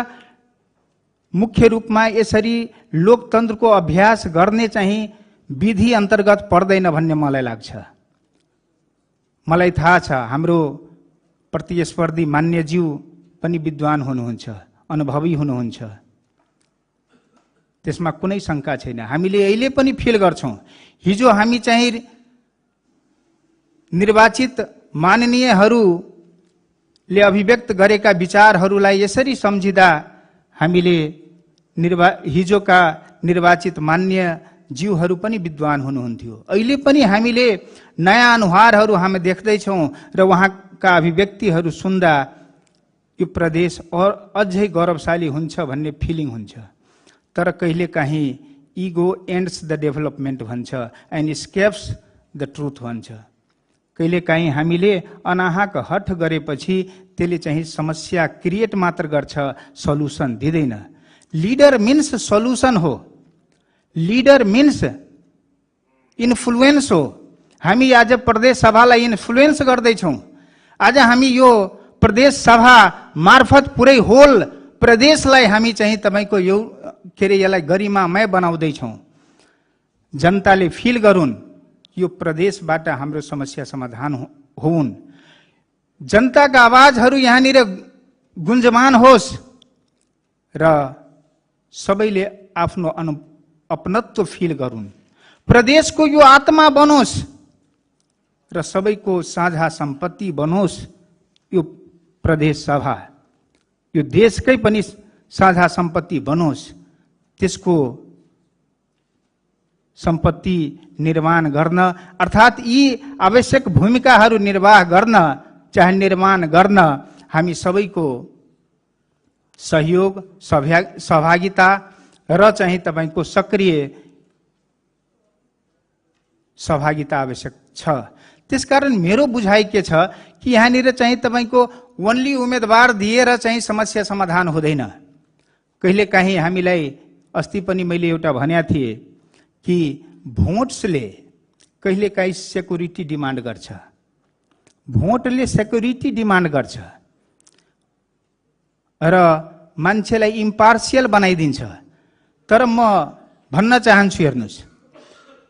V: मुख्य रूपमा यसरी लोकतन्त्रको अभ्यास गर्ने चाहिँ विधि अन्तर्गत पर्दैन भन्ने मलाई लाग्छ। मलाई थाहा छ हाम्रो प्रतिस्पर्धी मान्यज्यू पनि विद्वान हुनुहुन्छ, अनुभवी हुनुहुन्छ, त्यसमा कुनै शङ्का छैन। हामीले अहिले पनि फिल गर्छौँ हिजो हामी चाहिँ निर्वाचित माननीयहरूले अभिव्यक्त गरेका विचारहरूलाई यसरी सम्झिँदा हामीले हिजोका निर्वाचित मान्य ज्यूहरू पनि विद्वान हुनुहुन्थ्यो। अहिले पनि हामीले नयाँ अनुहारहरू हामी देख्दैछौँ र उहाँका अभिव्यक्तिहरू सुन्दा यो प्रदेश अझै गौरवशाली हुन्छ भन्ने फिलिङ हुन्छ। तर कहिलेकाहीँ इगो एन्ड्स द डेभलपमेन्ट भन्छ एन्ड स्केप्स द ट्रुथ भन्छ। कहिलेकाहीँ हामीले अनाहक हठ गरेपछि त्यसले चाहिँ समस्या क्रिएट मात्र गर्छ, सल्युसन दिँदैन। लिडर मिन्स सल्युसन हो, लिडर मिन्स इन्फ्लुएन्स हो। हामी आज प्रदेश सभालाई इन्फ्लुएन्स गर्दैछौँ। आज हामी यो प्रदेश सभा मार्फत पुरै होल प्रदेशलाई हामी चाहिँ तपाईको यो के अरे यसलाई गरिमामय बनाउँदैछौँ। जनताले फिल गरून् यो प्रदेशबाट हाम्रो समस्या समाधान हुन्, जनताका आवाजहरू यहाँनिर गुन्जमान होस् र सबैले आफ्नो अपनत्व फिल गरून्। प्रदेशको यो आत्मा बनोस् र सबैको साझा सम्पत्ति बनोस् यो प्रदेश सभा, यो देशकै पनि साझा सम्पत्ति बनोस्। त्यसको सम्पत्ति निर्माण गर्न अर्थात् यी आवश्यक भूमिकाहरू निर्वाह गर्न चाहे निर्माण गर्न हामी सबैको सहयोग, सहभागिता र चाहिँ तपाईको सक्रिय सहभागिता आवश्यक छ। त्यसकारण मेरो बुझाइ के छ कि यहाँनिर चाहिँ तपाईको ओन्ली उम्मेदवार दिएर चाहिँ समस्या समाधान हुँदैन। कहिलेकाहीँ हामीलाई अस्ति पनि मैले एउटा भनेको थिएँ कि भोट्सले कहिलेकाहीँ सेक्युरिटी डिमान्ड गर्छ, भोटले सेक्युरिटी डिमान्ड गर्छ र मान्छेलाई इम्पार्सियल बनाइदिन्छ। तर म भन्न चाहन्छु हेर्नुहोस्,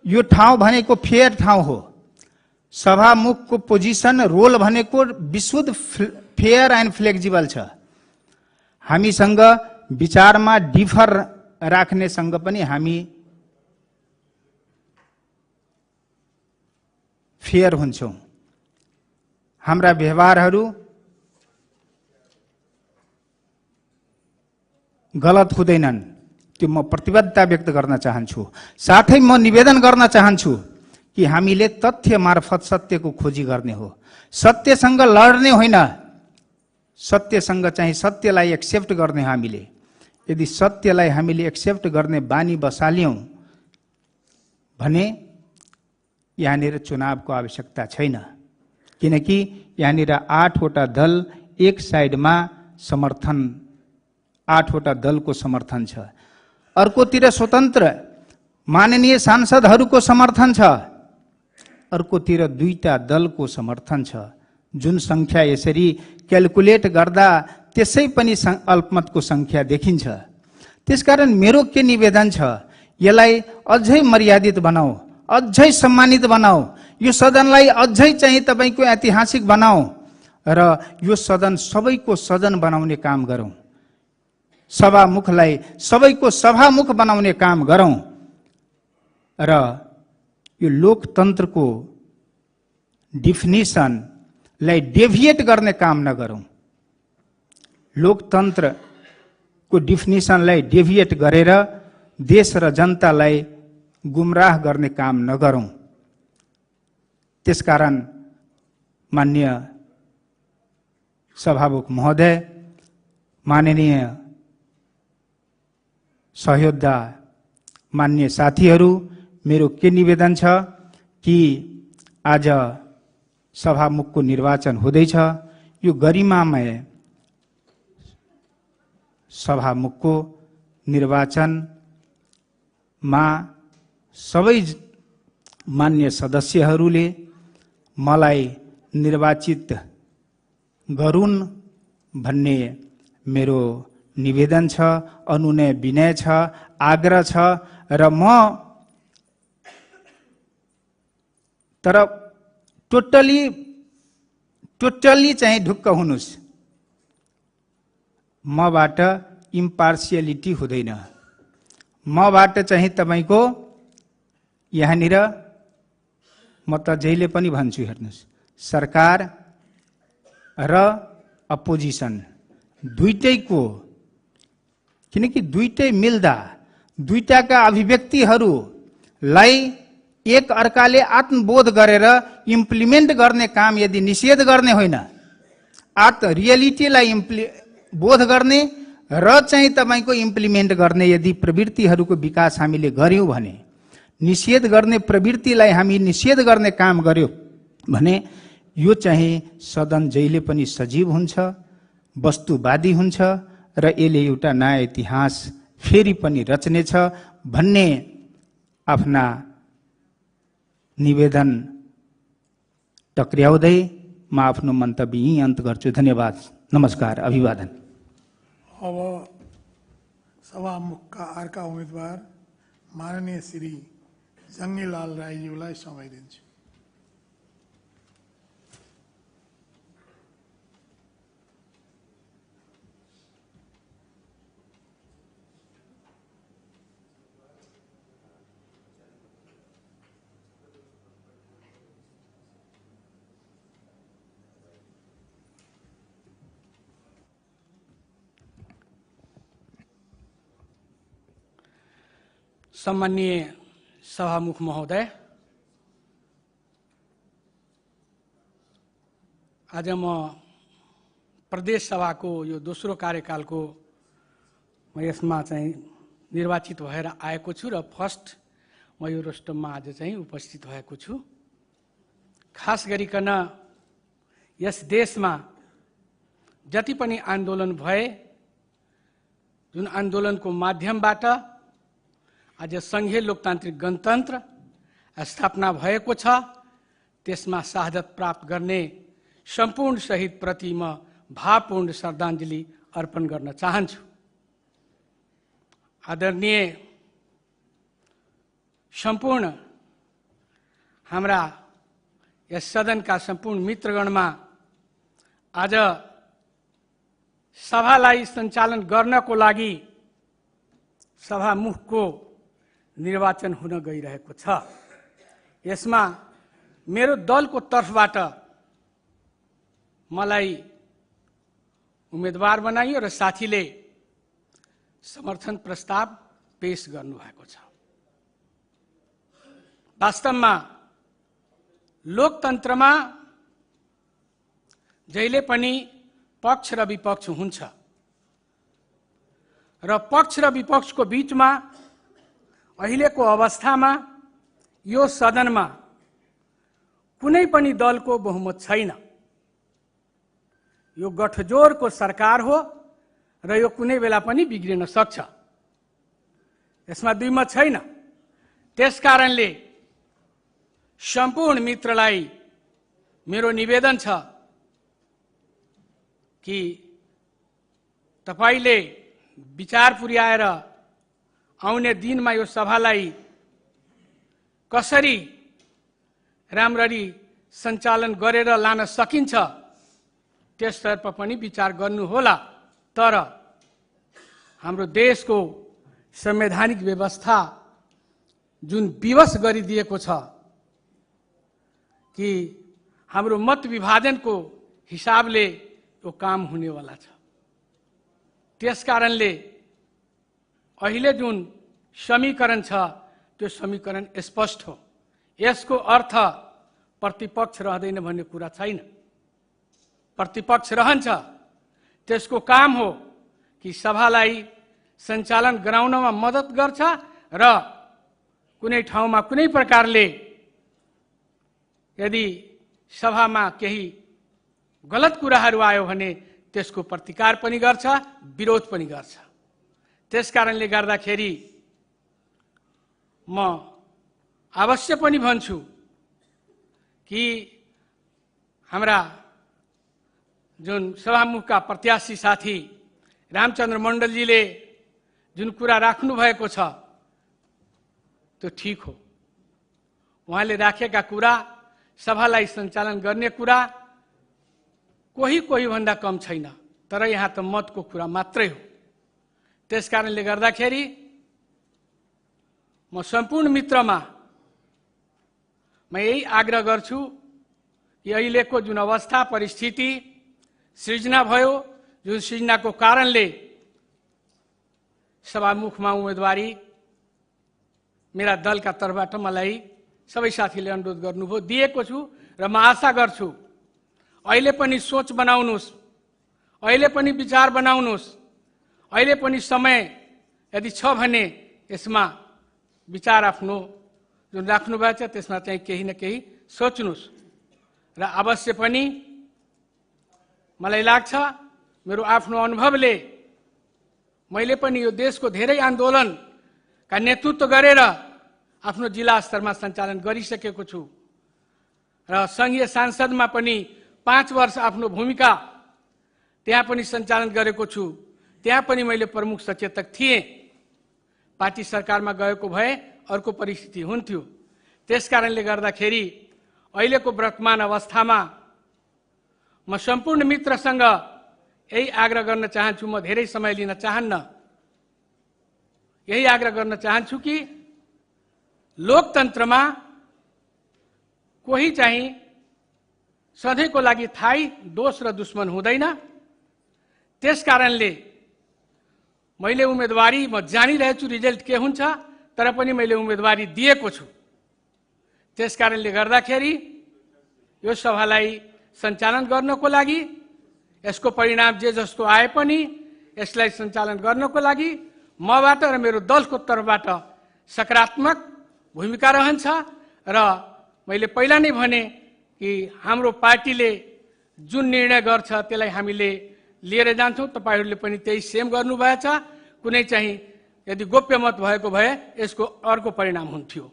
V: यो ठाउँ भनेको फेयर ठाउँ हो। सभामुखको पोजिसन रोल भनेको विशुद्ध फेयर एन्ड फ्लेक्जिबल छ। हामीसँग विचारमा डिफर राख्नेसँग पनि हामी फेयर हुन्छौँ। हाम्रा व्यवहारहरू गलत हुँदैनन्, त्यो म प्रतिबद्धता व्यक्त गर्न चाहन्छु। साथै म निवेदन गर्न चाहन्छु कि हामीले तथ्य मार्फत सत्यको खोजी गर्ने हो, सत्यसँग लड्ने होइन, सत्यसँग चाहिँ सत्यलाई एक्सेप्ट गर्ने। हामीले यदि सत्यलाई हामीले एक्सेप्ट गर्ने बानी बसाल्यौँ भने यहाँनिर चुनावको आवश्यकता छैन, किनकि यहाँनिर 8वटा दल एक साइडमा समर्थन, 8वटा दलको समर्थन छ, अर्कोतिर स्वतन्त्र माननीय सांसदहरूको समर्थन छ, अर्कोतिर 2टा दलको समर्थन छ। जुन संख्या यसरी क्याल्कुलेट गर्दा त्यसै पनि अल्पमतको संख्या देखिन्छ। त्यसकारण मेरो के निवेदन छ, यसलाई अझै मर्यादित बनाऊ, अझै सम्मानित बनाऊ, यो सदनलाई अझै चाहिँ तपाईको ऐतिहासिक बनाऊ र यो सदन सबैको सदन बनाउने काम गरौँ, सभामुखलाई सबैको सभामुख बनाउने काम गरौँ र यो लोकतन्त्रको डिफिनिसनलाई डेभिएट गर्ने काम नगरौँ। लोकतन्त्रको डिफिनिसनलाई डेभिएट गरेर देश र जनतालाई गुमराह गर्ने काम नगरौँ। त्यसकारण माननीय सभामुख महोदय, माननीय सहयोद्धा, माननीय साथीहरू, मेरो के निवेदन छ कि आज सभामुखको निर्वाचन हुँदैछ। यो गरिमामय सभामुखको निर्वाचनमा सबै मान्य सदस्यहरूले मलाई निर्वाचित गरून् भन्ने मेरो निवेदन छ, अनुनय विनय छ, आग्रह छ र म तर टोटली चाहिँ ढुक्क हुनुस्, मबाट इम्पार्सियलिटी हुँदैन। मबाट चाहिँ तपाईको यहाँनिर म त जहिले पनि भन्छु, हेर्नुस्, सरकार र अपोजिसन दुईटैको, किनकि दुईटै मिल्दा दुईटाका अभिव्यक्तिहरूलाई एक अर्काले आत्मबोध गरेर इम्प्लिमेन्ट गर्ने काम यदि निषेध गर्ने होइन, रियलिटीलाई बोध गर्ने र चाहिँ तपाईको इम्प्लिमेन्ट गर्ने यदि प्रवृत्तिहरूको विकास हामीले गर्यौं भने, निषेध गर्ने प्रवृत्तिलाई हामी निषेध गर्ने काम गर्यौं भने यो चाहिँ सदन जहिले पनि सजीव हुन्छ, वस्तुवादी हुन्छ र यसले एउटा नयाँ इतिहास फेरि पनि रच्नेछ भन्ने आफ्ना निवेदन टक्र्याउँदै म आफ्नो मन्तव्य यही अन्त गर्छु। धन्यवाद, नमस्कार, अभिवादन।
A: अब सभामुखका अर्का उम्मेदवार माननीय श्री जङ्गीलाल राईज्यूलाई समय दिन्छु।
G: सम्माननीय सभामुख महोदय, आज म प्रदेश सभाको यो दोस्रो कार्यकालको म यसमा चाहिँ निर्वाचित भएर आएको छु र फर्स्ट म यो रोस्टममा आज चाहिँ उपस्थित भएको छु। खास गरिकन यस देशमा जति पनि आन्दोलन भए, जुन आन्दोलनको माध्यमबाट आज संघीय लोकतान्त्रिक गणतन्त्र स्थापना भएको छ, त्यसमा शहादत प्राप्त गर्ने सम्पूर्ण शहीद प्रति म भावपूर्ण श्रद्धाञ्जली अर्पण गर्न चाहन्छु। आदरणीय सम्पूर्ण हाम्रा यस सदनका सम्पूर्ण मित्रगणमा आज सभालाई सञ्चालन गर्नको लागि सभामुखको निर्वाचन हुन गइरहेको छ। यसमा मेरो दलको तर्फबाट मलाई उम्मेदवार बनाइयो र साथीले समर्थन प्रस्ताव पेश गर्नुभएको छ। वास्तवमा लोकतन्त्रमा जहिले पनि पक्ष र विपक्ष हुन्छ र पक्ष र विपक्षको बीचमा अहिलेको अवस्थामा यो सदनमा कुनै पनि दलको बहुमत छैन। यो गठजोडको सरकार हो र यो कुनै बेला पनि बिग्रिन सक्छ, यसमा दुईमत छैन। त्यसकारणले सम्पूर्ण मित्रलाई मेरो निवेदन छ कि तपाईले विचार पुर्याएर आउने दिनमा यो सभालाई कसरी राम्ररी सञ्चालन गरेर लान सकिन्छ त्यसतर्फ पनि विचार गर्नुहोला। तर हाम्रो देशको संवैधानिक व्यवस्था जुन विवश गरिदिएको छ कि हाम्रो मत विभाजनको हिसाबले यो काम हुनेवाला छ। त्यसकारणले अहिले जुन समीकरण छ त्यो समीकरण स्पष्ट हो। यसको अर्थ प्रतिपक्ष रहँदैन भन्ने कुरा छैन। प्रतिपक्ष रहन्छ, त्यसको काम हो कि सभालाई सञ्चालन गराउनमा मद्दत गर्छ र कुनै ठाउँमा कुनै प्रकारले यदि सभामा केही गलत कुराहरू आयो भने त्यसको प्रतिकार पनि गर्छ, विरोध पनि गर्छ। त्यसकारणले गर्दाखेरि म अवश्य पनि भन्छु कि हाम्रा जुन सभामुखका प्रत्याशी साथी रामचन्द्र मण्डलजीले जुन कुरा राख्नु भएको छ त्यो ठीक हो। उहाँले राखेका कुरा, सभालाई सञ्चालन गर्ने कुरा कोही कोही भन्दा कम छैन, तर यहाँ त मतको कुरा मात्रै हो। त्यसकारणले गर्दाखेरि म सम्पूर्ण मित्रमा म यही आग्रह गर्छु कि अहिलेको जुन अवस्था परिस्थिति सृजना भयो, जुन सृजनाको कारणले सभामुखमा उम्मेदवारी मेरा दलका तर्फबाट मलाई सबै साथीले अनुरोध गर्नुभयो, दिएको छु र म आशा गर्छु अहिले पनि सोच बनाउनुहोस्, अहिले पनि विचार बनाउनुहोस्, अहिले पनि समय यदि छ भने यसमा विचार आफ्नो जुन राख्नुभएको छ त्यसमा चाहिँ केही न केही सोच्नुहोस्। र अवश्य पनि मलाई लाग्छ मेरो आफ्नो अनुभवले मैले पनि यो देशको धेरै आन्दोलनका नेतृत्व गरेर आफ्नो जिल्ला स्तरमा सञ्चालन गरिसकेको छु र संघीय सांसदमा पनि 5 वर्ष आफ्नो भूमिका त्यहाँ पनि सञ्चालन गरेको छु। त्यहाँ पनि मैले प्रमुख सचेतक थिएँ। पार्टी सरकारमा गएको भए अर्को परिस्थिति हुन्थ्यो। त्यसकारणले गर्दाखेरि अहिलेको वर्तमान अवस्थामा म सम्पूर्ण मित्रसँग यही आग्रह गर्न चाहन्छु, म धेरै समय लिन चाहन्न, यही आग्रह गर्न चाहन्छु कि लोकतन्त्रमा कोही चाहिँ सधैँको लागि थाई दोष र दुश्मन हुँदैन। त्यसकारणले मैले उम्मेदवारी म जानिरहेछु रिजल्ट के हुन्छ, तर पनि मैले उम्मेदवारी दिएको छु। त्यसकारणले गर्दाखेरि यो सभालाई सञ्चालन गर्नको लागि, यसको परिणाम जे जस्तो आए पनि यसलाई सञ्चालन गर्नको लागि मबाट र मेरो दलको तर्फबाट सकारात्मक भूमिका रहन्छ। र मैले पहिला नै भने कि हाम्रो पार्टीले जुन निर्णय गर्छ त्यसलाई हामीले लिएर जान्छौँ। तपाईहरूले पनि त्यही सेम गर्नुभएछ। कुनै चाहिँ यदि गोप्य मत भएको भए यसको अर्को परिणाम हुन्थ्यो।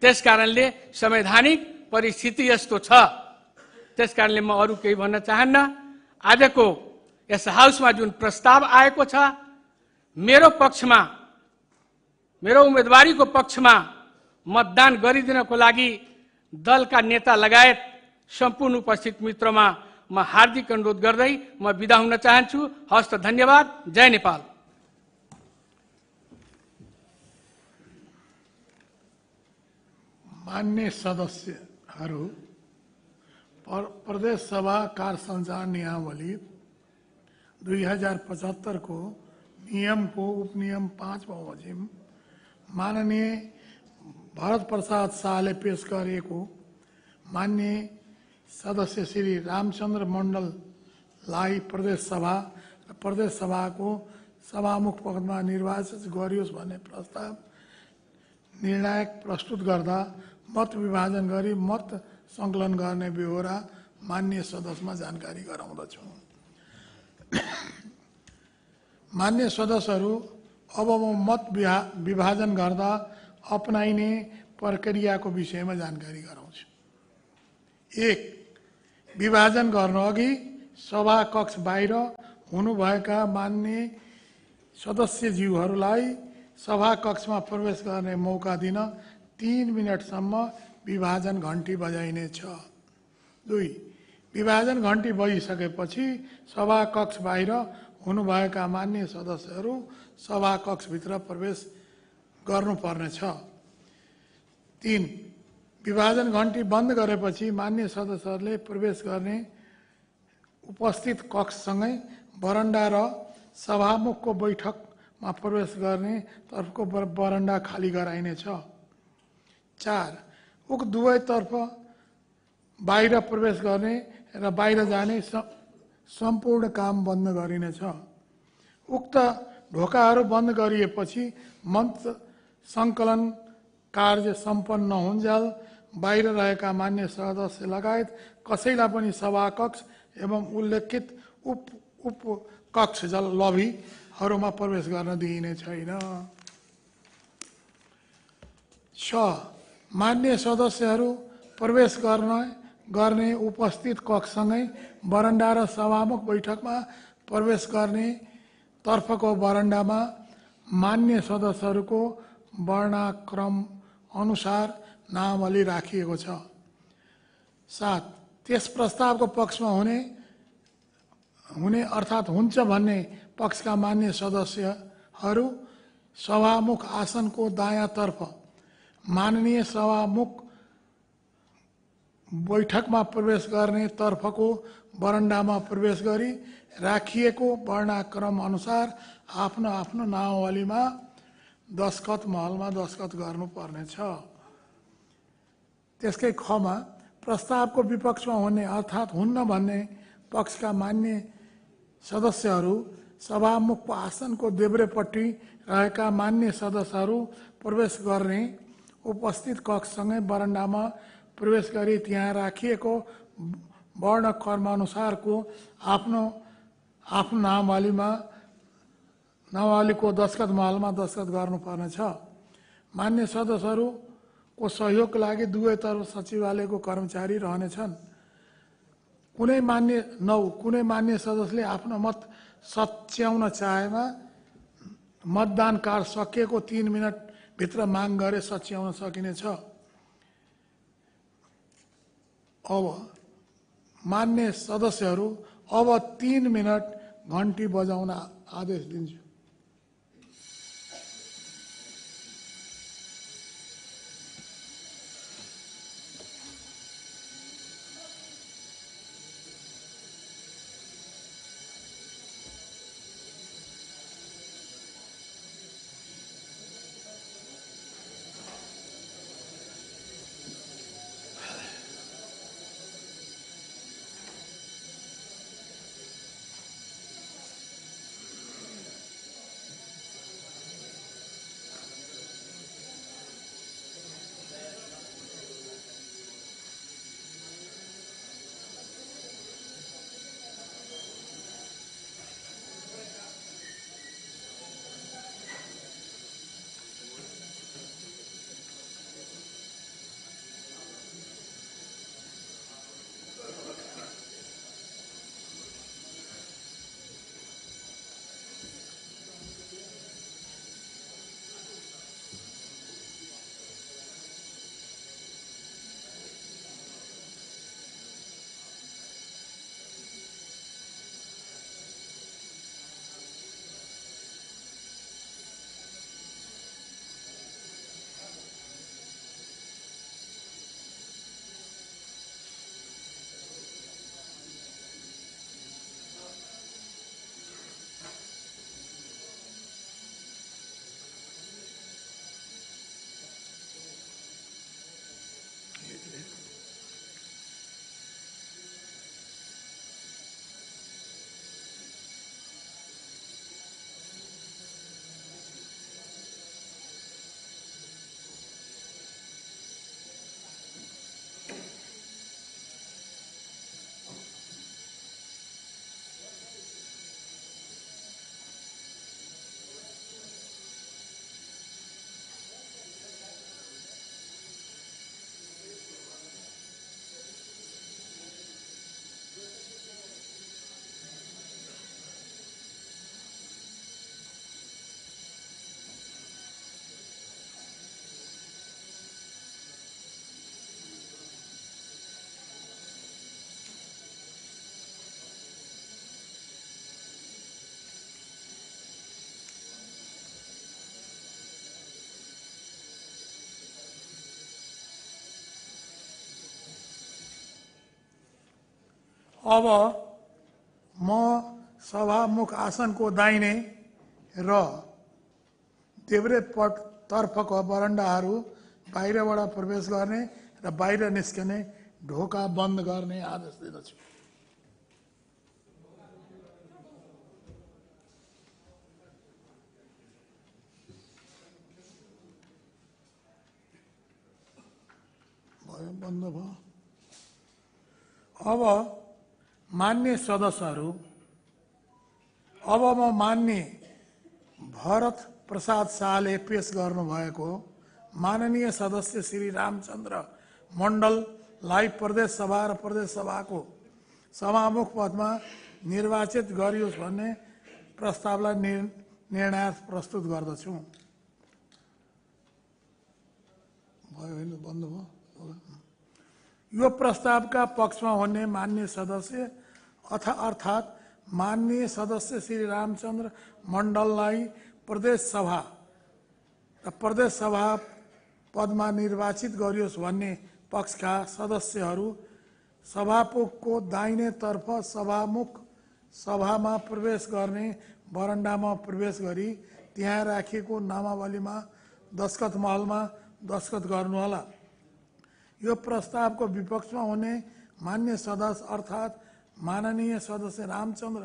G: त्यसकारणले संवैधानिक परिस्थिति यस्तो छ। त्यसकारणले म अरू केही भन्न चाहन्न। आजको यस हाउसमा जुन प्रस्ताव आएको छ मेरो पक्षमा, मेरो उम्मेदवारीको पक्षमा मतदान गरिदिनको लागि दलका नेता लगायत सम्पूर्ण उपस्थित मित्रमा म हार्दिक अनुरोध गर्दै म बिदा हुन चाहन्छु। हस्त धन्यवाद। जय नेपाल।
A: मान्य सदस्यहरू, प्रदेश सभा कार्य संचालन नियमावली 2075 को नियम को उपनियम 5 बमोजिम माननीय भरत प्रसाद शाहले पेश गरेको मान्य सदस्य श्री रामचन्द्र मण्डललाई प्रदेश सभाको सभामुख पदमा निर्वाचित गरियोस् भन्ने प्रस्ताव निर्णायक प्रस्तुत गर्दा मत विभाजन गरी मत संकलन गर्ने बेहोरा मान्य सदस्यमा जानकारी गराउँदछु। मान्य सदस्यहरू, अब म मत विभाजन गर्दा अपनाइने प्रक्रियाको विषयमा जानकारी गराउँछु। 1. विभाजन गर्न अघि सभा कक्ष बाहिर हुनुभएका मान्य सदस्यज्यूहरूलाई सभा कक्षमा प्रवेश गर्ने मौका दिन 3 मिनटसम्म विभाजन घन्टी बजाइनेछ। 2. विभाजन घन्टी बजिसकेपछि सभाकक्ष बाहिर हुनुभएका मान्य सदस्यहरू सभाकक्षभित्र प्रवेश गर्नुपर्नेछ। 3. विभाजन घन्टी बन्द गरेपछि मान्य सदस्यहरूले प्रवेश गर्ने उपस्थित कक्षसँगै बरन्डा र सभामुखको बैठकमा प्रवेश गर्ने तर्फको बरन्डा खाली गराइनेछ। 4. उक्त दुवैतर्फ बाहिर प्रवेश गर्ने र बाहिर जाने सम्पूर्ण काम बन्द गरिनेछ। उक्त ढोकाहरू बन्द गरिएपछि मन्त्र सङ्कलन कार्य सम्पन्न नहुन्जेल बाहिर रहेका मान्य सदस्य लगायत कसैलाई पनि सभाकक्ष एवं उल्लेखित उपकक्ष लबीहरूमा प्रवेश गर्न दिइने छैन। 6. मान्य सदस्यहरू प्रवेश गर्ने उपस्थित कक्षसँगै बरन्डा र सभामुख बैठकमा प्रवेश गर्ने तर्फको बरन्डामा मान्य सदस्यहरूको वर्णाक्रम अनुसार नामावली राखिएको छ। 7. त्यस प्रस्तावको पक्षमा हुने अर्थात् हुन्छ भन्ने पक्षका मान्य सदस्यहरू सभामुख आसनको दायाँतर्फ माननीय सभामुख बैठकमा प्रवेश गर्ने तर्फको बरन्डामा प्रवेश गरी राखिएको वर्णाक्रम अनुसार आफ्नो आफ्नो नामावलीमा दस्खत महलमा दस्खत गर्नुपर्नेछ। त्यसकै खमा प्रस्तावको विपक्षमा हुने अर्थात् हुन्न भन्ने पक्षका मान्य सदस्यहरू सभामुखको आसनको देब्रेपट्टि रहेका मान्य सदस्यहरू प्रवेश गर्ने उपस्थित कक्षसँगै बरन्डामा प्रवेश गरी त्यहाँ राखिएको वर्णक्रमानुसारको आफ्नो नामावलीको दस्खत महलमा दस्खत गर्नुपर्नेछ। मान्य सदस्यहरूको सहयोगको लागि दुवैतर्फ सचिवालयको कर्मचारी रहनेछन्। कुनै मान्य सदस्यले आफ्नो मत सच्याउन चाहेमा मतदान कार्ड सकिएको 3 मिनटभित्र माग गरे सच्याउन सकिनेछ। अब मान्य सदस्यहरू अब 3 मिनट घन्टी बजाउन आदेश दिन्छु। अब म सभामुख आसनको दाहिने र देब्रे तर्फको बरन्डाहरू बाहिरबाट प्रवेश गर्ने र बाहिर निस्कने ढोका बन्द गर्ने आदेश दिँदछु। बन्द भयो। अब मान्य सदस्यहरू, अब म मान्य भरत प्रसाद शाहले पेश गर्नुभएको माननीय सदस्य श्री रामचन्द्र मण्डललाई प्रदेश सभा र प्रदेश सभाको सभामुख पदमा निर्वाचित गरियोस् भन्ने प्रस्तावलाई निर्णयार्थ प्रस्तुत गर्दछु। भयो होइन? बन्द भयो। यो प्रस्तावका पक्षमा हुने मान्य सदस्य अर्थात् माननीय सदस्य श्री रामचन्द्र मण्डललाई प्रदेश सभा र प्रदेश सभा पदमा निर्वाचित गरियोस् भन्ने पक्षका सदस्यहरू सभामुखको दाहिने तर्फ सभामुख सभामा प्रवेश गर्ने बरन्डामा प्रवेश गरी त्यहाँ राखिएको नामावलीमा दस्तखत महलमा दस्तखत गर्नुहोला। यो प्रस्तावको विपक्षमा हुने मान्य सदस्य अर्थात् माननीय सदस्य रामचन्द्र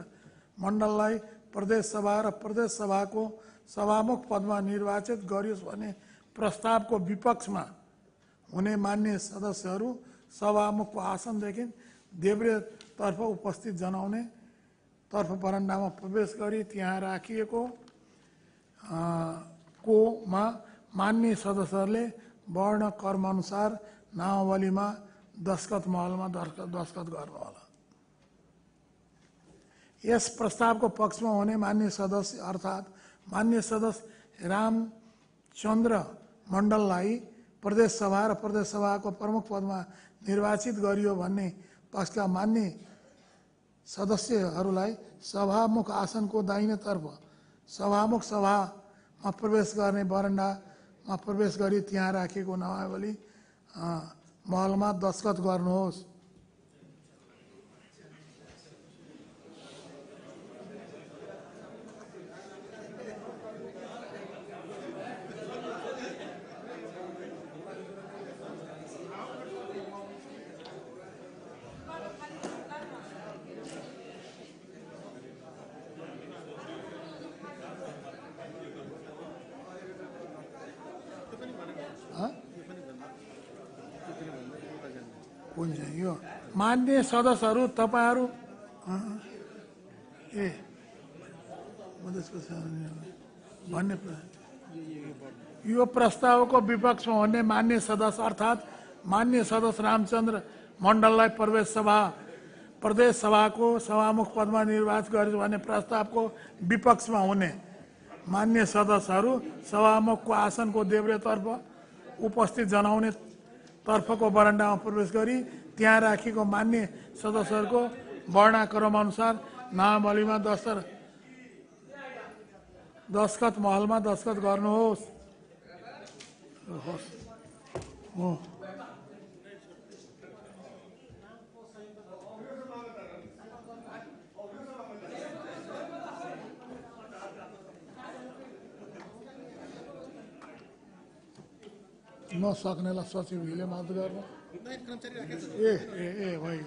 A: मण्डललाई प्रदेश सभा र प्रदेश सभाको सभामुख पदमा निर्वाचित गरियोस् भन्ने प्रस्तावको विपक्षमा हुने मान्य सदस्यहरू सभामुखको आसनदेखि देब्रेतर्फ उपस्थित जनाउने तर्फ बरन्डामा प्रवेश गरी त्यहाँ राखिएको कोमा मान्य सदस्यहरूले वर्ण कर्मअनुसार नामावलीमा दस्तखत महलमा दस्तखत गर्नुहोला। यस प्रस्तावको पक्षमा हुने मान्य सदस्य अर्थात् मान्य सदस्य रामचन्द्र मण्डललाई प्रदेश सभा र प्रदेश सभाको प्रमुख पदमा निर्वाचित गरियो भन्ने पक्षका मान्य सदस्यहरूलाई सभामुख आसनको दाहिने तर्फ सभामुख सभामा प्रवेश गर्ने बरन्डामा प्रवेश गरी त्यहाँ राखिएको नामावली महलमा दस्तखत गर्नुहोस्। यो मान्य सदस्यहरू तपाईहरू भन्ने यो प्रस्तावको विपक्षमा हुने मान्य सदस्य अर्थात् मान्य सदस्य रामचन्द्र मण्डललाई प्रदेश सभाको सभामुख पदमा निर्वाचित गरियोस् भन्ने प्रस्तावको विपक्षमा हुने मान्य सदस्यहरू सभामुखको आसनको देब्रेतर्फ उपस्थित जनाउने तर्फको बरन्डामा प्रवेश गरी त्यहाँ राखिएको मान्य सदस्यहरूको वर्णाक्रम अनुसार नामावलीमा दस्तखत महलमा दस्तखत गर्नुहोस्। नसक्नेलाई सचिवले मात्र गर्नु। ए भाइ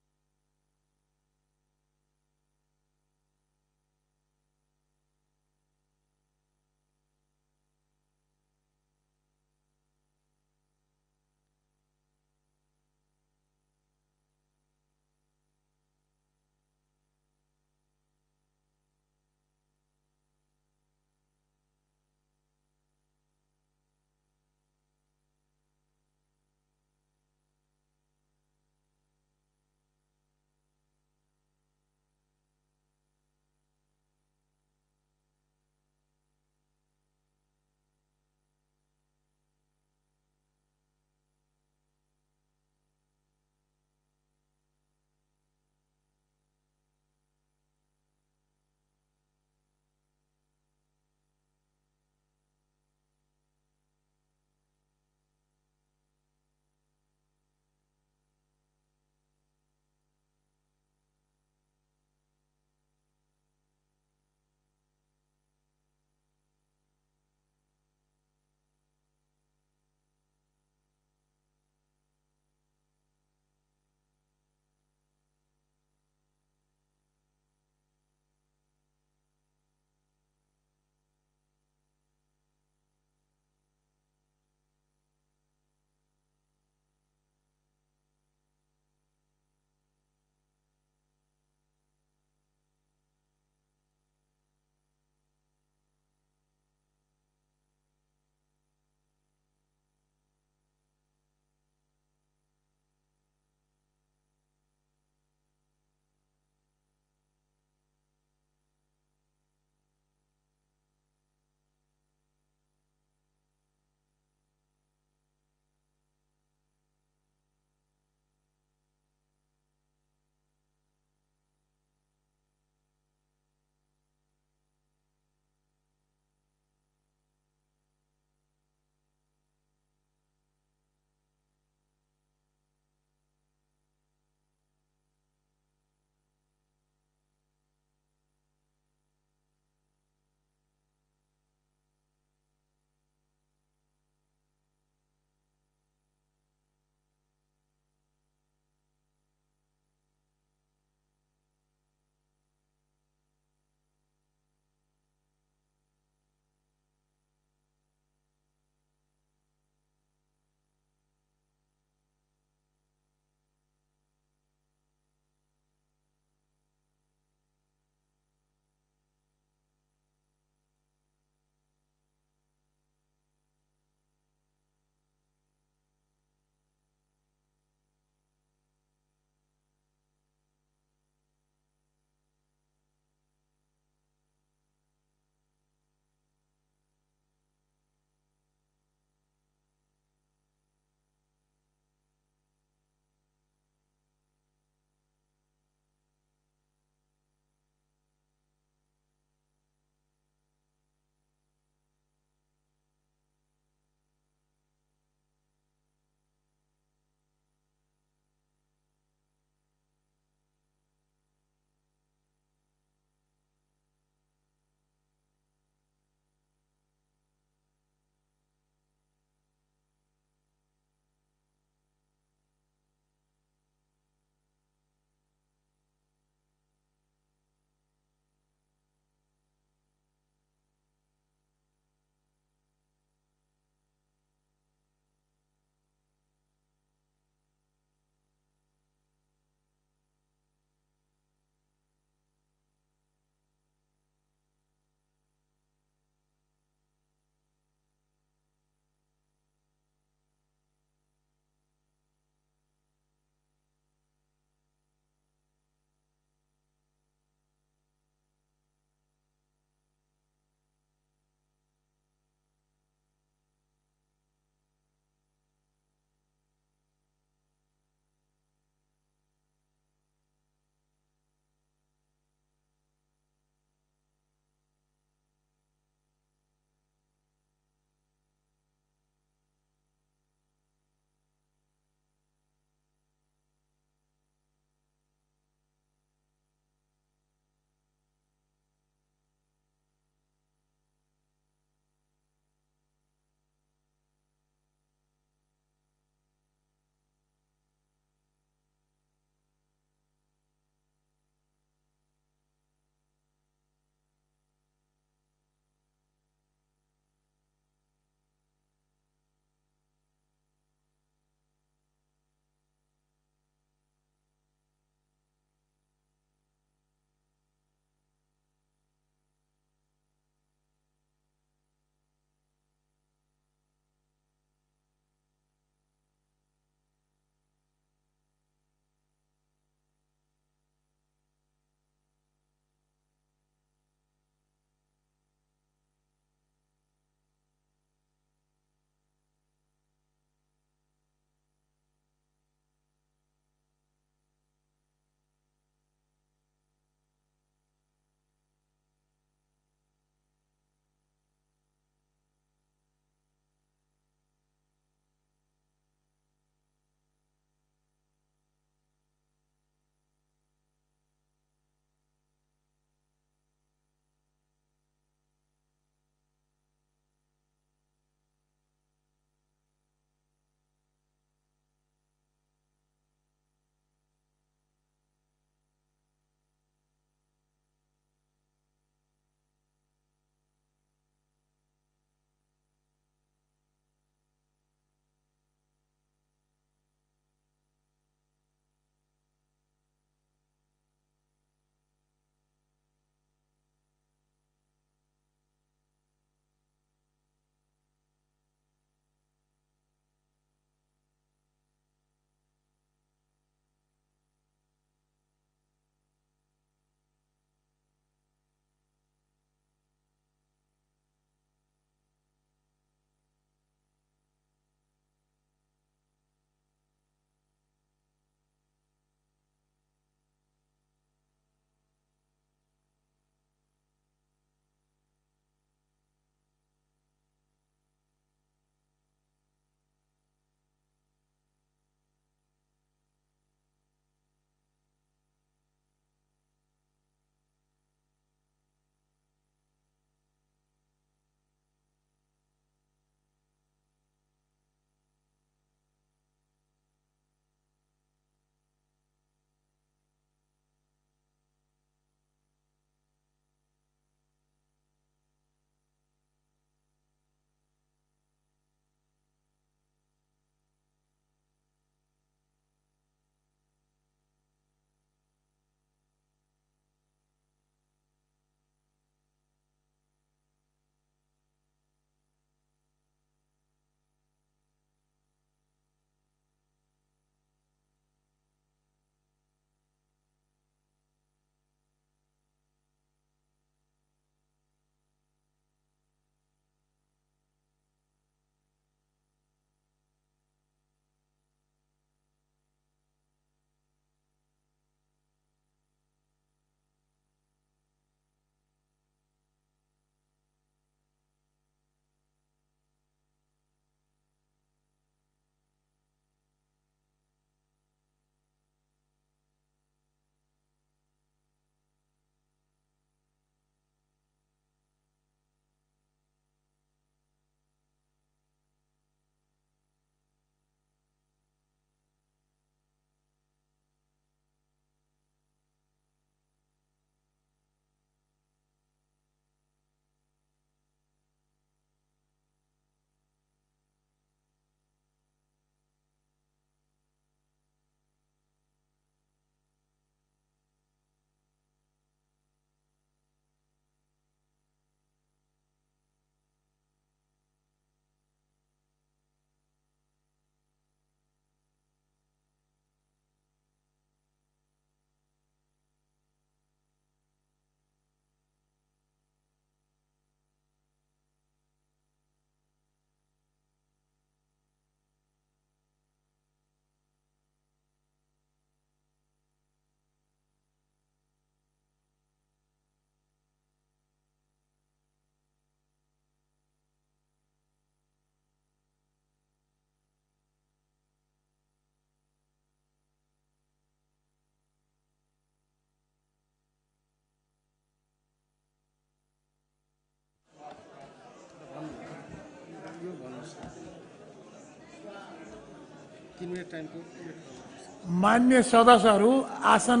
A: मान्य सदस्यहरू आसन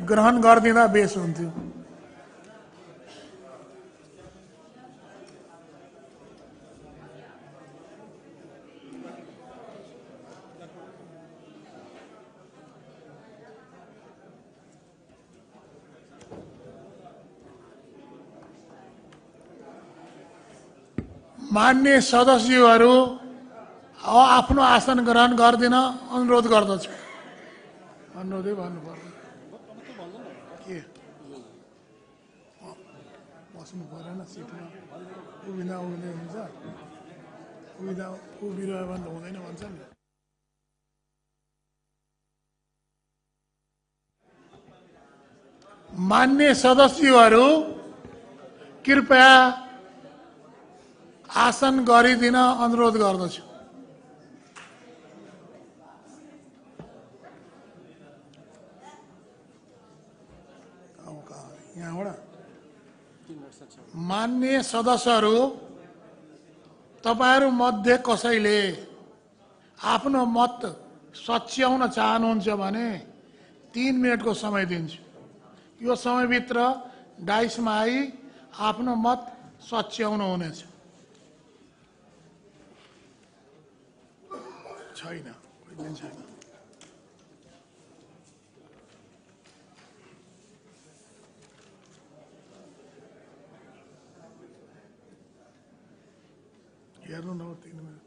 A: ग्रहण गरिदिँदा बेस हुन्थ्यो। मान्य सदस्यहरू आफ्नो आसन ग्रहण गरिदिन अनुरोध गर्दछु। अनुरोधै भन्नु पर्यो के बस्नु परेन सिटमा उभिँदा उभिँदै हुन्छ उभिरह्यो भने त हुँदैन भन्छ नि। मान्य सदस्यहरू कृपया आसन गरिदिन अनुरोध गर्दछु। मान्य सदस्यहरू तपाईहरू मध्ये कसैले आफ्नो मत सच्याउन चाहनुहुन्छ भने 3 मिनेटको समय दिन्छु। यो समयभित्र डाइसमा आई आफ्नो मत सच्याउनु हुनेछ। छैन कोही पनि छैन। हेर्नु न 3 मिनट।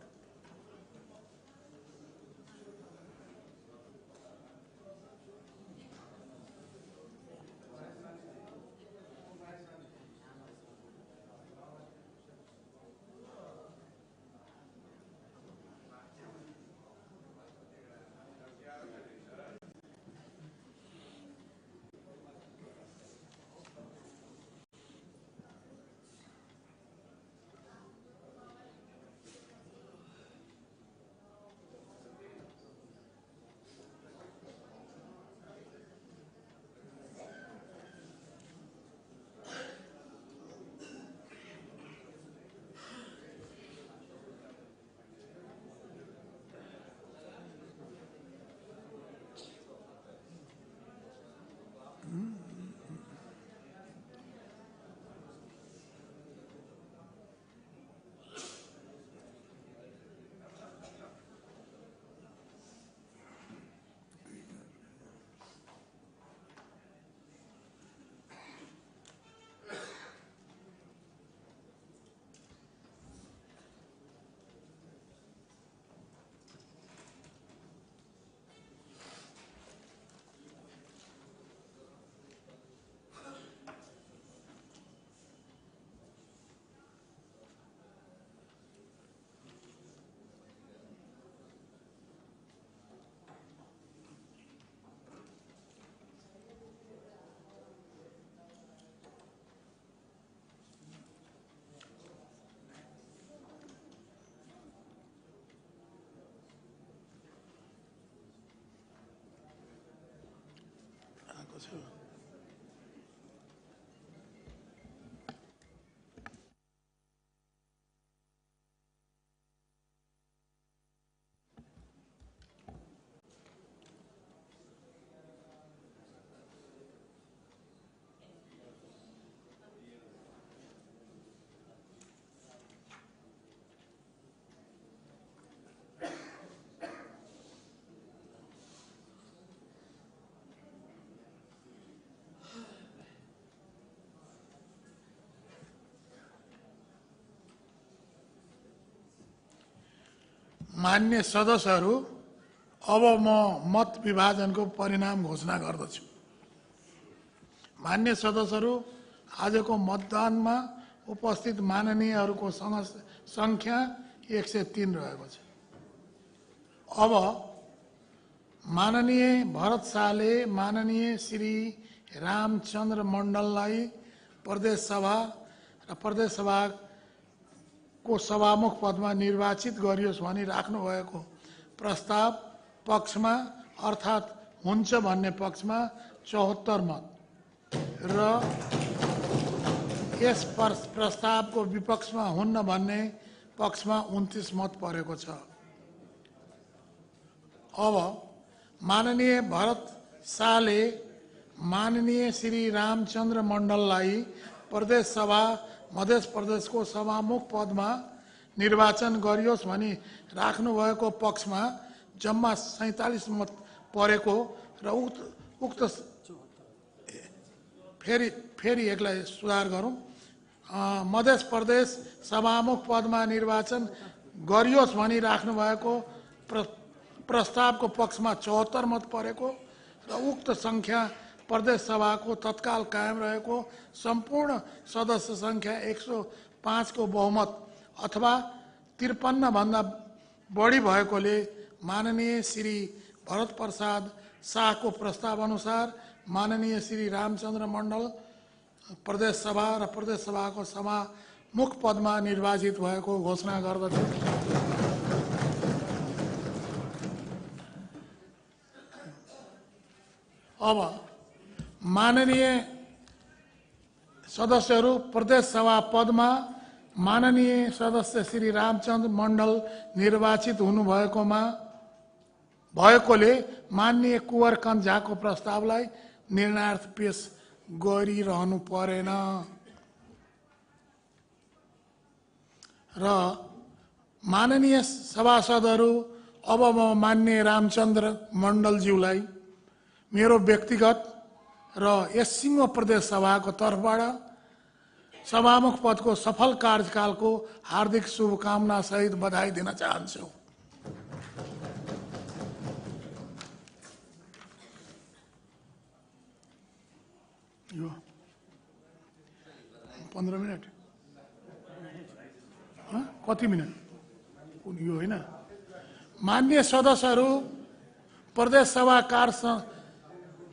A: मान्य सदस्यहरू अब म मत विभाजनको परिणाम घोषणा गर्दछु। मान्य सदस्यहरू आजको मतदानमा उपस्थित माननीयहरूको संख्या 103 रहेको छ। अब माननीय भरत शाहले माननीय श्री रामचन्द्र मण्डललाई प्रदेश सभा र प्रदेश सभा को सभामुख पदमा निर्वाचित गरियोस् भनी राख्नु भएको प्रस्ताव पक्षमा अर्थात् हुन्छ भन्ने पक्षमा 74 मत र यस प्रस्तावको विपक्षमा हुन्न भन्ने पक्षमा 29 मत परेको छ। अब माननीय भरत शाहले माननीय श्री रामचंद्र मण्डललाई प्रदेश सभा मध्य प्रदेशको सभामुख पदमा निर्वाचन गरियोस् भनी राख्नुभएको पक्षमा जम्मा 47 मत परेको र उक्त फेरि एकलाई सुधार गरौँ। मध्य प्रदेश सभामुख पदमा निर्वाचन गरियोस् भनी राख्नुभएको प्रस्तावको पक्षमा 74 मत परेको र उक्त संख्या प्रदेश सभाको तत्काल कायम रहेको सम्पूर्ण सदस्य संख्या 105 को बहुमत अथवा 53 भन्दा बढी भएकोले माननीय श्री भरत प्रसाद शाहको प्रस्ताव अनुसार माननीय श्री रामचंद्र मण्डल प्रदेश सभा र प्रदेश सभाको सभामुख पदमा निर्वाचित भएको घोषणा गर्दछु। अब माननीय सदस्यहरू प्रदेश सभा पदमा माननीय सदस्य श्री रामचंद्र मण्डल निर्वाचित भएकोले माननीय कुंवरकान्त झाको प्रस्तावलाई निर्णयार्थ पेश गरिरहनु परेन र माननीय सभासदहरू अब म माननीय रामचंद्र मण्डलज्यूलाई मेरो व्यक्तिगत र यस सिंह प्रदेश सभाको तर्फबाट सभामुख पदको सफल कार्यकालको हार्दिक शुभकामना सहित बधाई दिन चाहन्छु। यो 15 मिनट कति मिनट यो होइन। माननीय सदस्यहरू प्रदेश सभा कार्य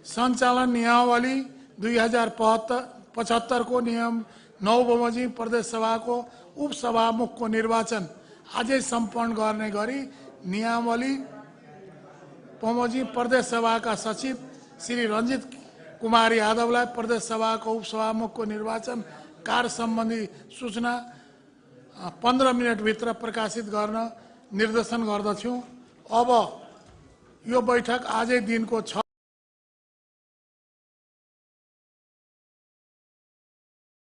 A: सञ्चालन नियमावली 2075 को नियम 9 बमोजिम प्रदेश सभाको उपसभामुखको निर्वाचन आजै सम्पन्न गर्ने गरी नियमावली बमोजिम प्रदेश सभाका सचिव श्री रञ्जित कुमार यादवलाई प्रदेश सभाको उपसभामुखको निर्वाचन कार्य सम्बन्धी सूचना 15 मिनटभित्र प्रकाशित गर्न निर्देशन गर्दछु। अब यो बैठक आजै दिनको 6